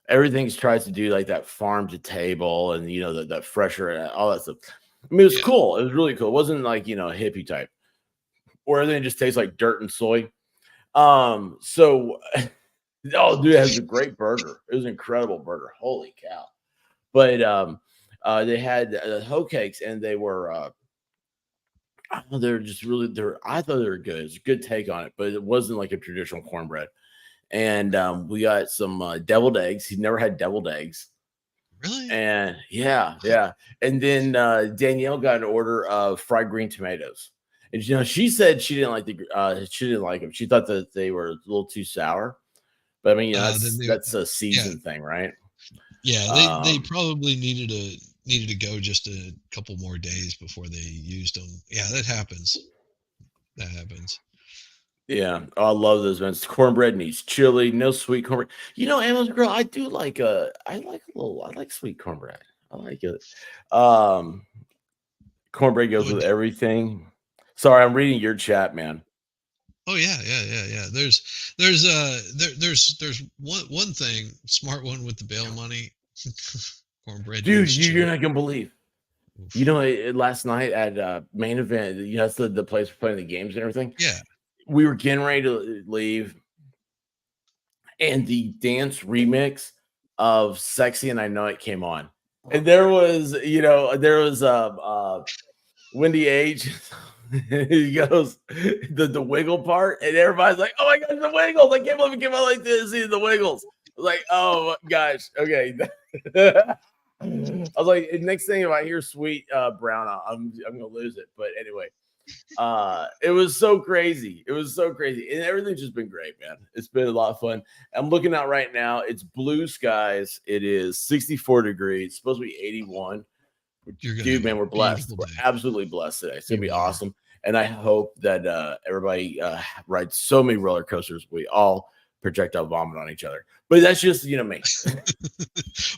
[SPEAKER 5] Everything tries to do like that farm to table, and you know that fresher and all that stuff. I mean, it was
[SPEAKER 1] Yeah.
[SPEAKER 5] cool. It was really cool. It wasn't like, you know, a hippie type where everything just tastes like dirt and soy. So oh, dude, it has a great burger. It was an incredible burger. Holy cow! But they had hoe cakes, and they were they're just really I thought they were good. It's a good take on it, but it wasn't like a traditional cornbread. And we got some deviled eggs. He'd never had deviled eggs.
[SPEAKER 1] Really?
[SPEAKER 5] And yeah. And then Danielle got an order of fried green tomatoes. And you know, she said she didn't like them. She thought that they were a little too sour. But I mean, you know, that's a season thing, right?
[SPEAKER 1] Yeah, they probably needed to go just a couple more days before they used them. Yeah, that happens.
[SPEAKER 5] Yeah, oh, I love those ones. Cornbread needs chili, no sweet cornbread. You know, Amazon girl, I like sweet cornbread. I like it. Cornbread goes with everything. Sorry, I'm reading your chat, man.
[SPEAKER 1] Oh yeah. There's one thing, smart one with the bail money. Cornbread.
[SPEAKER 5] Dude, you're not gonna believe. You know, last night at main event, you know, that's the place for playing the games and everything.
[SPEAKER 1] Yeah.
[SPEAKER 5] We were getting ready to leave, and the dance remix of "Sexy and I Know It" came on, and there was Wendy H. He goes the wiggle part, and everybody's like, "Oh my gosh, the wiggles! I can't believe it came out like this. See the wiggles!" I was like, "Oh my gosh, okay." I was like, next thing if I hear Sweet Brown, I'm gonna lose it. But anyway, it was so crazy. It was so crazy, and everything's just been great, man. It's been a lot of fun. I'm looking out right now. It's blue skies. It is 64 degrees. It's supposed to be 81. Dude, man, we're blessed. We're absolutely blessed today. It's gonna be awesome, and I hope that everybody rides so many roller coasters. We all projectile vomit on each other, but that's just, you know, me.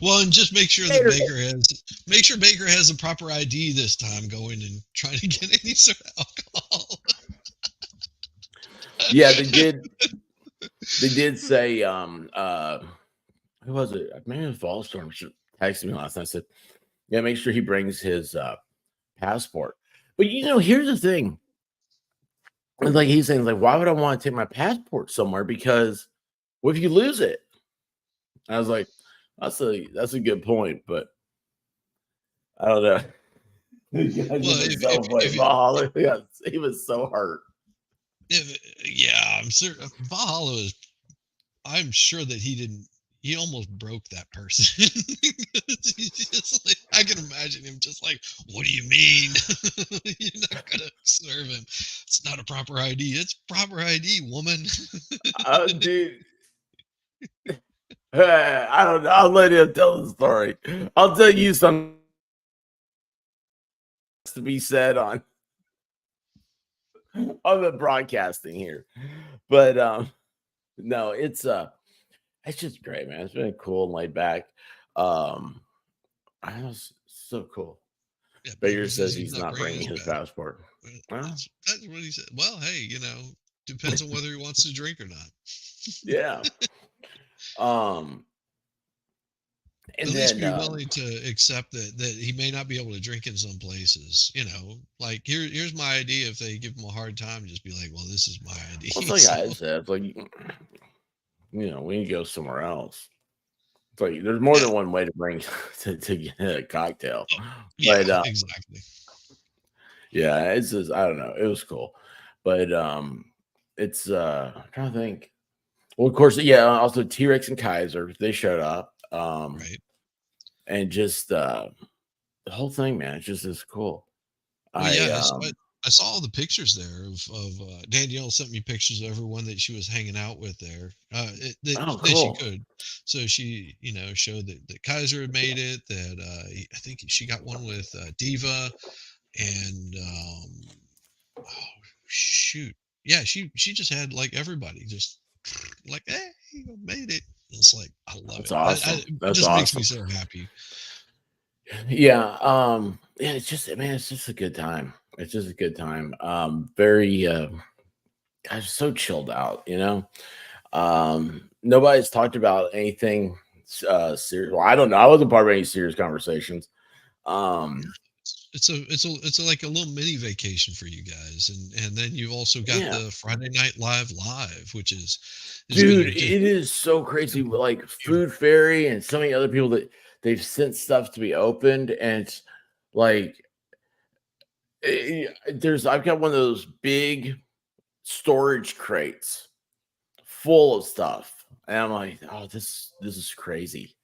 [SPEAKER 1] Well, and just make sure that Baker has a proper ID this time, going and trying to get any sort of alcohol.
[SPEAKER 5] Yeah, they did. They did say, who was it? Maybe it was Volstorm. She texted me last night. I said, yeah, make sure he brings his passport. But you know, here's the thing. Like he's saying, like, why would I want to take my passport somewhere? Because what if you lose it? I was like, that's a good point, but I don't know. He was so hurt.
[SPEAKER 1] I'm certain Valhalla I'm sure that he almost broke that person. Just like, I can imagine him just like, what do you mean? You're not gonna serve him. It's not a proper ID. It's proper ID, woman.
[SPEAKER 5] Dude. I don't know. I'll let him tell the story. I'll tell you something to be said on the broadcasting here. But no, it's just great, man. It's been cool and laid back. I was so cool.
[SPEAKER 1] Yeah,
[SPEAKER 5] Baker says he's not bringing his passport.
[SPEAKER 1] That's what he said. Well, hey, you know, depends on whether he wants to drink or not.
[SPEAKER 5] Yeah.
[SPEAKER 1] And at least be willing to accept that he may not be able to drink in some places. You know, like here's my ID. If they give him a hard time, just be like, well, this is my ID.
[SPEAKER 5] Well, it's like I said, it's like, you know, we need to go somewhere else. It's like there's more than one way to bring to get a cocktail.
[SPEAKER 1] Yeah, but, exactly.
[SPEAKER 5] Yeah, it's just I don't know. It was cool, but it's I'm trying to think. Well, of course, yeah. Also, T Rex and Kaiser they showed up,
[SPEAKER 1] Right.
[SPEAKER 5] and just the whole thing, man. It's just as cool.
[SPEAKER 1] Well, yeah,
[SPEAKER 5] I
[SPEAKER 1] I saw all the pictures there of Danielle sent me pictures of everyone that she was hanging out with there.
[SPEAKER 5] Oh,
[SPEAKER 1] That she
[SPEAKER 5] cool.
[SPEAKER 1] could. So she, showed that Kaiser had made it. That I think she got one with Diva, and oh shoot, yeah, she just had like everybody just like, hey, you made it. It's like I love
[SPEAKER 5] That's
[SPEAKER 1] it.
[SPEAKER 5] awesome.
[SPEAKER 1] It
[SPEAKER 5] That's
[SPEAKER 1] just makes me
[SPEAKER 5] awesome.
[SPEAKER 1] so happy.
[SPEAKER 5] Yeah, yeah, it's just man, it's just a good time. It's just a good time. Very gosh, so chilled out, you know. Nobody's talked about anything serious. Well, I don't know. I wasn't part of any serious conversations. Um,
[SPEAKER 1] It's like a little mini vacation for you guys, and then you've also got
[SPEAKER 5] yeah,
[SPEAKER 1] the Friday Night Live, which is
[SPEAKER 5] dude,
[SPEAKER 1] gonna just
[SPEAKER 5] it is so crazy. Like Food Fairy and so many other people that they've sent stuff to be opened, and it's like there's I've got one of those big storage crates full of stuff, and I'm like, oh, this is crazy.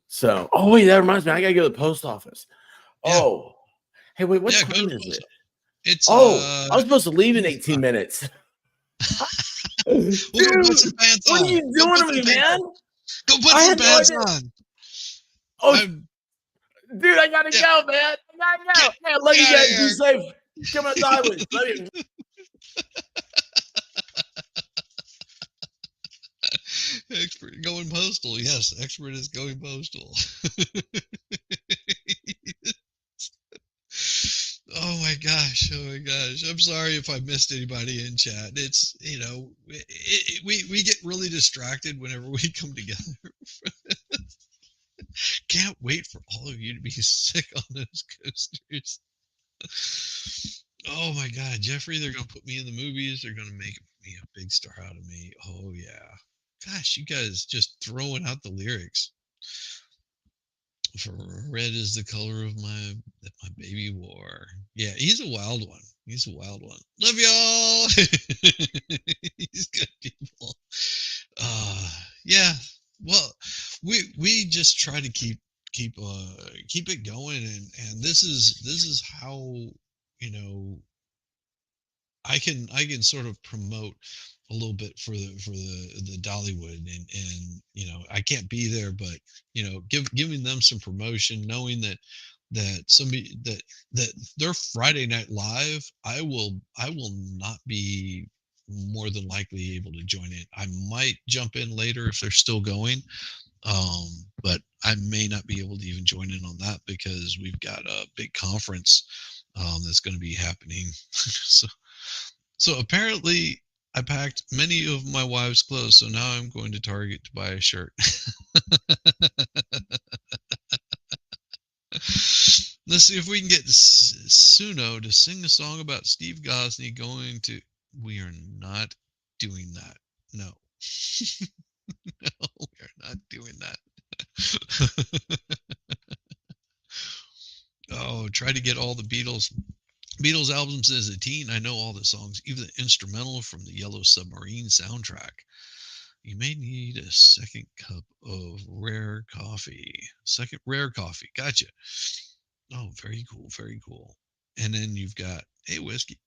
[SPEAKER 5] So, oh wait, that reminds me, I gotta go to the post office.
[SPEAKER 1] yeah,
[SPEAKER 5] Oh, hey, wait, what
[SPEAKER 1] yeah. Go to
[SPEAKER 5] time
[SPEAKER 1] the
[SPEAKER 5] is
[SPEAKER 1] post
[SPEAKER 5] it?
[SPEAKER 1] office. It's
[SPEAKER 5] Oh, I was supposed to leave in
[SPEAKER 1] almost
[SPEAKER 5] 18 minutes.
[SPEAKER 1] We'll go put
[SPEAKER 5] Dude,
[SPEAKER 1] some pants
[SPEAKER 5] what are
[SPEAKER 1] on.
[SPEAKER 5] you
[SPEAKER 1] Go
[SPEAKER 5] doing
[SPEAKER 1] put
[SPEAKER 5] to
[SPEAKER 1] some
[SPEAKER 5] me,
[SPEAKER 1] pants on.
[SPEAKER 5] man?
[SPEAKER 1] Go put
[SPEAKER 5] I
[SPEAKER 1] some
[SPEAKER 5] had no
[SPEAKER 1] pants
[SPEAKER 5] idea.
[SPEAKER 1] on.
[SPEAKER 5] Oh,
[SPEAKER 1] I'm
[SPEAKER 5] dude, I gotta
[SPEAKER 1] yeah.
[SPEAKER 5] go, man. I gotta
[SPEAKER 1] Get,
[SPEAKER 5] go. Hey, I love
[SPEAKER 1] get
[SPEAKER 5] you
[SPEAKER 1] out of
[SPEAKER 5] guys. Be
[SPEAKER 1] here.
[SPEAKER 5] safe. Come outside with. Love you.
[SPEAKER 1] Expert going postal. Yes, expert is going postal. Oh my gosh! Oh my gosh! I'm sorry if I missed anybody in chat. It's we get really distracted whenever we come together. Can't wait for all of you to be sick on those coasters. Oh my God, Jeffrey! They're gonna put me in the movies. They're gonna make me a big star out of me. Oh yeah. Gosh, you guys just throwing out the lyrics. For red is the color of my that my baby wore. Yeah, he's a wild one. He's a wild one. Love y'all. He's good people. Uh, yeah. Well, we just try to keep it going, and this is how you know I can sort of promote a little bit for the Dollywood, and I can't be there, but giving them some promotion, knowing that somebody that their Friday Night Live, I will not be more than likely able to join in. I might jump in later if they're still going, but I may not be able to even join in on that because we've got a big conference that's going to be happening. So apparently, I packed many of my wife's clothes, so now I'm going to Target to buy a shirt. Let's see if we can get Suno to sing a song about Steve Gosney going to. We are not doing that. No. No, we're not doing that. Oh, try to get all the Beatles albums as a teen. I know all the songs, even the instrumental from the Yellow Submarine soundtrack. You may need a second cup of rare coffee. Second rare coffee. Gotcha. Oh, very cool. Very cool. And then you've got, hey, whiskey.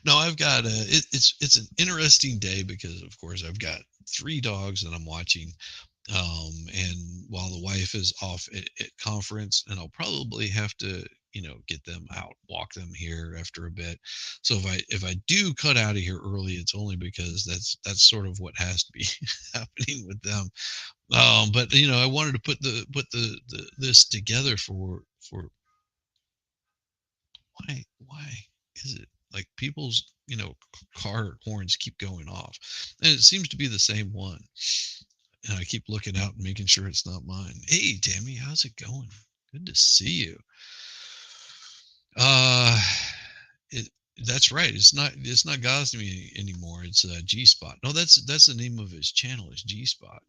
[SPEAKER 1] No, I've got it's an interesting day because of course I've got three dogs that I'm watching, and while the wife is off at conference, and I'll probably have to get them out, walk them here after a bit. So if I do cut out of here early, it's only because that's sort of what has to be happening with them. But I wanted to put the this together for why is it like people's car horns keep going off, and it seems to be the same one, and I keep looking out and making sure it's not mine. Hey Tammy, how's it going? Good to see you. uh it that's right, it's not Gosney anymore, it's G Spot. No, that's the name of his channel is G Spot.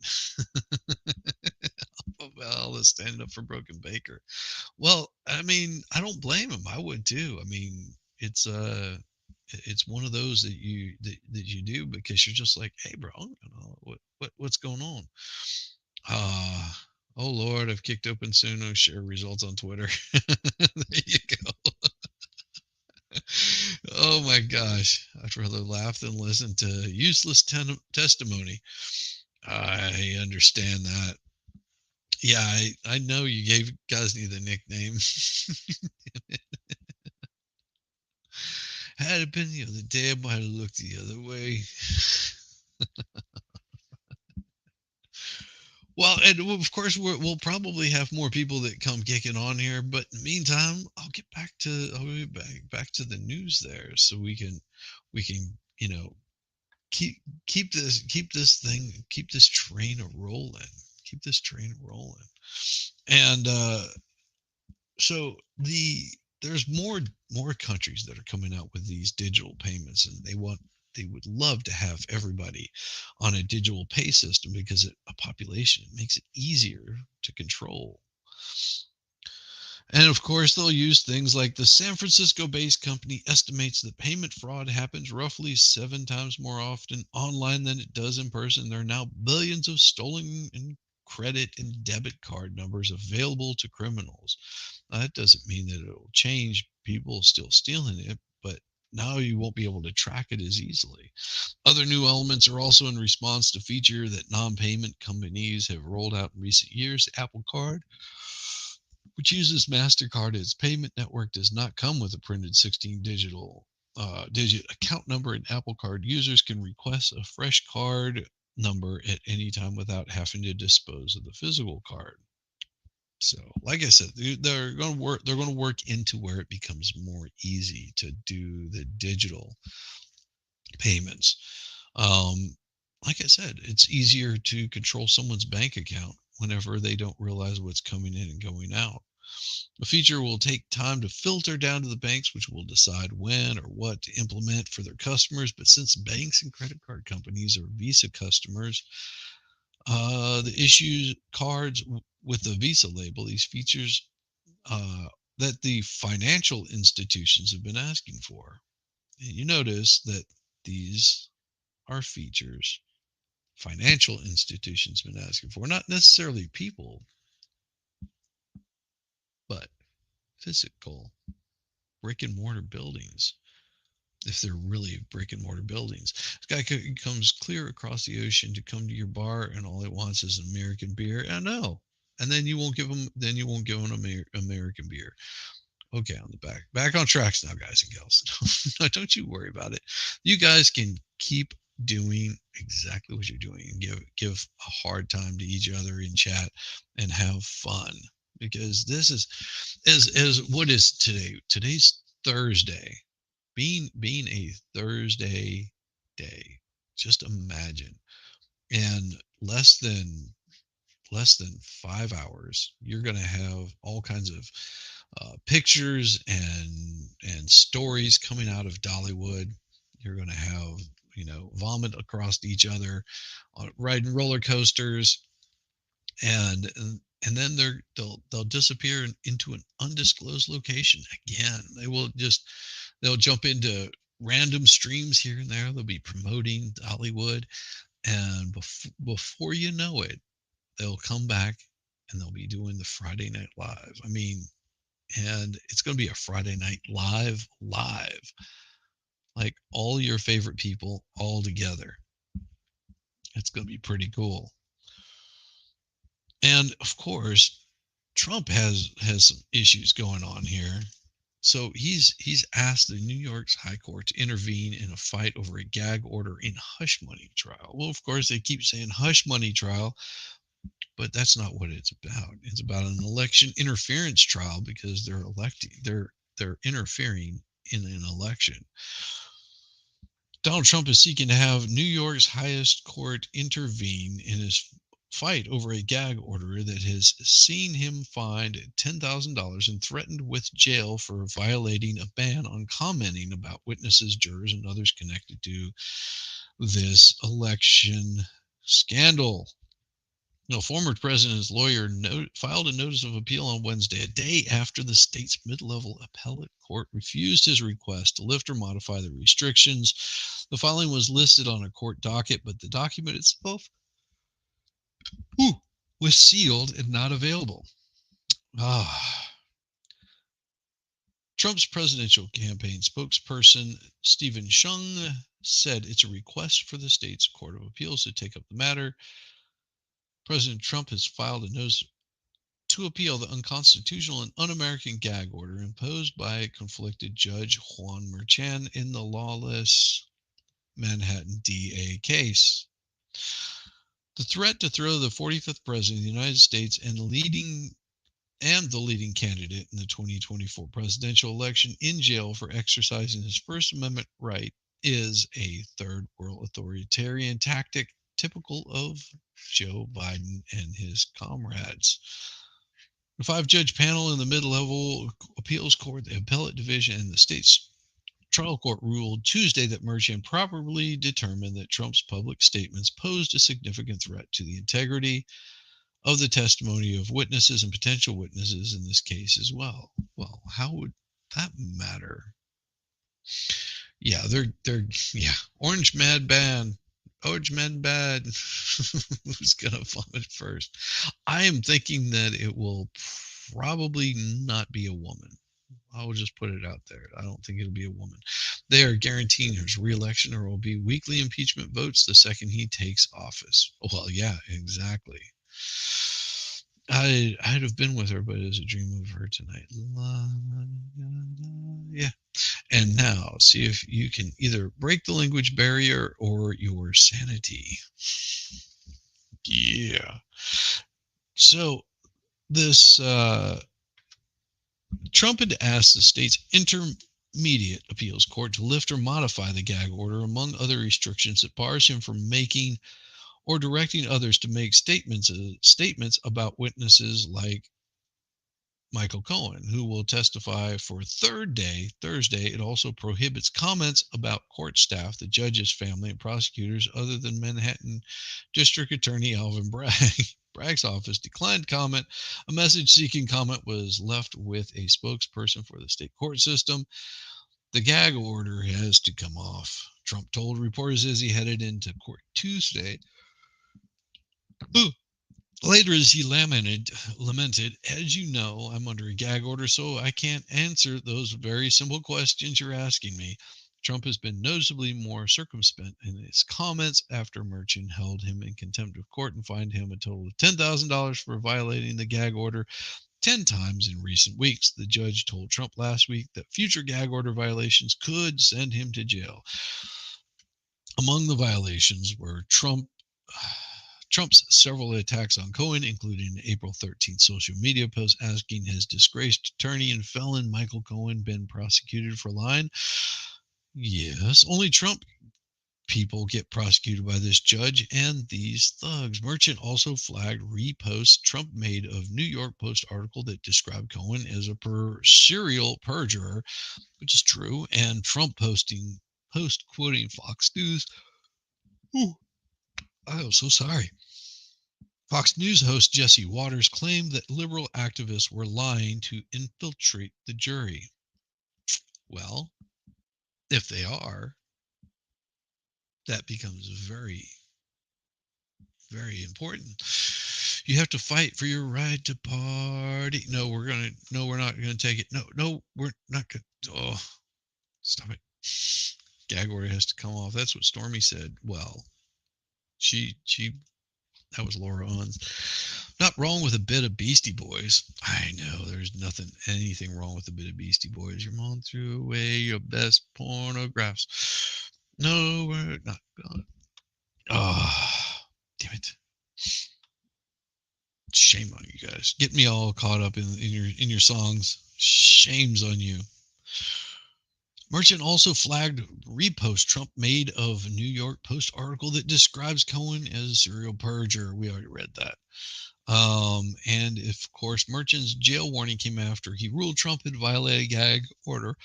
[SPEAKER 1] Well, let's stand up for Broken Baker. Well, I mean, I don't blame him. I would too. I mean, it's one of those that you do because you're just like, hey, bro, what's going on? Uh oh Lord, I've kicked open Suno share results on Twitter. There you go. Oh my gosh, I'd rather laugh than listen to useless testimony. I understand that. Yeah, I know you gave Ghazni the nickname. Had it been the other day, I might have looked the other way. Well, and of course we'll probably have more people that come kicking on here, but in the meantime, I'll get back to the news there, so we can keep keep this train a rolling, keep this train rolling, and so there's more countries that are coming out with these digital payments, and they would love to have everybody on a digital pay system because a population makes it easier to control. And of course, they'll use things like the San Francisco based company estimates that payment fraud happens roughly 7 times more often online than it does in person. There are now billions of stolen and credit and debit card numbers available to criminals. That doesn't mean that it'll change people still stealing it, but now you won't be able to track it as easily. Other new elements are also in response to feature that non-payment companies have rolled out in recent years. Apple Card, which uses MasterCard as payment network, does not come with a printed 16 digit account number, and Apple Card users can request a fresh card number at any time without having to dispose of the physical card. So, like I said, they're going to work. They're going to work into where it becomes more easy to do the digital payments. Um, like I said, it's easier to control someone's bank account whenever they don't realize what's coming in and going out. The feature will take time to filter down to the banks, which will decide when or what to implement for their customers. But since banks and credit card companies are Visa customers, the issues cards with the Visa label, these features uh, that the financial institutions have been asking for. And you notice that these are features financial institutions been asking for, not necessarily people, but physical brick and mortar buildings. If they're really brick and mortar buildings, this guy comes clear across the ocean to come to your bar, and all he wants is American beer. I know, and then you won't give him. Then you won't give him American beer. Okay, on the back on tracks now, guys and gals. Don't you worry about it. You guys can keep doing exactly what you're doing and give a hard time to each other in chat and have fun, because this is as what is today. Today's Thursday. Being a Thursday day. Just imagine, in less than 5 hours, you're going to have all kinds of pictures and stories coming out of Dollywood. You're going to have vomit across each other, riding roller coasters, and and then they'll disappear into an undisclosed location again. They'll jump into random streams here and there. They'll be promoting Dollywood, and before you know it, they'll come back and they'll be doing the Friday Night Live. I mean, and it's going to be a Friday Night live, like all your favorite people all together. It's going to be pretty cool. And of course, Trump has some issues going on here. So he's asked the New York's High Court to intervene in a fight over a gag order in hush money trial. Well, of course, they keep saying hush money trial, but that's not what it's about. It's about an election interference trial because they're interfering in an election. Donald Trump is seeking to have New York's highest court intervene in his fight over a gag order that has seen him fined $10,000 and threatened with jail for violating a ban on commenting about witnesses, jurors, and others connected to this election scandal. No, former president's lawyer filed a notice of appeal on Wednesday, a day after the state's mid-level appellate court refused his request to lift or modify the restrictions. The filing was listed on a court docket, but the document itself was sealed and not available. Trump's presidential campaign spokesperson Stephen Chung said it's a request for the state's Court of Appeals to take up the matter. President Trump has filed a notice to appeal the unconstitutional and un-American gag order imposed by conflicted Judge Juan Merchan in the lawless Manhattan DA case. The threat to throw the 45th president of the United States and the leading candidate in the 2024 presidential election in jail for exercising his First Amendment right is a third world authoritarian tactic typical of Joe Biden and his comrades. The 5-judge panel in the mid-level appeals court, the appellate division, and the state's trial court ruled Tuesday that Merchan properly determined that Trump's public statements posed a significant threat to the integrity of the testimony of witnesses and potential witnesses in this case as well. Well, how would that matter? Yeah, they're Orange Mad Bad. Orange Man Bad. Who's gonna vomit first? I am thinking that it will probably not be a woman. I will just put it out there. I don't think it'll be a woman. They are guaranteeing his reelection, or will be weekly impeachment votes the second he takes office. Well, yeah, exactly. I'd have been with her, but it was a dream of her tonight. Yeah. And now, see if you can either break the language barrier or your sanity. Yeah. So this Trump had asked the state's intermediate appeals court to lift or modify the gag order, among other restrictions that bars him from making or directing others to make statements about witnesses like Michael Cohen, who will testify for Thursday. It also prohibits comments about court staff, the judge's family, and prosecutors other than Manhattan District Attorney Alvin Bragg. Bragg's office declined comment. A message seeking comment was left with a spokesperson for the state court system. The gag order has to come off, Trump told reporters as he headed into court Tuesday. Later, as he lamented, as you know, I'm under a gag order, so I can't answer those very simple questions you're asking me. Trump has been noticeably more circumspect in his comments after Merchan held him in contempt of court and fined him a total of $10,000 for violating the gag order 10 times in recent weeks. The judge told Trump last week that future gag order violations could send him to jail. Among the violations were Trump's several attacks on Cohen, including an April 13th social media post asking his disgraced attorney and felon Michael Cohen been prosecuted for lying. Yes, only Trump people get prosecuted by this judge and these thugs. Merchan also flagged reposts Trump made of New York Post article that described Cohen as a serial perjurer, which is true, and Trump post quoting Fox News. Ooh, I'm so sorry. Fox News host Jesse Waters claimed that liberal activists were lying to infiltrate the jury. Well, if they are, that becomes very, very important. You have to fight for your right to party. No, we're not gonna take it. No, we're not gonna. Oh, stop it. Gag order has to come off. That's what Stormy said. Well, she that was Laura Owens. Not wrong with a bit of Beastie Boys. I know there's anything wrong with a bit of Beastie Boys. Your mom threw away your best pornographs. No, we're not gonna. Oh, damn it. Shame on you guys. Get me all caught up in your songs. Shame's on you. Merchan also flagged repost Trump made of a New York Post article that describes Cohen as a serial perjurer. We already read that. And of course, Merchan's jail warning came after he ruled Trump had violated a gag order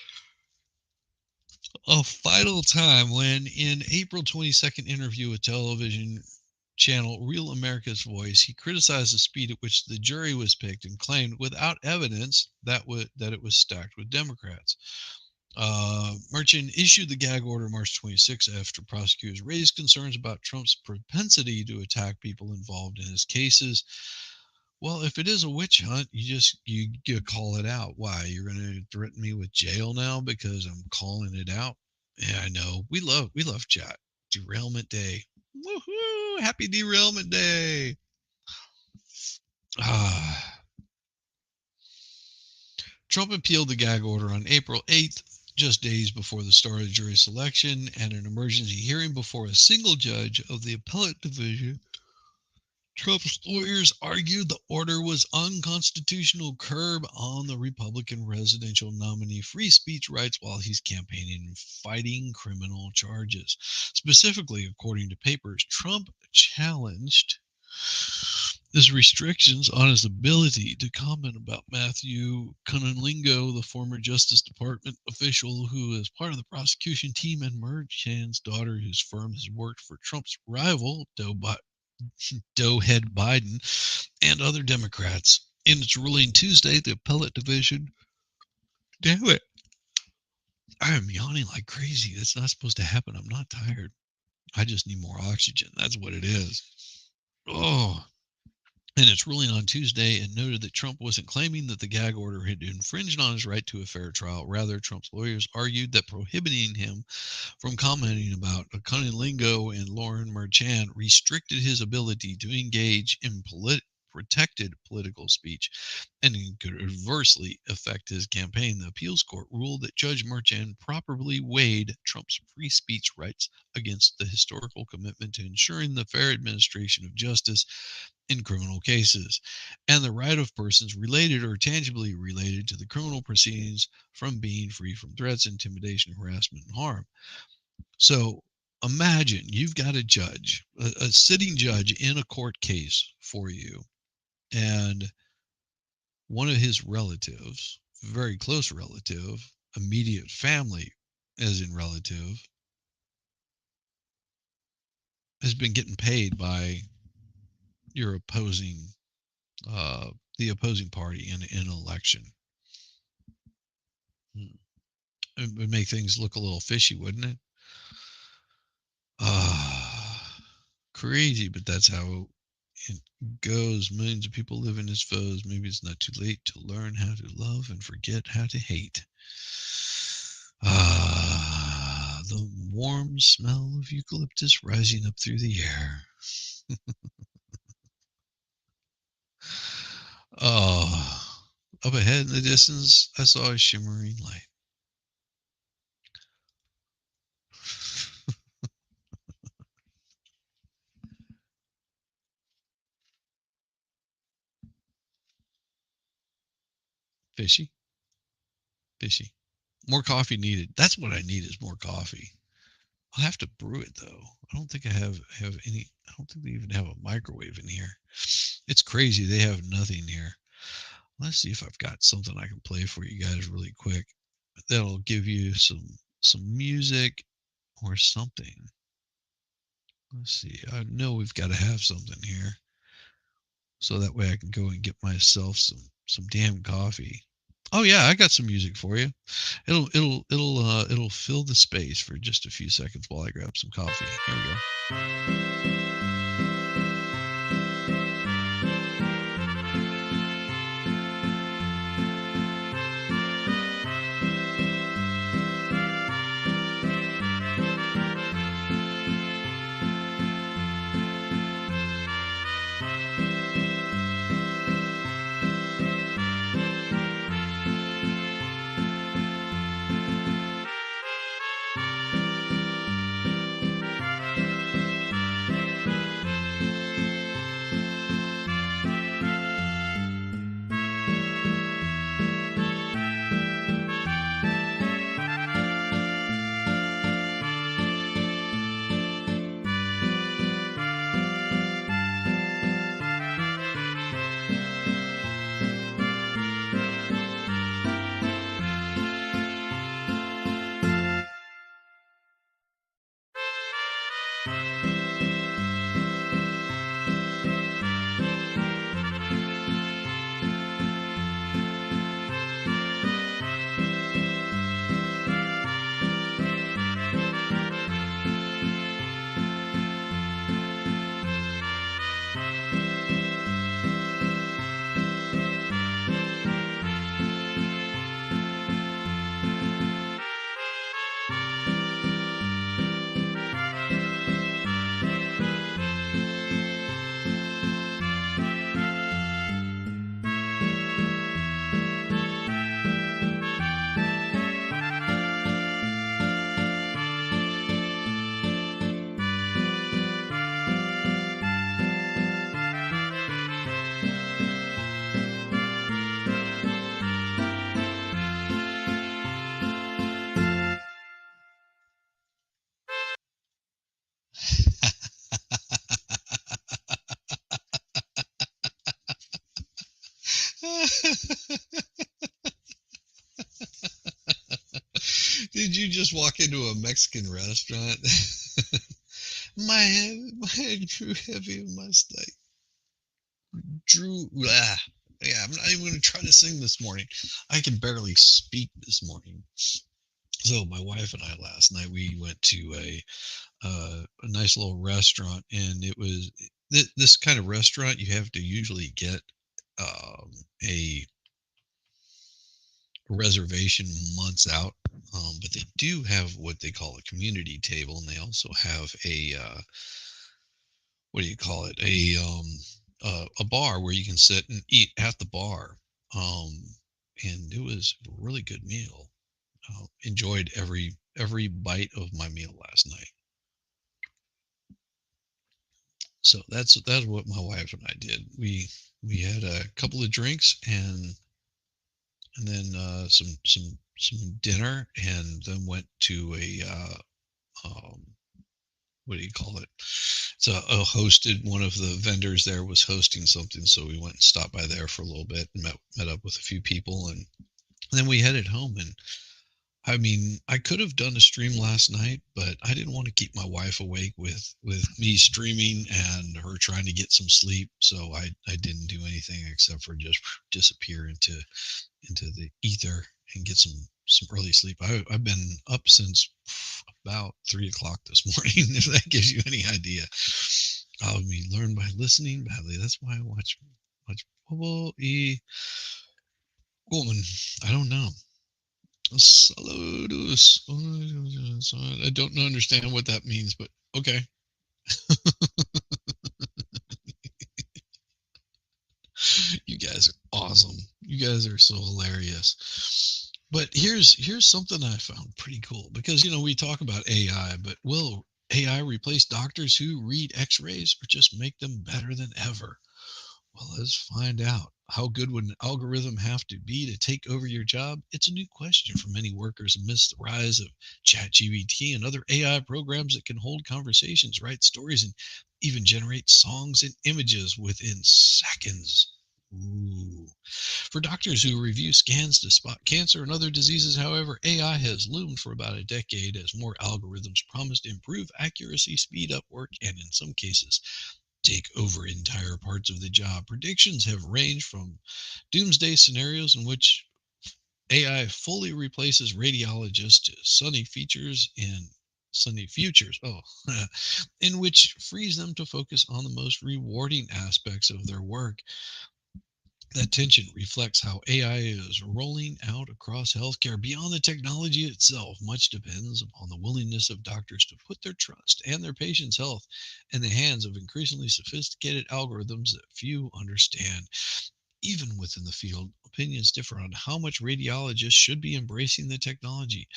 [SPEAKER 1] a final time when, in April 22nd interview with television channel Real America's Voice, he criticized the speed at which the jury was picked and claimed, without evidence, that it was stacked with Democrats. Merchant issued the gag order March 26 after prosecutors raised concerns about Trump's propensity to attack people involved in his cases. Well, if it is a witch hunt, you call it out. Why? You're going to threaten me with jail now because I'm calling it out? Yeah, I know. We love chat. Derailment Day. Woohoo! Happy Derailment Day. Trump appealed the gag order on April 8th, just days before the start of jury selection, and an emergency hearing before a single judge of the appellate division. Trump's lawyers argued the order was unconstitutional curb on the Republican presidential nominee free speech rights while he's campaigning and fighting criminal charges. Specifically, according to papers, Trump challenged his restrictions on his ability to comment about Matthew Cunninlingo, the former Justice Department official who is part of the prosecution team, and Merchan's daughter, whose firm has worked for Trump's rival, Doughhead Biden, and other Democrats. In its ruling Tuesday, the appellate division. Damn it. I am yawning like crazy. That's not supposed to happen. I'm not tired. I just need more oxygen. That's what it is. Oh. In its ruling on Tuesday, it noted that Trump wasn't claiming that the gag order had infringed on his right to a fair trial. Rather, Trump's lawyers argued that prohibiting him from commenting about Cunninlingo and Lauren Merchan restricted his ability to engage in protected political speech and could adversely affect his campaign. The appeals court ruled that Judge Merchan properly weighed Trump's free speech rights against the historical commitment to ensuring the fair administration of justice in criminal cases, and the right of persons related or tangibly related to the criminal proceedings from being free from threats, intimidation, harassment, and harm. So imagine you've got a judge, a sitting judge in a court case for you, and one of his relatives, very close relative, immediate family as in relative, has been getting paid by your opposing the opposing party in an election. It would make things look a little fishy, wouldn't it? Crazy, but that's how it goes. Millions of people living as foes. Maybe it's not too late to learn how to love and forget how to hate. The warm smell of eucalyptus rising up through the air. Up ahead in the distance, I saw a shimmering light. Fishy. More coffee needed. That's what I need is more coffee. I'll have to brew it though. I don't think I have any. I don't think they even have a microwave in here. It's crazy. They have nothing here. Let's see if I've got something I can play for you guys really quick. That'll give you some music or something. Let's see. I know we've got to have something here, so that way I can go and get myself some damn coffee. Oh yeah, I got some music for you. It'll fill the space for just a few seconds while I grab some coffee. Here we go. Did you just walk into a Mexican restaurant? my head grew heavy in my stomach. Yeah, I'm not even going to try to sing this morning. I can barely speak this morning. So my wife and I last night we went to a nice little restaurant, and it was this kind of restaurant you have to usually get a reservation months out. But they do have what they call a community table, and they also have a what do you call it? A bar where you can sit and eat at the bar. And it was a really good meal. Enjoyed every bite of my meal last night. So that's what my wife and I did. We had a couple of drinks and then some dinner, and then went to a what do you call it? So a hosted one of the vendors there was hosting something, so we went and stopped by there for a little bit and met up with a few people, and then we headed home. And I mean, I could have done a stream last night, but I didn't want to keep my wife awake with me streaming and her trying to get some sleep. So I didn't do anything except for just disappear into the ether and get some early sleep. I've been up since about 3 o'clock this morning. If that gives you any idea, I mean, learn by listening badly. That's why I watch Bobo E Woman. I don't know. Saludos. I don't understand what that means, but okay. You guys are awesome. You guys are so hilarious. But here's something I found pretty cool, because we talk about AI, but will AI replace doctors who read X-rays or just make them better than ever? Well, let's find out. How good would an algorithm have to be to take over your job? It's a new question for many workers amidst the rise of ChatGPT and other AI programs that can hold conversations, write stories, and even generate songs and images within seconds. Ooh. For doctors who review scans to spot cancer and other diseases, however, AI has loomed for about a decade as more algorithms promise to improve accuracy, speed up work, and in some cases, take over entire parts of the job. Predictions have ranged from doomsday scenarios in which AI fully replaces radiologists to sunny futures, in which frees them to focus on the most rewarding aspects of their work. That tension reflects how AI is rolling out across healthcare. Beyond the technology itself, much depends upon the willingness of doctors to put their trust and their patients' health in the hands of increasingly sophisticated algorithms that few understand. Even within the field, opinions differ on how much radiologists should be embracing the technology.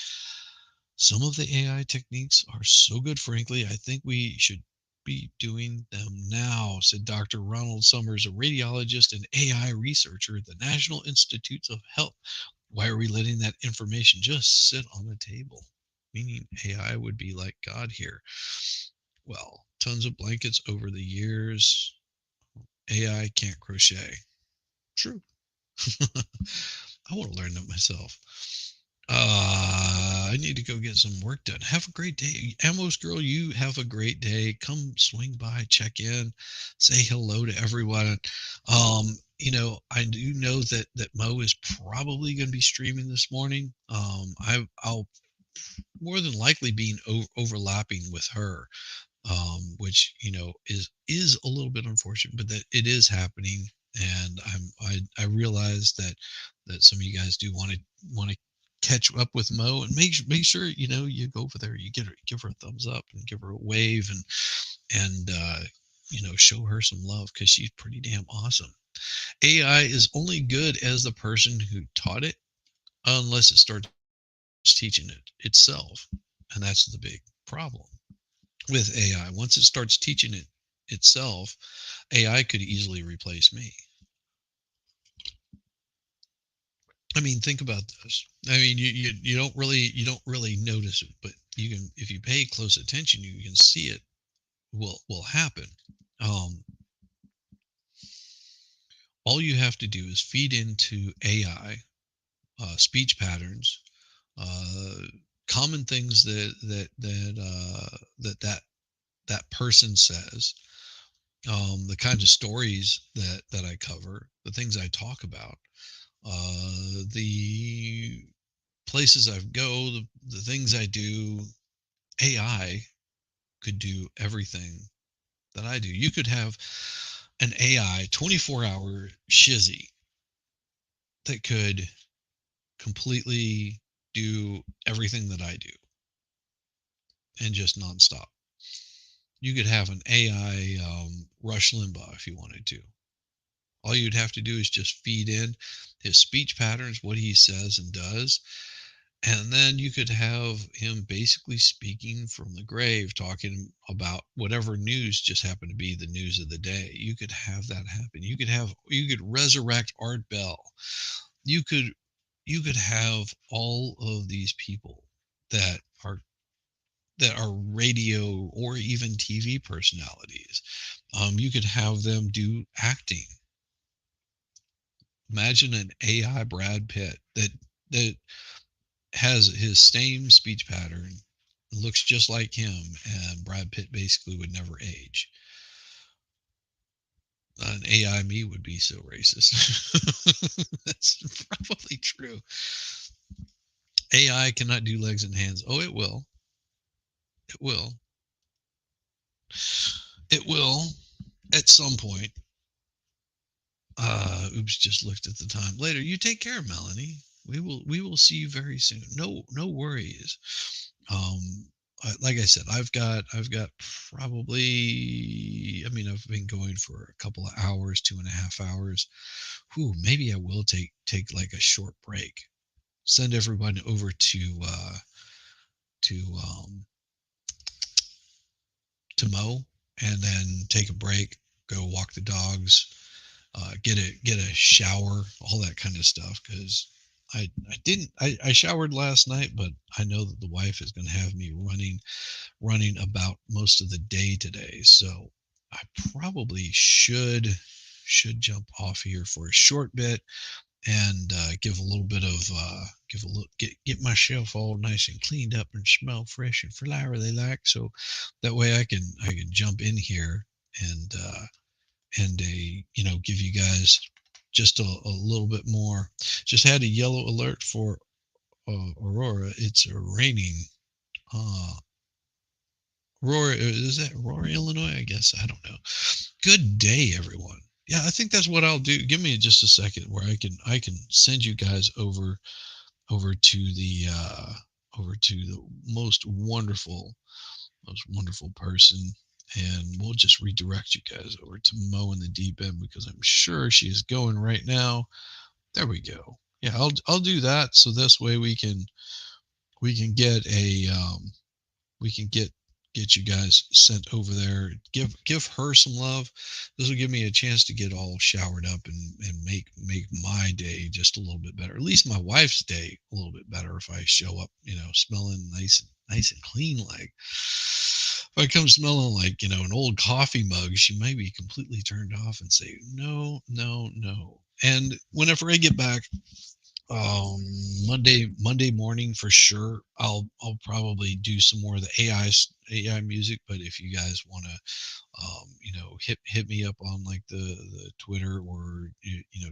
[SPEAKER 1] Some of the AI techniques are so good, frankly, I think we should be doing them now, said Dr. Ronald Summers, a radiologist and AI researcher at the National Institutes of Health. Why are we letting that information just sit on the table? Meaning AI would be like God here. Well, tons of blankets over the years. AI can't crochet. True. I want to learn that myself. I need to go get some work done. Have a great day. Amos girl, you have a great day. Come swing by, check in, say hello to everyone. I do know that Mo is probably going to be streaming this morning. I'll more than likely be overlapping with her, which is a little bit unfortunate, but that it is happening. And I realize that some of you guys do want to catch up with Mo, and make sure you go over there, you give her a thumbs up and give her a wave, and show her some love, because she's pretty damn awesome. AI is only good as the person who taught it, unless it starts teaching it itself, and that's the big problem with AI. Once it starts teaching it itself, AI could easily replace me. I mean, think about this. I mean, you don't really notice it, but you can, if you pay close attention, you can see it will happen. Um, all you have to do is feed into AI speech patterns, uh, common things that person says, the kinds of stories that I cover, the things I talk about, the places I go, the things I do. AI could do everything that I do. You could have an AI 24-hour shizzy that could completely do everything that I do and just nonstop. You could have an AI Rush Limbaugh if you wanted to. All you'd have to do is just feed in his speech patterns, what he says and does, and then you could have him basically speaking from the grave, talking about whatever news just happened to be the news of the day. You could have that happen. You could resurrect Art Bell. You could you could have all of these people that are radio or even TV personalities. You could have them do acting. Imagine an AI Brad Pitt that has his same speech pattern, looks just like him, and Brad Pitt basically would never age. An AI me would be so racist. That's probably true. AI cannot do legs and hands. Oh, it will. It will. It will at some point. Oops, just looked at the time. Later, you take care, Melanie. We will see you very soon. No worries. Like I said, I've got probably. I mean, I've been going for a couple of hours, 2.5 hours. Whew, maybe I will take like a short break. Send everyone over to to mow, and then take a break. Go walk the dogs, get a shower, all that kind of stuff. Because I didn't I showered last night, but I know that the wife is going to have me running about most of the day today, so I probably should jump off here for a short bit and give a little bit of give a little get myself all nice and cleaned up and smell fresh and flowery like, so that way I can jump in here and give you guys just a little bit more. Just had a yellow alert for Aurora. It's raining. uh Aurora, is that Aurora, Illinois? I guess, I don't know. Good day, everyone. Yeah, I think that's what I'll do. Give me just a second where I can send you guys over to the most wonderful person, and we'll just redirect you guys over to Mo in the deep end, because I'm sure she is going right now. There we go. Yeah, I'll do that, so this way we can get a we can get you guys sent over there. Give her some love. This will give me a chance to get all showered up and make my day just a little bit better. At least my wife's day a little bit better if I show up, smelling nice and clean. Like, if I come smelling like, an old coffee mug, she might be completely turned off and say, no, no, no. And whenever I get back, um Monday morning for sure, I'll probably do some more of the AI music. But if you guys want to hit me up on like the Twitter or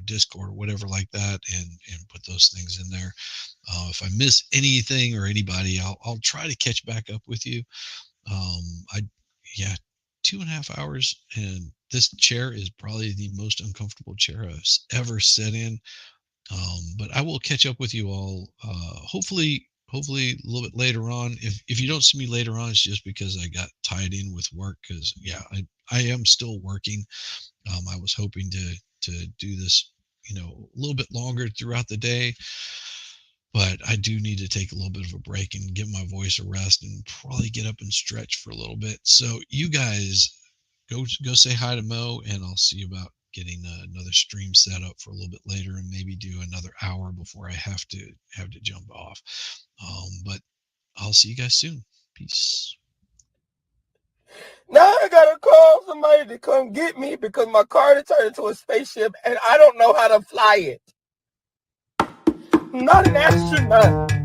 [SPEAKER 1] Discord or whatever like that, and put those things in there. If I miss anything or anybody, I'll try to catch back up with you. I Yeah, 2.5 hours, and this chair is probably the most uncomfortable chair I've ever sat in. But I will catch up with you all. Hopefully a little bit later on. If you don't see me later on, it's just because I got tied in with work. Because yeah, I am still working. I was hoping to do this, a little bit longer throughout the day, but I do need to take a little bit of a break and give my voice a rest, and probably get up and stretch for a little bit. So you guys go say hi to Mo, and I'll see about getting another stream set up for a little bit later, and maybe do another hour before I have to jump off. But I'll see you guys soon. Peace.
[SPEAKER 6] Now I gotta call somebody to come get me because my car had turned into a spaceship and I don't know how to fly it. I'm not an astronaut.